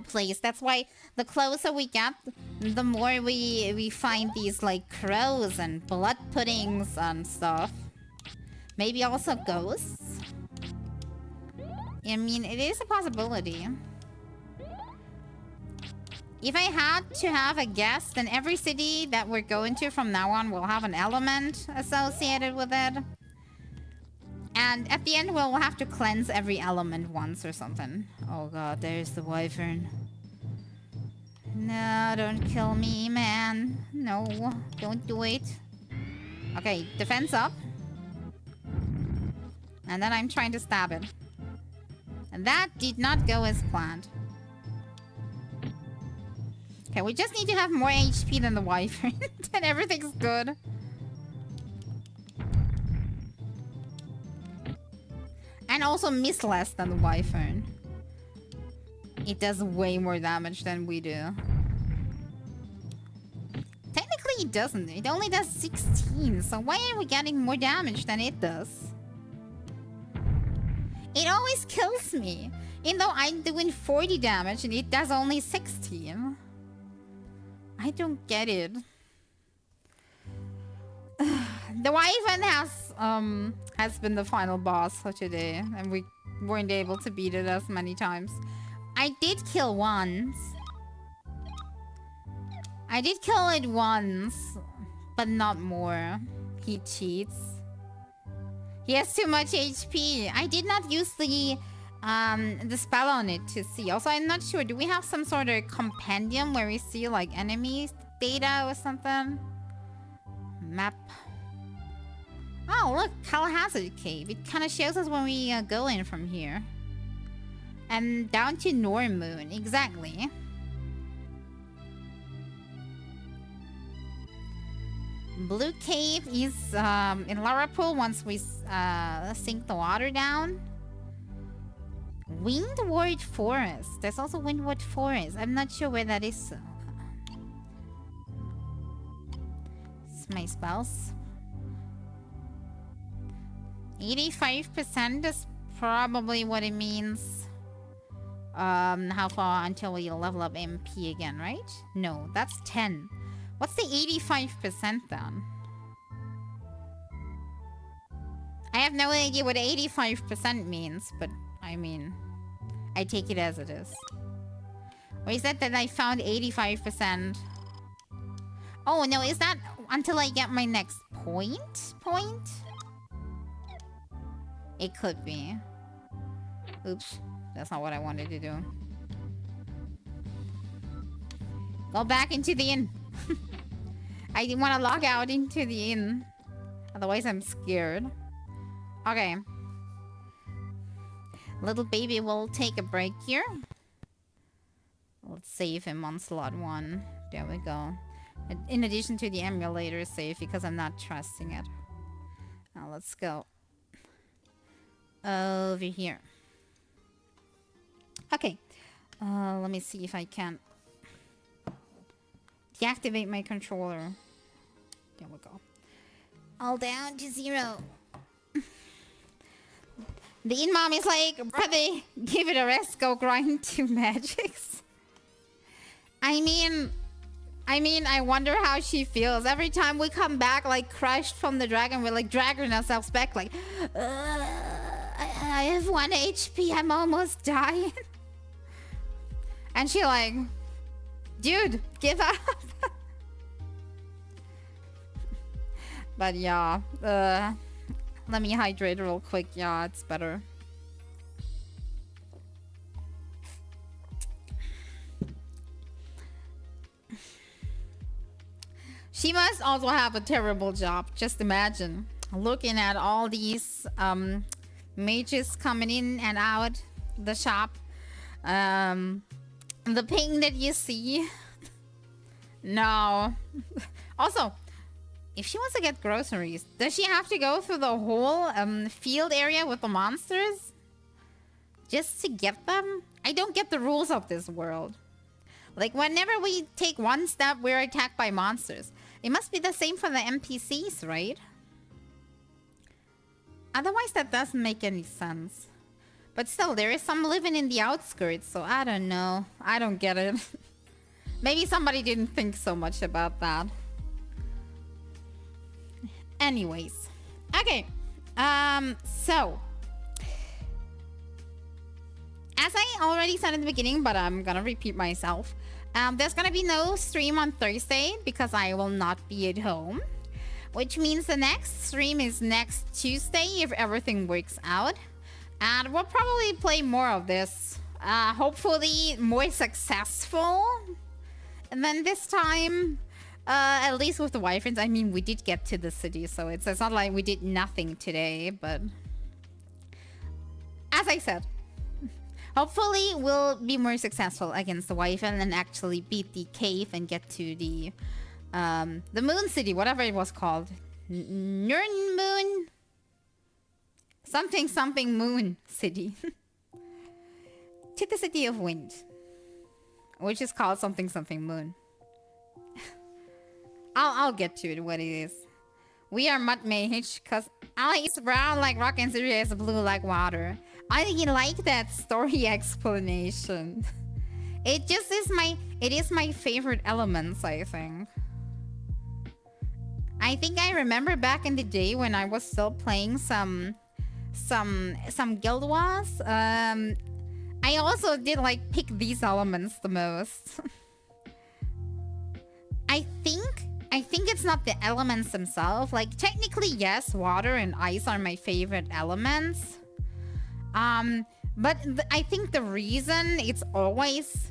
place. That's why the closer we get, the more we find these like crows and blood puddings and stuff. Maybe also ghosts. I mean, it is a possibility. If I had to have a guess, then every city that we're going to from now on will have an element associated with it. And at the end, we'll have to cleanse every element once or something. Oh god, there's the wyvern. No, don't kill me, man. No, don't do it. Okay, defense up. And then I'm trying to stab it. And that did not go as planned. Okay, we just need to have more HP than the wyvern. Then everything's good. can also miss less than the Wyvern. It does way more damage than we do. Technically it doesn't. It only does 16. So why are we getting more damage than it does? It always kills me. Even though I'm doing 40 damage and it does only 16. I don't get it. The Wyvern has been the final boss for today. And we weren't able to beat it as many times. I did kill once. I did kill it once. But not more. He cheats. He has too much HP. I did not use the spell on it to see. Also, I'm not sure. Do we have some sort of compendium where we see like enemy data or something? Map. Oh, look, Calahazard Cave. It kind of shows us when we go in from here. And down to Normoon, exactly. Blue Cave is in Larapool once we sink the water down. Windward Forest. There's also Windward Forest. I'm not sure where that is. It's my spells. 85% is probably what it means. How far until we level up MP again, right? No, that's 10. What's the 85% then? I have no idea what 85% means, but I mean, I take it as it is. Or is that I found 85%? Oh no, is that until I get my next point? It could be. Oops, that's not what I wanted to do. Go back into the inn. I didn't want to log out into the inn. Otherwise, I'm scared. Okay. Little baby will take a break here. Let's save him on slot 1. There we go. In addition to the emulator save, because I'm not trusting it. Now let's go. Over here. Okay. Let me see if I can deactivate my controller. There we go. All down to 0. The in mom is like, brother, give it a rest, go grind 2 magics. I mean, I wonder how she feels. Every time we come back, like, crushed from the dragon, we're like dragging ourselves back, like, I have 1 HP, I'm almost dying. And she like, dude, give up. But yeah, let me hydrate real quick. Yeah, it's better. She must also have a terrible job. Just imagine looking at all these mages coming in and out the shop. The ping that you see. No. Also, if she wants to get groceries, does she have to go through the whole field area with the monsters just to get them? I don't get the rules of this world. Like, whenever we take one step, we're attacked by monsters. It must be the same for the NPCs, right? Otherwise, that doesn't make any sense. But still, there is some living in the outskirts, so I don't know. I don't get it. Maybe somebody didn't think so much about that. Anyways. Okay. So. As I already said in the beginning, but I'm gonna repeat myself. There's gonna be no stream on Thursday because I will not be at home. Which means the next stream is next Tuesday if everything works out. And we'll probably play more of this. Hopefully more successful. And then this time, at least with the Wyverns, I mean, we did get to the city. So it's not like we did nothing today. But as I said, hopefully we'll be more successful against the Wyvern and actually beat the cave and get to the Moon City, whatever it was called. Nirnmoon? Something something moon city. To the city of wind, which is called something something moon. I'll get to it what it is. We are mud mage because Ali is brown like rock and Syria is blue like water. I like that story explanation. It is my favorite elements, I think. I remember back in the day when I was still playing some Guild Wars. I also did like pick these elements the most. I think it's not the elements themselves. Like technically, yes, water and ice are my favorite elements. But I think the reason it's always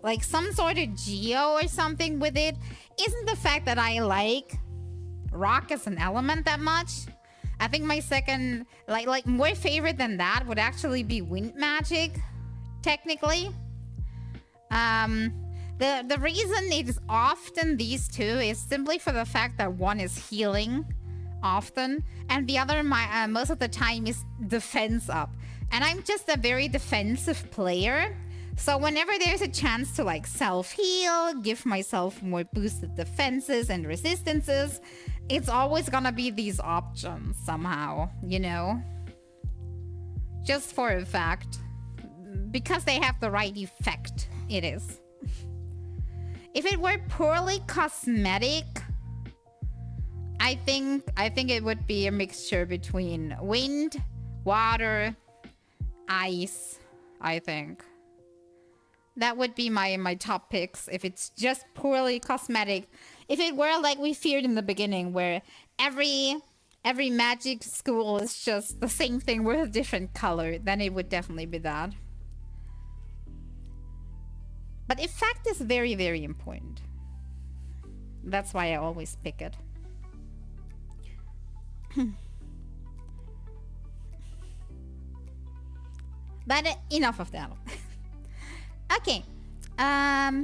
like some sort of geo or something with it isn't the fact that I like rock as an element that much. I think my second, like more favorite than that would actually be wind magic, technically. The reason it is often these two is simply for the fact that one is healing often, and the other most of the time is defense up. And I'm just a very defensive player. So whenever there's a chance to like self-heal, give myself more boosted defenses and resistances, it's always gonna be these options somehow, you know? Just for a fact. Because they have the right effect, it is. If it were purely cosmetic, I think it would be a mixture between wind, water, ice, I think. That would be my top picks if it's just purely cosmetic. If it were like we feared in the beginning, where every magic school is just the same thing with a different color, then it would definitely be that. But effect is very, very important. That's why I always pick it. But enough of that. Okay. I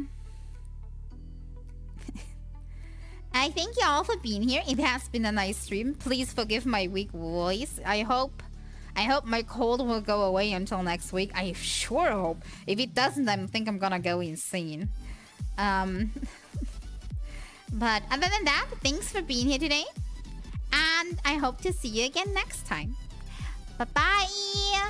thank you all for being here. It has been a nice stream. Please forgive my weak voice. I hope my cold will go away until next week. I sure hope. If it doesn't, I think I'm gonna go insane. But other than that, thanks for being here today. And I hope to see you again next time. Bye-bye!